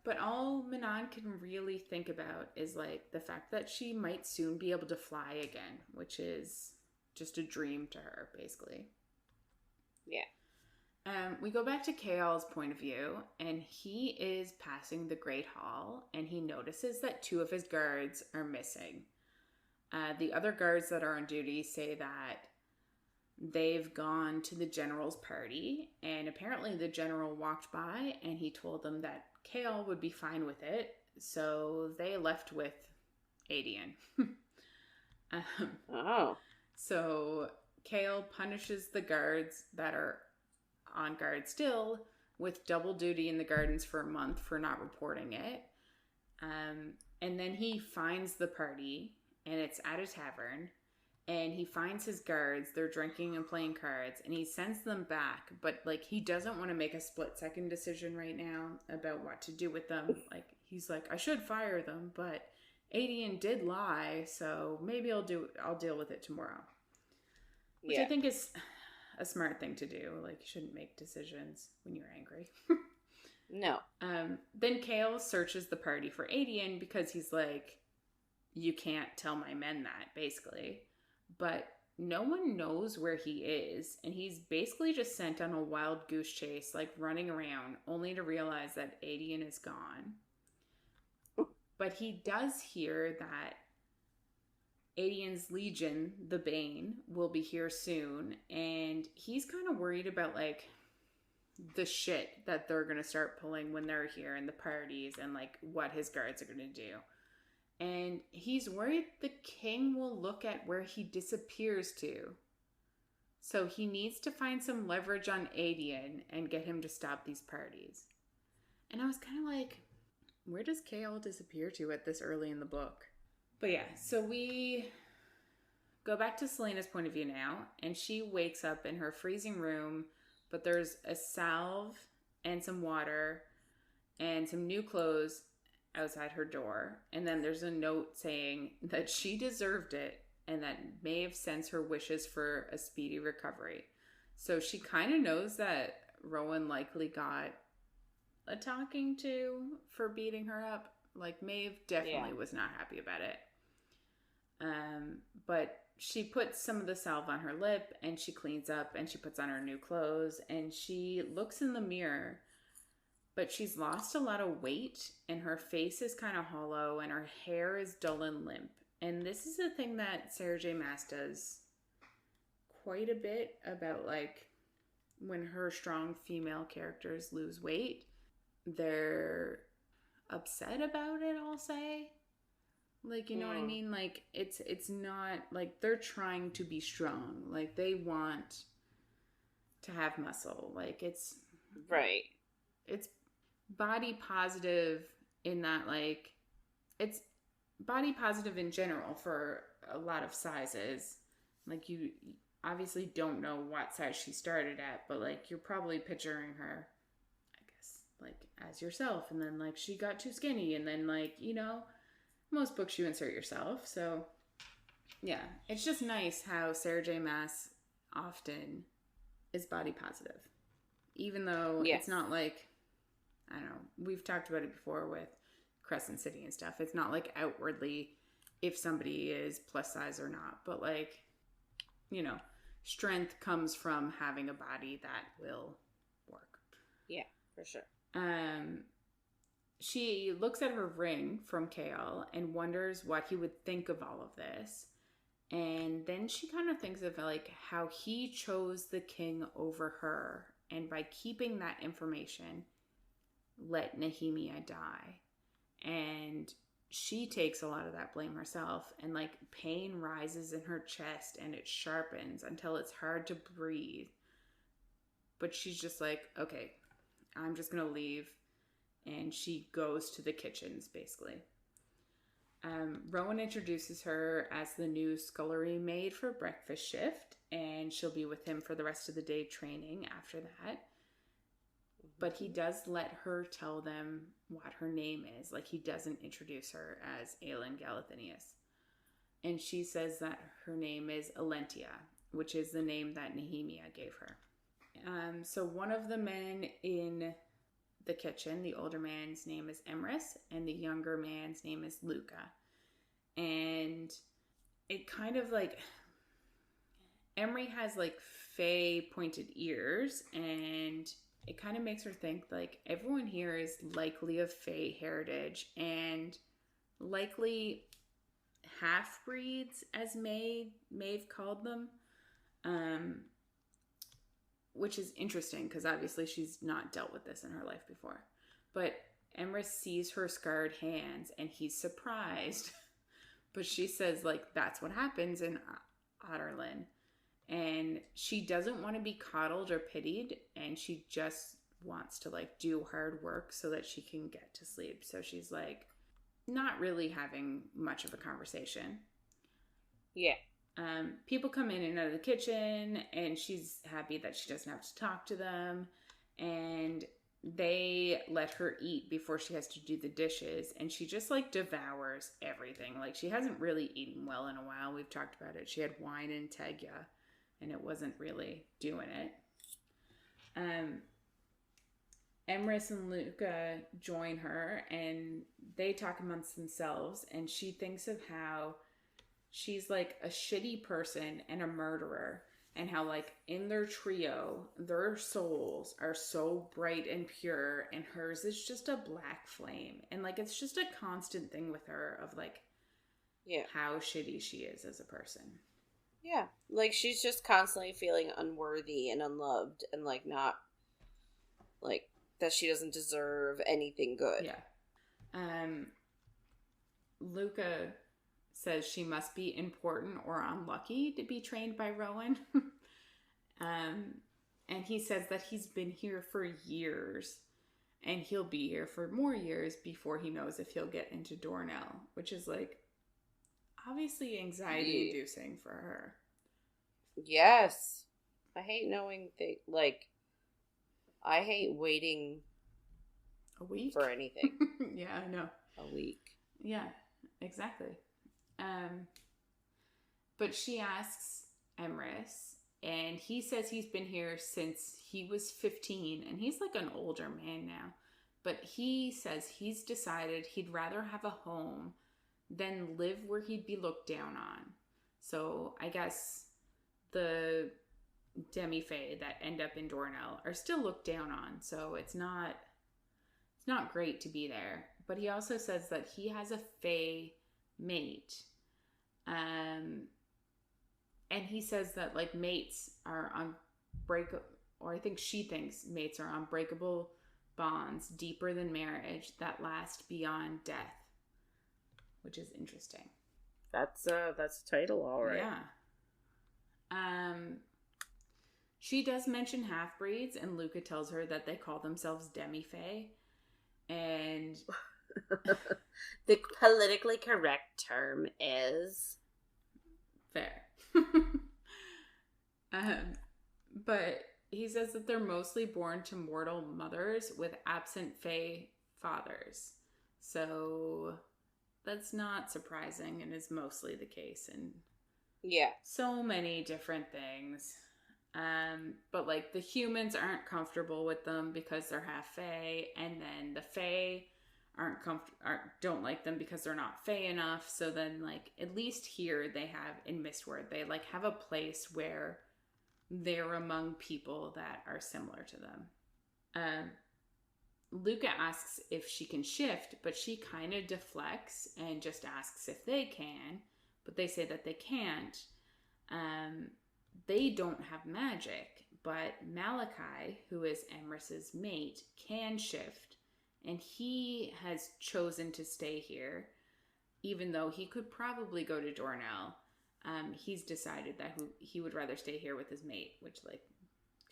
But all Manon can really think about is like the fact that she might soon be able to fly again, which is just a dream to her, basically. Yeah. We go back to Chaol's point of view, and he is passing the Great Hall, and he notices that 2 of his guards are missing. The other guards that are on duty say that they've gone to the general's party, and apparently the general walked by, and he told them that Chaol would be fine with it, so they left with Adian. So Chaol punishes the guards that are on guard still with double duty in the gardens for a month for not reporting it. And then he finds the party, and it's at a tavern, and he finds his guards. They're drinking and playing cards, and he sends them back, but like he doesn't want to make a split-second decision right now about what to do with them. Like he's like, I should fire them, but Adian did lie, so maybe I'll deal with it tomorrow. Which I think is a smart thing to do. Like, you shouldn't make decisions when you're angry. No. Then Chaol searches the party for Adian because he's like, you can't tell my men that, basically. But no one knows where he is, and he's basically just sent on a wild goose chase, like running around, only to realize that Adian is gone. But he does hear that Adian's legion, the Bane, will be here soon, and he's kind of worried about like the shit that they're gonna start pulling when they're here in the parties, and like what his guards are gonna do. And he's worried the king will look at where he disappears to, so he needs to find some leverage on Adian and get him to stop these parties. And I was kind of like, where does Chaol disappear to at this early in the book? But yeah, so we go back to Celaena's point of view now, and she wakes up in her freezing room, but there's a salve and some water and some new clothes outside her door. And then there's a note saying that she deserved it and that Maeve sends her wishes for a speedy recovery. So she kind of knows that Rowan likely got a talking to for beating her up. Like, Maeve definitely was not happy about it. But she puts some of the salve on her lip, and she cleans up, and she puts on her new clothes, and she looks in the mirror, but she's lost a lot of weight, and her face is kind of hollow, and her hair is dull and limp. And this is a thing that Sarah J Maas does quite a bit about, like, when her strong female characters lose weight, they're upset about it, I'll say. Like, you know what I mean? Like, it's not, like, they're trying to be strong. Like, they want to have muscle. Like, it's... Right. It's body positive in that, like, it's body positive in general for a lot of sizes. Like, you obviously don't know what size she started at, but, like, you're probably picturing her, I guess, like, as yourself. And then, like, she got too skinny. And then, like, you know... Most books you insert yourself, so yeah. It's just nice how Sarah J Maas often is body positive. Even though it's not like, I don't know, we've talked about it before with Crescent City and stuff. It's not like outwardly if somebody is plus size or not, but like, you know, strength comes from having a body that will work. Yeah, for sure. She looks at her ring from Chaol and wonders what he would think of all of this. And then she kind of thinks of like how he chose the king over her. And by keeping that information, let Nehemia die. And she takes a lot of that blame herself. And like pain rises in her chest and it sharpens until it's hard to breathe. But she's just like, okay, I'm just going to leave. And she goes to the kitchens, basically. Rowan introduces her as the new scullery maid for breakfast shift, and she'll be with him for the rest of the day training after that. But he does let her tell them what her name is. Like, he doesn't introduce her as Aelin Galathynius. And she says that her name is Alentia, which is the name that Nehemia gave her. So one of the men in the kitchen, the older man's name is Emrys, and the younger man's name is Luca. And it kind of like... Emery has like fey pointed ears, and it kind of makes her think like everyone here is likely of fey heritage and likely half-breeds, as Maeve called them, which is interesting because obviously she's not dealt with this in her life before. But Emrys sees her scarred hands and he's surprised. But she says like that's what happens in Otterlin. And she doesn't want to be coddled or pitied, and she just wants to like do hard work so that she can get to sleep. So she's like not really having much of a conversation. Yeah. People come in and out of the kitchen, and she's happy that she doesn't have to talk to them. And they let her eat before she has to do the dishes, and she just like devours everything. Like, she hasn't really eaten well in a while. We've talked about it. She had wine and Tegya, and it wasn't really doing it. Emrys and Luca join her, and they talk amongst themselves, and she thinks of how she's like a shitty person and a murderer, and how like in their trio, their souls are so bright and pure, and hers is just a black flame. And like, it's just a constant thing with her of like, yeah, how shitty she is as a person. Yeah, like she's just constantly feeling unworthy and unloved, and like not like that she doesn't deserve anything good. Yeah. Luca says she must be important or unlucky to be trained by Rowan. And he says that he's been here for years, and he'll be here for more years before he knows if he'll get into Dornell, which is like obviously anxiety inducing for her. Yes. I hate knowing like I hate waiting a week for anything. Yeah, I know. A week. Yeah, exactly. But she asks Emrys, and he says he's been here since he was 15, and he's like an older man now. But he says he's decided he'd rather have a home than live where he'd be looked down on. So I guess the demi-fae that end up in Dornell are still looked down on. So it's not great to be there. But he also says that he has a fae mate. And he says that like mates are unbreakable, or I think she thinks mates are unbreakable bonds deeper than marriage that last beyond death. Which is interesting. That's a title, all right. Yeah. She does mention half-breeds, and Luca tells her that they call themselves demi-fae. And the politically correct term is fair. But he says that they're mostly born to mortal mothers with absent fae fathers. So that's not surprising, and is mostly the case in so many different things. But like the humans aren't comfortable with them because they're half fae, and then the fae don't like them because they're not fae enough. So then like at least here they have in Mistward, they like have a place where they're among people that are similar to them. Luca asks if she can shift, but she kind of deflects and just asks if they can, but they say that they can't. They don't have magic, but Malachi, who is Emrys's mate, can shift, and he has chosen to stay here, even though he could probably go to Dornell. He's decided that he would rather stay here with his mate, which like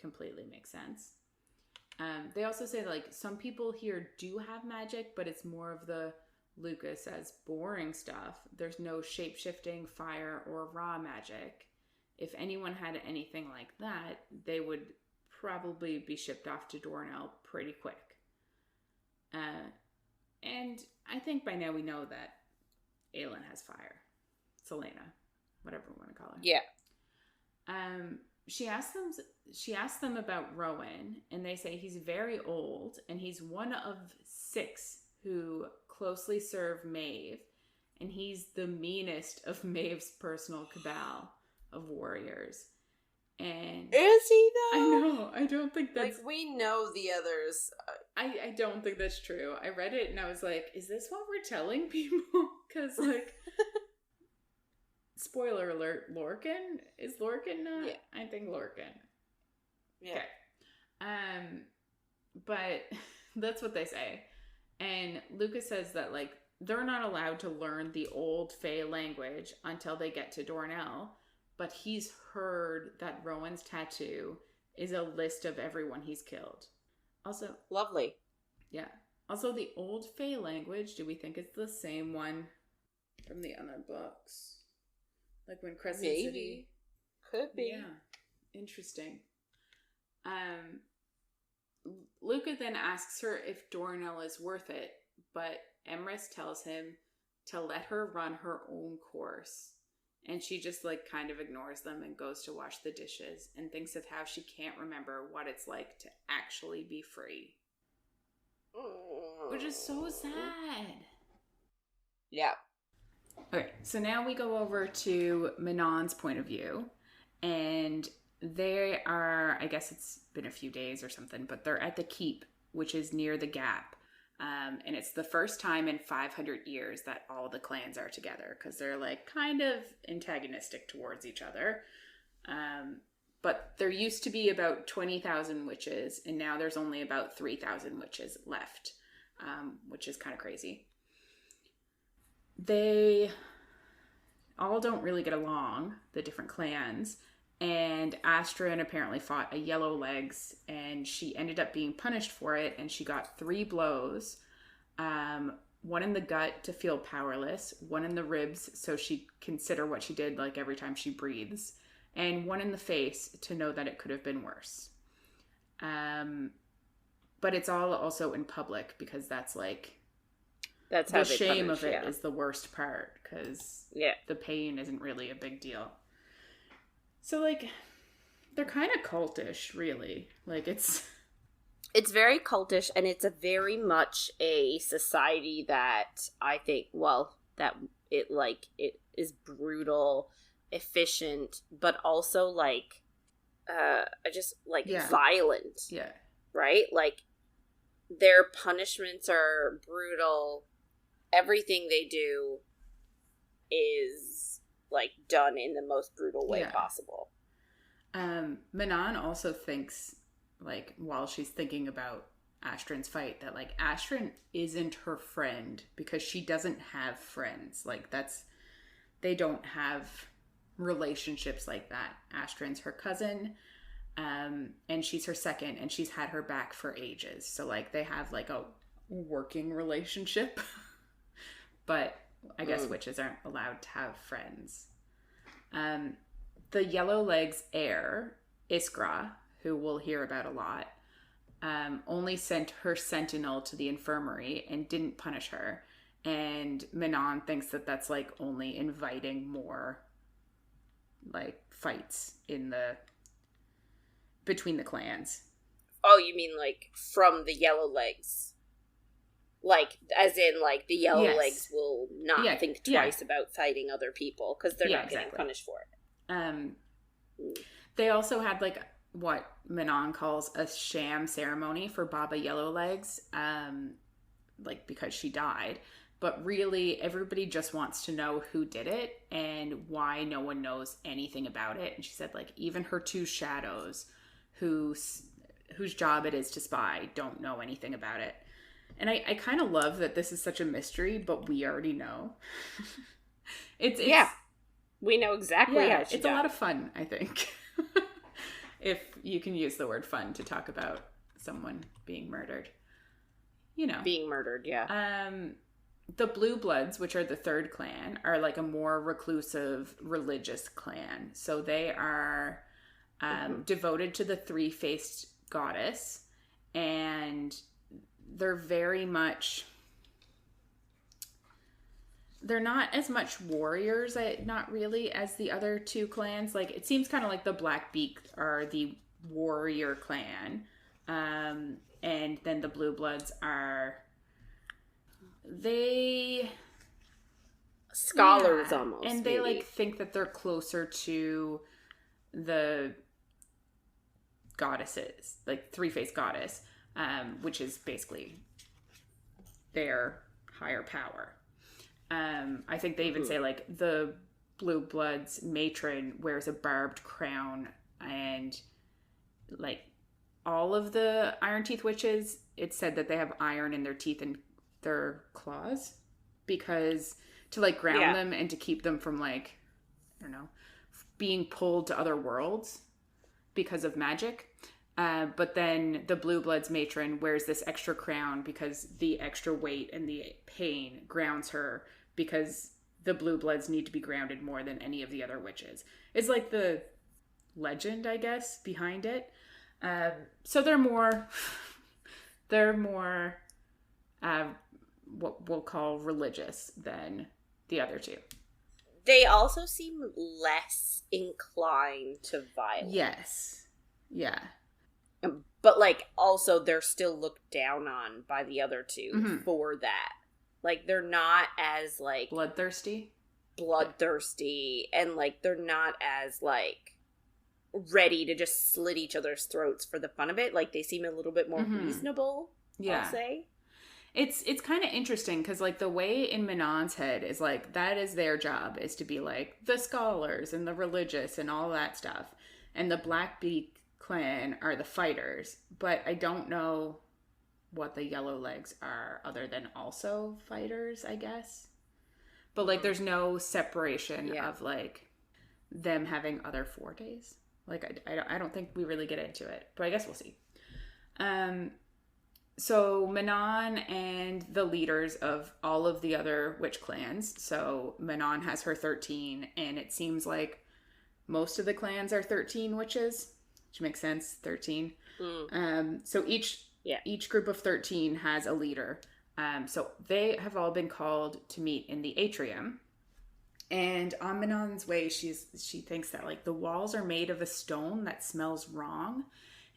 completely makes sense. They also say that like some people here do have magic, but it's more of the Lucas as boring stuff. There's no shape-shifting, fire, or raw magic. If anyone had anything like that, they would probably be shipped off to Dornell pretty quick. And I think by now we know that Aelin has fire. Celaena, whatever we want to call her. Yeah. She asks them about Rowan, and they say he's very old, and he's one of 6 who closely serve Maeve, and he's the meanest of Maeve's personal cabal of warriors. And is he though? I know. I don't think that's like, we know the others. I don't think that's true. I read it and I was like, is this what we're telling people? Because, like, spoiler alert, Lorcan? Is Lorcan not? Yeah. I think Lorcan. Yeah. Okay. But that's what they say. And Lucas says that, like, they're not allowed to learn the old Fae language until they get to Dornell. But he's heard that Rowan's tattoo is a list of everyone he's killed. Also, Lovely. yeah. Also, the old Fae language, do we think it's the same one from the other books? Like when Crescent Maybe. City? Could be. Yeah. Interesting. Luca then asks her if Dornell is worth it, but Emrys tells him to let her run her own course. And she just, like, kind of ignores them and goes to wash the dishes and thinks of how she can't remember what it's like to actually be free. Which is so sad. Yeah. Okay, so now we go over to Manon's point of view. And they are, I guess it's been a few days or something, but they're at the keep, which is near the gap. And it's the first time in 500 years that all the clans are together because they're, like, kind of antagonistic towards each other. But there used to be about 20,000 witches, and now there's only about 3,000 witches left, which is kind of crazy. They all don't really get along, the different clans, and Astrid apparently fought a Yellowlegs, and she ended up being punished for it, and she got 3 blows. One in the gut to feel powerless, one in the ribs so she consider what she did, like, every time she breathes, and one in the face to know that it could have been worse. But it's all also in public because that's, like, That's how the they shame punish, of it yeah. is the worst part because the pain isn't really a big deal. So, like, they're kind of cultish, really. Like, it's very cultish, and it's a very much a society that I think, well, that it is brutal, efficient, but also, like, just, like, violent. Yeah. Right? Like, their punishments are brutal. Everything they do is, like, done in the most brutal way possible. Manon also thinks, like, while she's thinking about Astrid's fight, that, like, Astrid isn't her friend because she doesn't have friends. Like, they don't have relationships like that. Astrid's her cousin, and she's her second, and she's had her back for ages. So, like, they have, like, a working relationship. But I guess witches aren't allowed to have friends. The Yellowlegs heir, Iskra, who we'll hear about a lot, only sent her sentinel to the infirmary and didn't punish her. And Manon thinks that that's, like, only inviting more, like, fights between the clans. Oh, you mean, like, from the Yellowlegs? Like, as in, like, the Yellowlegs will not think twice about fighting other people because they're not getting punished for it. They also had, like, what Manon calls a sham ceremony for Baba Yellowlegs, like, because she died. But really, everybody just wants to know who did it and why no one knows anything about it. And she said, like, even her 2 shadows, whose job it is to spy, don't know anything about it. And I kind of love that this is such a mystery, but we already know. It's we know exactly how she it's died. A lot of fun, I think. If you can use the word fun to talk about someone being murdered. You know. Being murdered, yeah. the Blue Bloods, which are the third clan, are like a more reclusive religious clan. So they are devoted to the three-faced goddess, and they're very much... They're not as much warriors, not really, as the other two clans. Like, it seems kind of like the Blackbeak are the warrior clan. And then the Blue Bloods are... They... Scholars, almost. And they, like, think that they're closer to the goddesses. Like, three-faced goddess. Which is basically their higher power. I think they even say, like, the Blue Bloods matron wears a barbed crown, and, like, all of the Ironteeth witches, it's said that they have iron in their teeth and their claws, because to, like, ground them and to keep them from, like, I don't know, being pulled to other worlds because of magic. But then the Blue Bloods matron wears this extra crown because the extra weight and the pain grounds her, because the Blue Bloods need to be grounded more than any of the other witches. It's like the legend, I guess, behind it. So they're more what we'll call religious than the other two. They also seem less inclined to violence. Yes. Yeah. But, like, also they're still looked down on by the other two for that. Like, they're not as, like... Bloodthirsty, and, like, they're not as, like, ready to just slit each other's throats for the fun of it. Like, they seem a little bit more reasonable, I'll say. It's kind of interesting, because, like, the way in Manon's head is, like, that is their job, is to be, like, the scholars and the religious and all that stuff. And the Blackbeak clan are the fighters. But I don't know what the Yellow Legs are, other than also fighters, I guess. But, like, there's no separation of, like, them having other fortes. Like, I don't think we really get into it, but I guess we'll see. So Manon and the leaders of all of the other witch clans. So Manon has her 13, and it seems like most of the clans are 13 witches, which makes sense, 13. So each group of 13 has a leader. So they have all been called to meet in the atrium. And on Manon's way, she thinks that, like, the walls are made of a stone that smells wrong.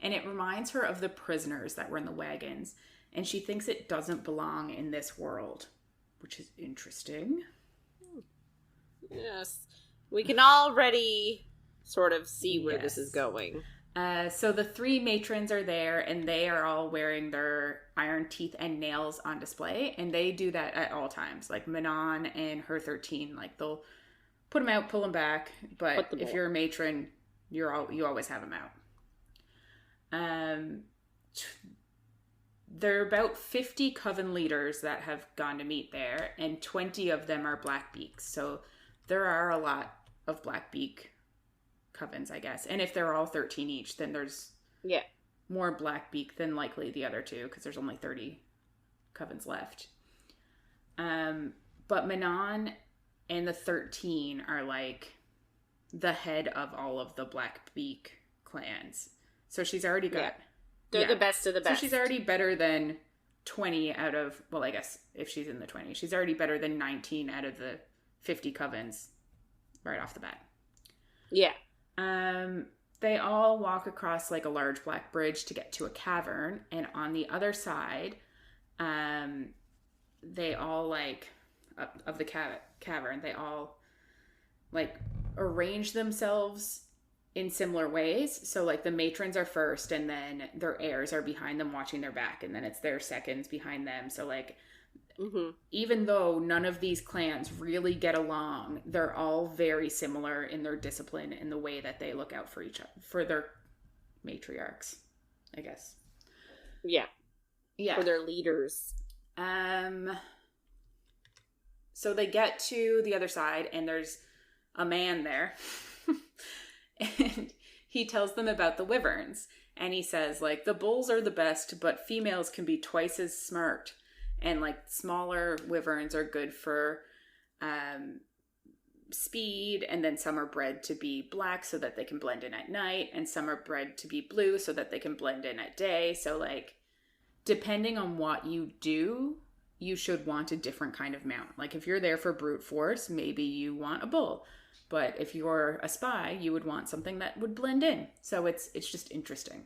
And it reminds her of the prisoners that were in the wagons. And she thinks it doesn't belong in this world, which is interesting. Yes. We can already sort of see where this is going. So the three matrons are there, and they are all wearing their iron teeth and nails on display, and they do that at all times. Like, Manon and her 13, like, they'll put them out, pull them back, but if you're a matron, you always have them out. There are about 50 coven leaders that have gone to meet there, and 20 of them are Blackbeaks. So there are a lot of Blackbeak covens, I guess. And if they're all 13 each, then there's more Blackbeak than likely the other two, because there's only 30 covens left. But Manon and the 13 are, like, the head of all of the Blackbeak clans. So she's already got... They're the best of the best. So she's already better than 20 out of... Well, I guess if she's in the 20. She's already better than 19 out of the 50 covens right off the bat. Yeah. They all walk across, like, a large black bridge to get to a cavern, and on the other side, they all, like, of the cavern, they all, like, arrange themselves in similar ways. So, like, the matrons are first, and then their heirs are behind them watching their back, and then it's their seconds behind them. So, like, even though none of these clans really get along, they're all very similar in their discipline and the way that they look out for each other, for their matriarchs, I guess. Yeah. For their leaders. So they get to the other side, and there's a man there. And he tells them about the wyverns. And he says, like, the bulls are the best, but females can be twice as smart. And like smaller wyverns are good for speed, and then some are bred to be black so that they can blend in at night, and some are bred to be blue so that they can blend in at day. So like depending on what you do, you should want a different kind of mount. Like if you're there for brute force, maybe you want a bull. But if you're a spy, you would want something that would blend in. So it's just interesting.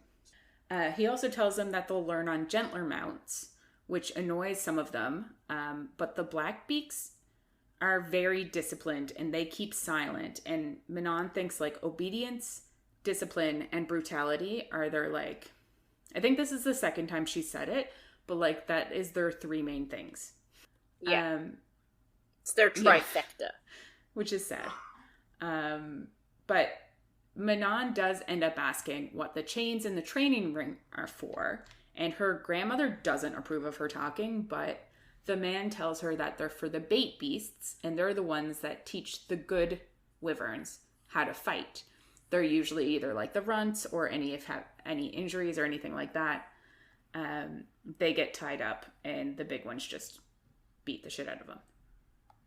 He also tells them that they'll learn on gentler mounts, which annoys some of them. But the Blackbeaks are very disciplined and they keep silent. And Manon thinks like obedience, discipline, and brutality are their like, I think this is the second time she said it, but like that is their three main things. Yeah. It's their trifecta. Yeah, which is sad. But Manon does end up asking what the chains in the training ring are for, and her grandmother doesn't approve of her talking, but the man tells her that they're for the bait beasts, and they're the ones that teach the good wyverns how to fight. They're usually either like the runts or if have any injuries or anything like that, they get tied up and the big ones just beat the shit out of them.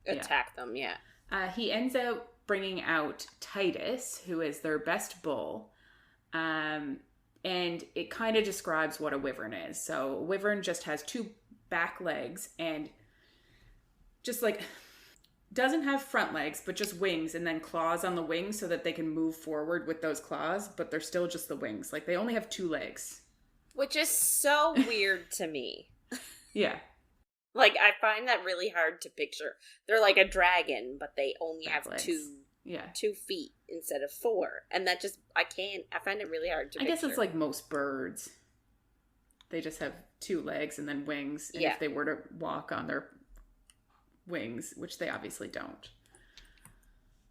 Attack them, yeah. He ends up bringing out Titus, who is their best bull. And it kind of describes what a wyvern is. So a wyvern just has two back legs and just like doesn't have front legs, but just wings and then claws on the wings so that they can move forward with those claws, but they're still just the wings. Like they only have two legs. Which is so weird to me. Yeah. Like, I find that really hard to picture. They're like a dragon, but they only Back have legs. 2 feet instead of 4. And that just, I find it really hard to picture. I guess it's like most birds. They just have 2 legs and then wings. And if they were to walk on their wings, which they obviously don't.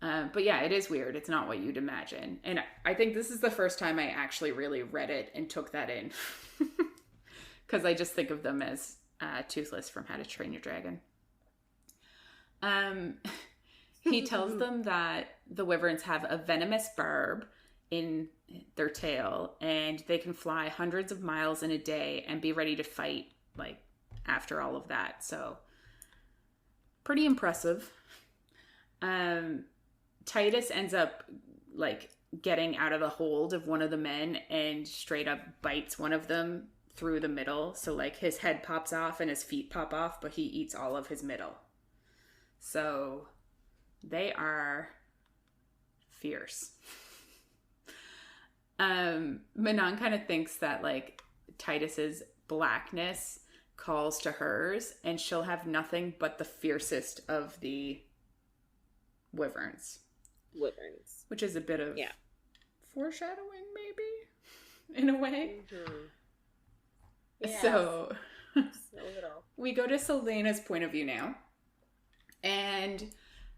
But yeah, it is weird. It's not what you'd imagine. And I think this is the first time I actually really read it and took that in. Because I just think of them as Toothless from How to Train Your Dragon. He tells them that the wyverns have a venomous barb in their tail, and they can fly hundreds of miles in a day and be ready to fight, like, after all of that. So, pretty impressive. Titus ends up, like, getting out of the hold of one of the men and straight up bites one of them through the middle. So, like, his head pops off and his feet pop off, but he eats all of his middle. So, they are fierce. Manon kind of thinks that, like, Titus's blackness calls to hers, and she'll have nothing but the fiercest of the wyverns. Which is a bit of foreshadowing, maybe, in a way. Mm-hmm. Yeah. So, a little. We go to Celaena's point of view now. And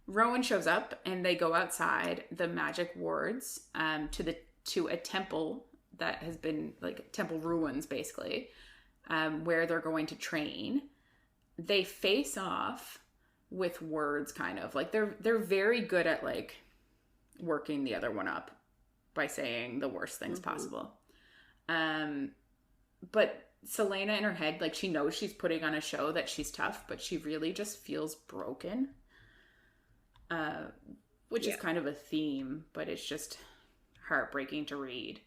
Rowan shows up, and they go outside the magic wards to a temple that has been, like, temple ruins, basically, where they're going to train. They face off with words, kind of. Like, they're very good at, like, working the other one up by saying the worst things possible. But Celaena in her head, like, she knows she's putting on a show that she's tough, but she really just feels broken. Which is kind of a theme, but it's just heartbreaking to read.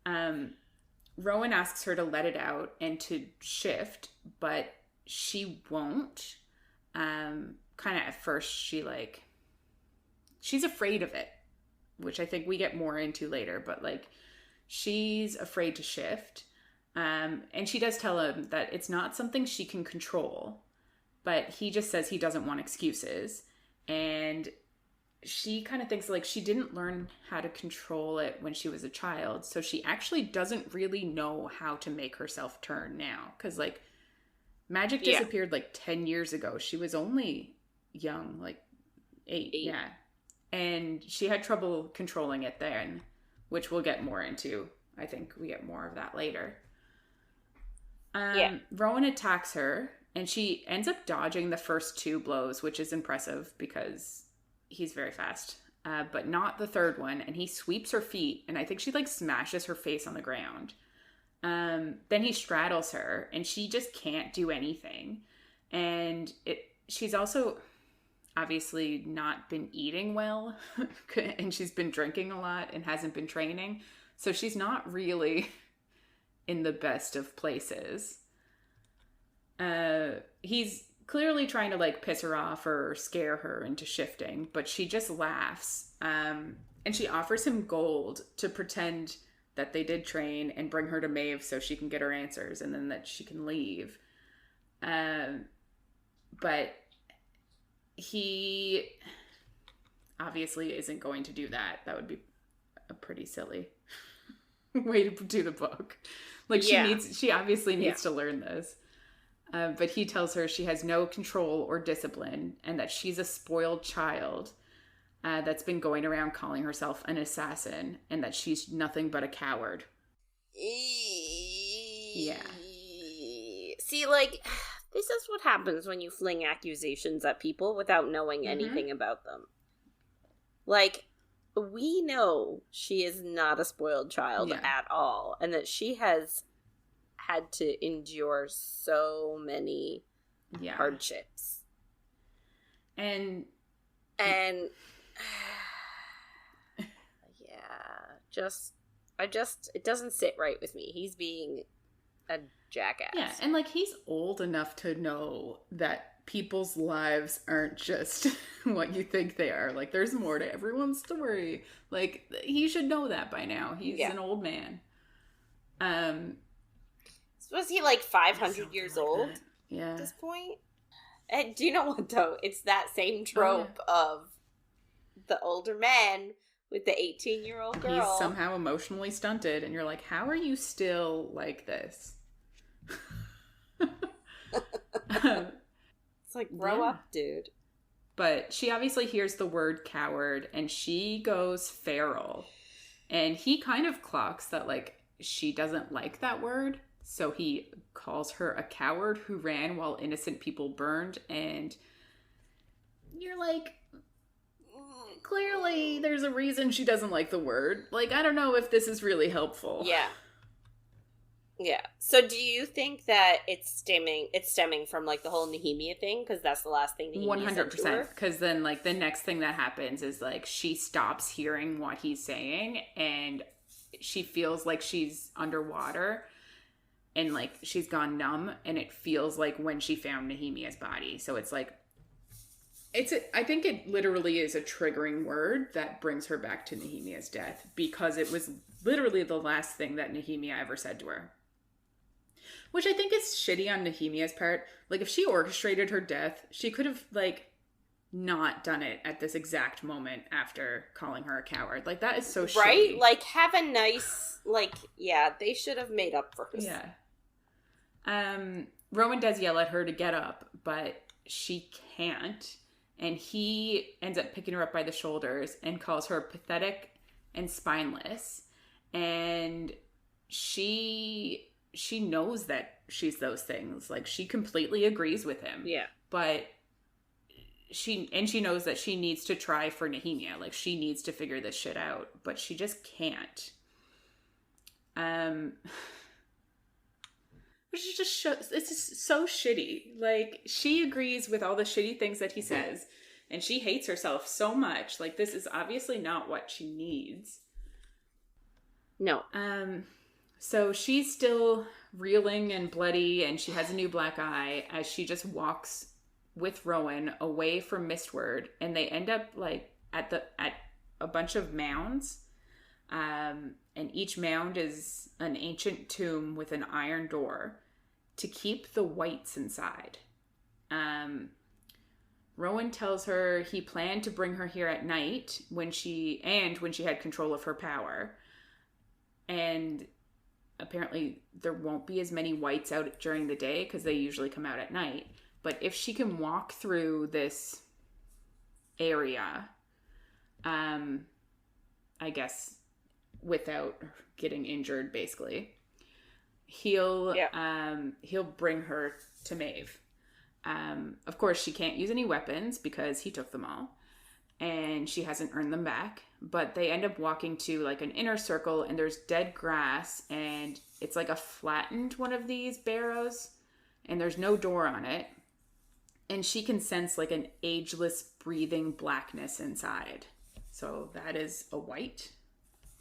Rowan asks her to let it out and to shift, but she won't. Kind of at first she's afraid of it, which I think we get more into later, but, like, she's afraid to shift. And she does tell him that it's not something she can control, but he just says he doesn't want excuses. And she kind of thinks, like, she didn't learn how to control it when she was a child, so she actually doesn't really know how to make herself turn now. Because, like, magic disappeared, like, 10 years ago. She was only young, like, 8. Yeah. And she had trouble controlling it then, which we'll get more into. I think we get more of that later. Rowan attacks her, and she ends up dodging the first 2 blows, which is impressive because he's very fast. But not the third one, and he sweeps her feet, and I think she, like, smashes her face on the ground. Then he straddles her, and she just can't do anything. And she's also obviously not been eating well, and she's been drinking a lot and hasn't been training. So she's not really in the best of places. He's clearly trying to like piss her off or scare her into shifting, but she just laughs. And she offers him gold to pretend that they did train and bring her to Maeve so she can get her answers and then that she can leave. But he obviously isn't going to do that. That would be a pretty silly way to do the book. Like she obviously needs to learn this. But he tells her she has no control or discipline and that she's a spoiled child that's been going around calling herself an assassin and that she's nothing but a coward. Yeah. See, like, this is what happens when you fling accusations at people without knowing anything about them. Like, we know she is not a spoiled child at all, and that she has had to endure so many hardships. And it doesn't sit right with me. He's being a jackass. Yeah, and like he's old enough to know that people's lives aren't just what you think they are. Like there's more to everyone's story. Like he should know that by now. He's an old man. Was he like 500 years old? Yeah. At this point? And do you know what though? It's that same trope of the older man with the 18-year-old girl. He's somehow emotionally stunted, and you're like, how are you still like this? It's like, grow up, dude. But she obviously hears the word coward, and she goes feral. And he kind of clocks that, like, she doesn't like that word. So he calls her a coward who ran while innocent people burned. And you're like, clearly there's a reason she doesn't like the word. Like, I don't know if this is really helpful. Yeah. Yeah. So do you think that it's stemming from like the whole Nehemia thing? Because that's the last thing Nehemia said to her? 100%. Because then like the next thing that happens is like she stops hearing what he's saying and she feels like she's underwater and like she's gone numb, and it feels like when she found Nehemia's body. So it's like, I think it literally is a triggering word that brings her back to Nehemia's death, because it was literally the last thing that Nehemia ever said to her. Which I think is shitty on Nehemia's part. Like, if she orchestrated her death, she could have, like, not done it at this exact moment after calling her a coward. Like, that is so shitty. Right? Like, have a nice, like, yeah, they should have made up for her. Yeah. Rowan does yell at her to get up, but she can't. And he ends up picking her up by the shoulders and calls her pathetic and spineless. And she knows that she's those things. Like, she completely agrees with him. Yeah. But she knows that she needs to try for Nehemia. Like, she needs to figure this shit out. But she just can't. Which is just it's just so shitty. Like, she agrees with all the shitty things that he says, and she hates herself so much. Like, this is obviously not what she needs. No. So she's still reeling and bloody, and she has a new black eye as she just walks with Rowan away from Mistward, and they end up like at a bunch of mounds. And each mound is an ancient tomb with an iron door to keep the whites inside. Rowan tells her he planned to bring her here at night when she had control of her power. And apparently there won't be as many whites out during the day because they usually come out at night. But if she can walk through this area, I guess, without getting injured, basically, he'll bring her to Maeve. Of course, she can't use any weapons because he took them all, and she hasn't earned them back. but they end up walking to like an inner circle, and there's dead grass, and it's like a flattened one of these barrows, and there's no door on it. And she can sense like an ageless breathing blackness inside. So that is a white.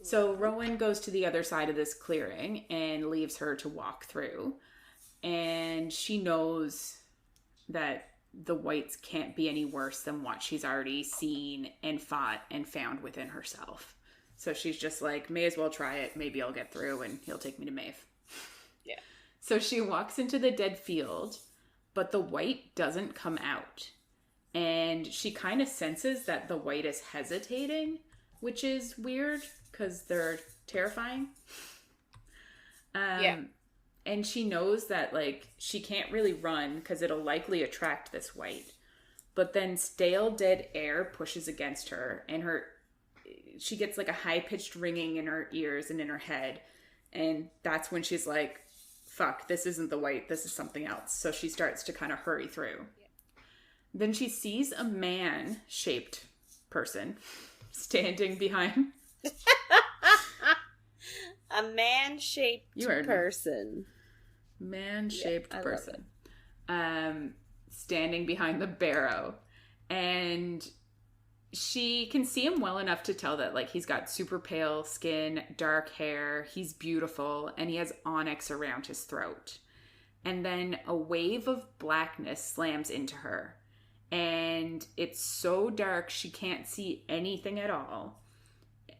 So Rowan goes to the other side of this clearing and leaves her to walk through. And she knows that the whites can't be any worse than what she's already seen and fought and found within herself. So she's just like, may as well try it. Maybe I'll get through and he'll take me to Maeve. Yeah. So she walks into the dead field, but the white doesn't come out. And she kind of senses that the white is hesitating, which is weird because they're terrifying. Yeah. And she knows that, like, she can't really run because it'll likely attract this white. But then stale, dead air pushes against her, and she gets, like, a high-pitched ringing in her ears and in her head. And that's when she's like, fuck, this isn't the white, this is something else. So she starts to kind of hurry through. Yeah. Then she sees a man-shaped person standing behind. A man-shaped person. Man-shaped person. Standing behind the barrow. And she can see him well enough to tell that, like, he's got super pale skin, dark hair, he's beautiful, and he has onyx around his throat. And then a wave of blackness slams into her. And it's so dark she can't see anything at all.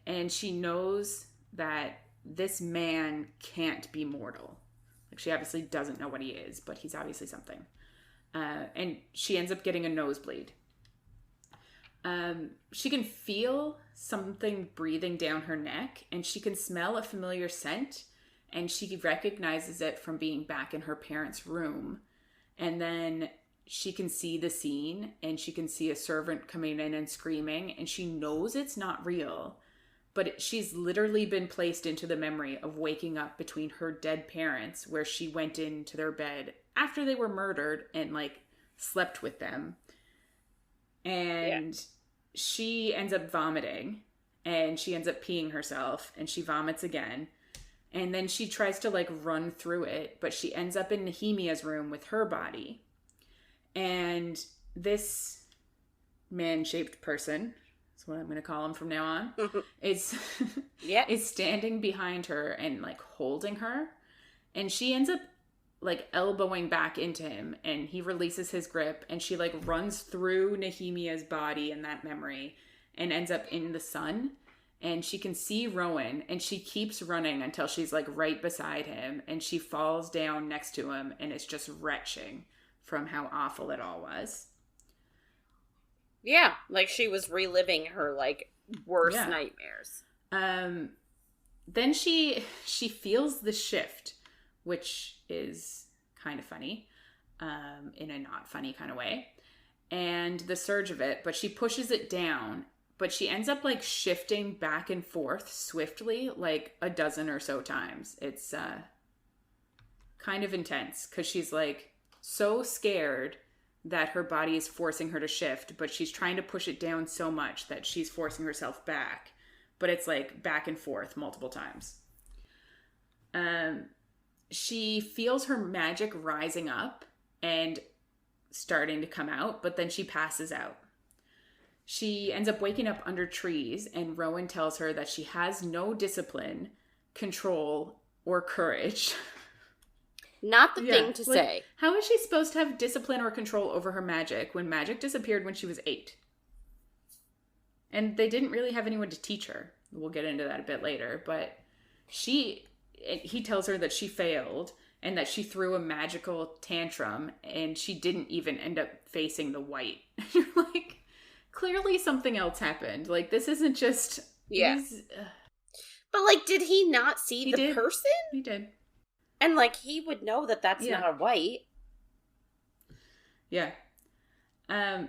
And she knows that this man can't be mortal. Like, she obviously doesn't know what he is, but he's obviously something. And she ends up getting a nosebleed. She can feel something breathing down her neck, and she can smell a familiar scent, and she recognizes it from being back in her parents' room. And then she can see the scene, and she can see a servant coming in and screaming, and she knows it's not real. But she's literally been placed into the memory of waking up between her dead parents, where she went into their bed after they were murdered and, like, slept with them. And she ends up vomiting, and she ends up peeing herself, and she vomits again. And then she tries to, like, run through it, but she ends up in Nehemia's room with her body. And this man-shaped person, that's what I'm going to call him from now on, is standing behind her and, like, holding her. And she ends up, like, elbowing back into him, and he releases his grip, and she, like, runs through Nehemia's body in that memory and ends up in the sun. And she can see Rowan, and she keeps running until she's, like, right beside him, and she falls down next to him and is just retching from how awful it all was. Yeah, like she was reliving her, like, worst nightmares. Then she feels the shift, which is kind of funny, in a not funny kind of way, and the surge of it, but she pushes it down, but she ends up, like, shifting back and forth swiftly, like, a dozen or so times. It's kind of intense, because she's, like, so scared that her body is forcing her to shift, but she's trying to push it down so much that she's forcing herself back. But it's, like, back and forth multiple times. She feels her magic rising up and starting to come out, but then she passes out. She ends up waking up under trees, and Rowan tells her that she has no discipline, control, or courage. Not the thing to say. How is she supposed to have discipline or control over her magic when magic disappeared when she was 8? And they didn't really have anyone to teach her. We'll get into that a bit later. But he tells her that she failed and that she threw a magical tantrum and she didn't even end up facing the white. You're like, clearly something else happened. Like, this isn't just... Yeah. But, like, did he not see the person? He did. And, like, he would know that that's not a white. Yeah.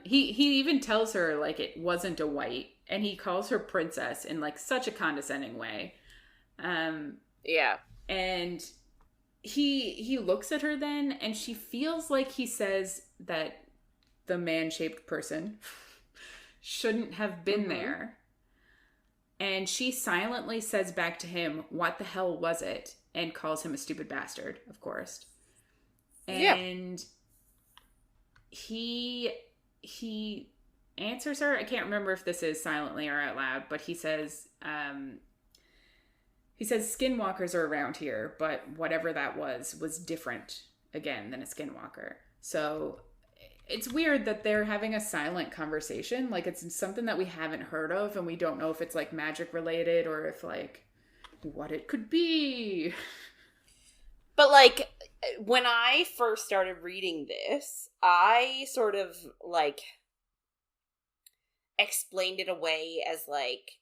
He even tells her, like, it wasn't a white. And he calls her princess in, like, such a condescending way. Yeah. And he looks at her then, and she feels like he says that the man-shaped person shouldn't have been there. And she silently says back to him, "What the hell was it?" And calls him a stupid bastard, of course. And he answers her. I can't remember if this is silently or out loud, but he says, skinwalkers are around here, but whatever that was different, again, than a skinwalker. So it's weird that they're having a silent conversation. Like, it's something that we haven't heard of, and we don't know if it's, like, magic related or if, like, what it could be. But, like, when I first started reading this, I sort of, like, explained it away as, like,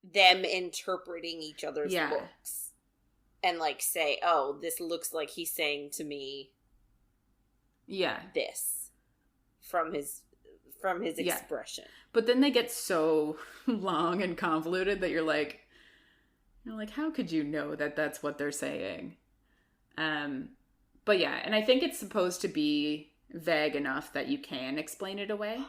them interpreting each other's looks. And, like, say, oh, this looks like he's saying to me this. From his expression. But then they get so long and convoluted that you're like, how could you know that that's what they're saying? But yeah, and I think it's supposed to be vague enough that you can explain it away.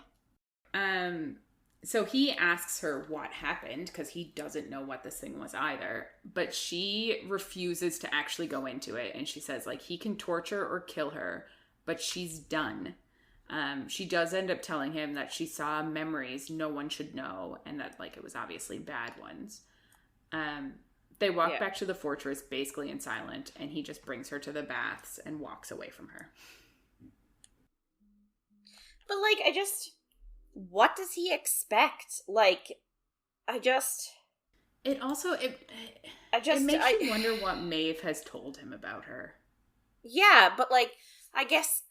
So he asks her what happened, because he doesn't know what this thing was either. But she refuses to actually go into it, and she says, like, he can torture or kill her, but she's done. She does end up telling him that she saw memories no one should know, and that, like, it was obviously bad ones. They walk back to the fortress basically in silence, and he just brings her to the baths and walks away from her. But, like, what does he expect? Like, it makes you wonder what Maeve has told him about her. Yeah, but, like, I guess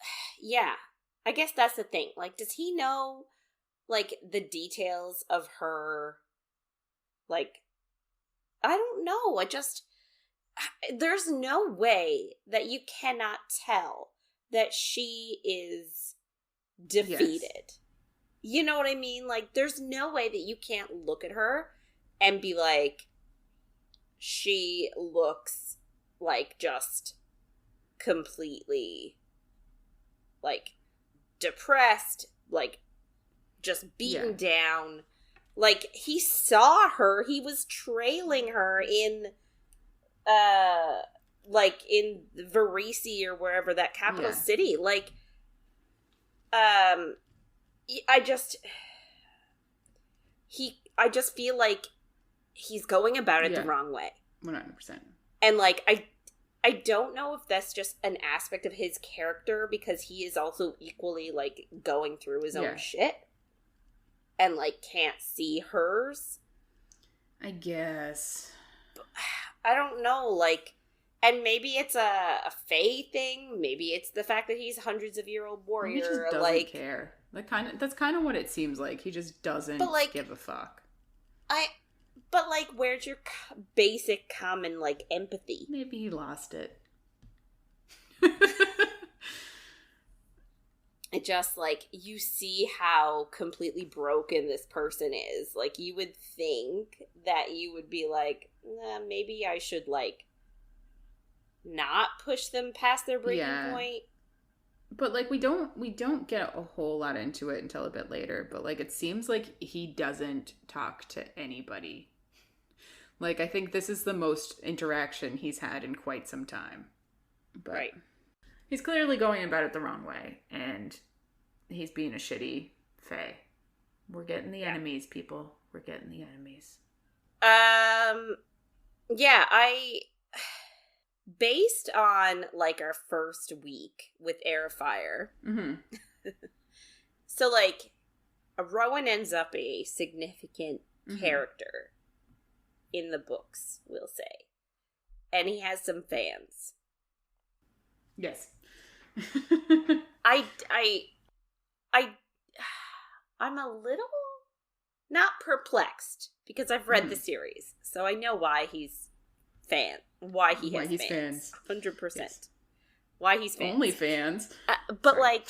that's the thing. Like, does he know, like, the details of her, like, I don't know. There's no way that you cannot tell that she is defeated. Yes. You know what I mean? Like, there's no way that you can't look at her and be like, she looks like just completely, like, depressed, like, just beaten down. Like, he saw her, he was trailing her in, like, in Varese or wherever, that capital city. Like, I just feel like he's going about it the wrong way. 100%. And, like, I don't know if that's just an aspect of his character, because he is also equally, like, going through his own shit and, like, can't see hers. I guess. I don't know, like, and maybe it's a Fae thing. Maybe it's the fact that he's a hundreds-of-year-old warrior. He just doesn't care. That's kind of what it seems like. He just doesn't give a fuck. But, like, where's your basic common, like, empathy? Maybe he lost it. It just, like, you see how completely broken this person is. Like, you would think that you would be like, maybe I should, like, not push them past their breaking point. But, like, we don't get a whole lot into it until a bit later. But, like, it seems like he doesn't talk to anybody. Like, I think this is the most interaction he's had in quite some time. But he's clearly going about it the wrong way. And he's being a shitty Fae. We're getting the enemies, people. We're getting the enemies. Based on, like, our first week with Heir of Fire. Mm-hmm. So, like, Rowan ends up a significant character in the books, we'll say. And he has some fans. Yes. I'm a little not perplexed, because I've read the series, so I know why he's why he has fans. 100%. Yes. Why he's fans. Only fans. But sorry.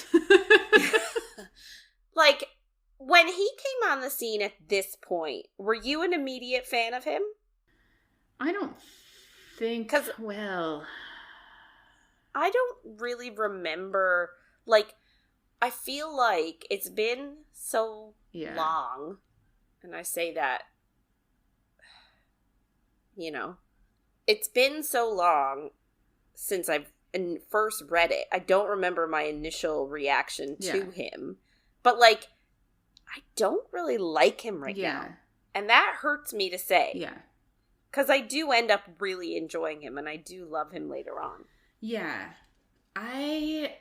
like when he came on the scene at this point, were you an immediate fan of him? I don't think, well, I don't really remember, like, I feel like it's been so long, and I say that you know. It's been so long since I've first read it. I don't remember my initial reaction to him. But, like, I don't really like him right now. And that hurts me to say. Yeah. Because I do end up really enjoying him, and I do love him later on. Yeah. I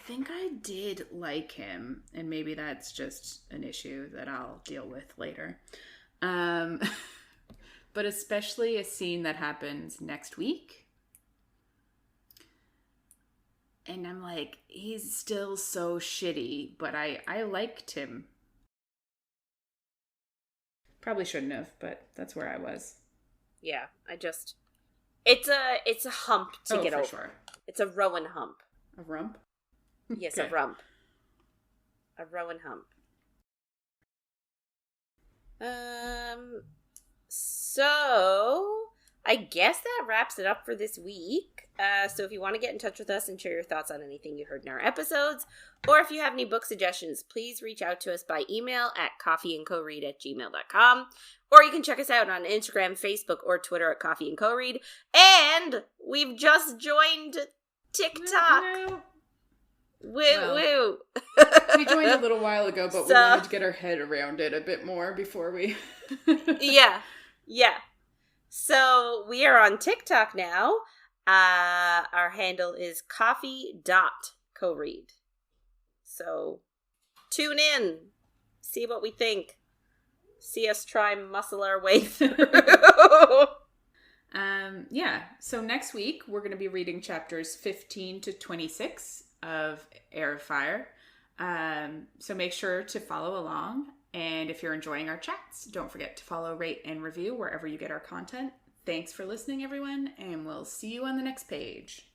think I did like him, and maybe that's just an issue that I'll deal with later. But especially a scene that happens next week. And I'm like, he's still so shitty, but I liked him. Probably shouldn't have, but that's where I was. Yeah, it's a hump to get over. Sure. It's a Rowan hump. A rump? Yes, Okay. a rump. A Rowan hump. So I guess that wraps it up for this week. So if you want to get in touch with us and share your thoughts on anything you heard in our episodes, or if you have any book suggestions, please reach out to us by email at coffeeandcoread@gmail.com. Or you can check us out on Instagram, Facebook, or Twitter at Coffee and Co-Read. And we've just joined TikTok. Woo. We joined a little while ago, but we wanted to get our head around it a bit more before we... Yeah. So we are on TikTok now. Our handle is coffee.coread. So tune in. See what we think. See us try muscle our way through. So next week we're going to be reading chapters 15 to 26 of Heir of Fire. So make sure to follow along. And if you're enjoying our chats, don't forget to follow, rate, and review wherever you get our content. Thanks for listening, everyone, and we'll see you on the next page.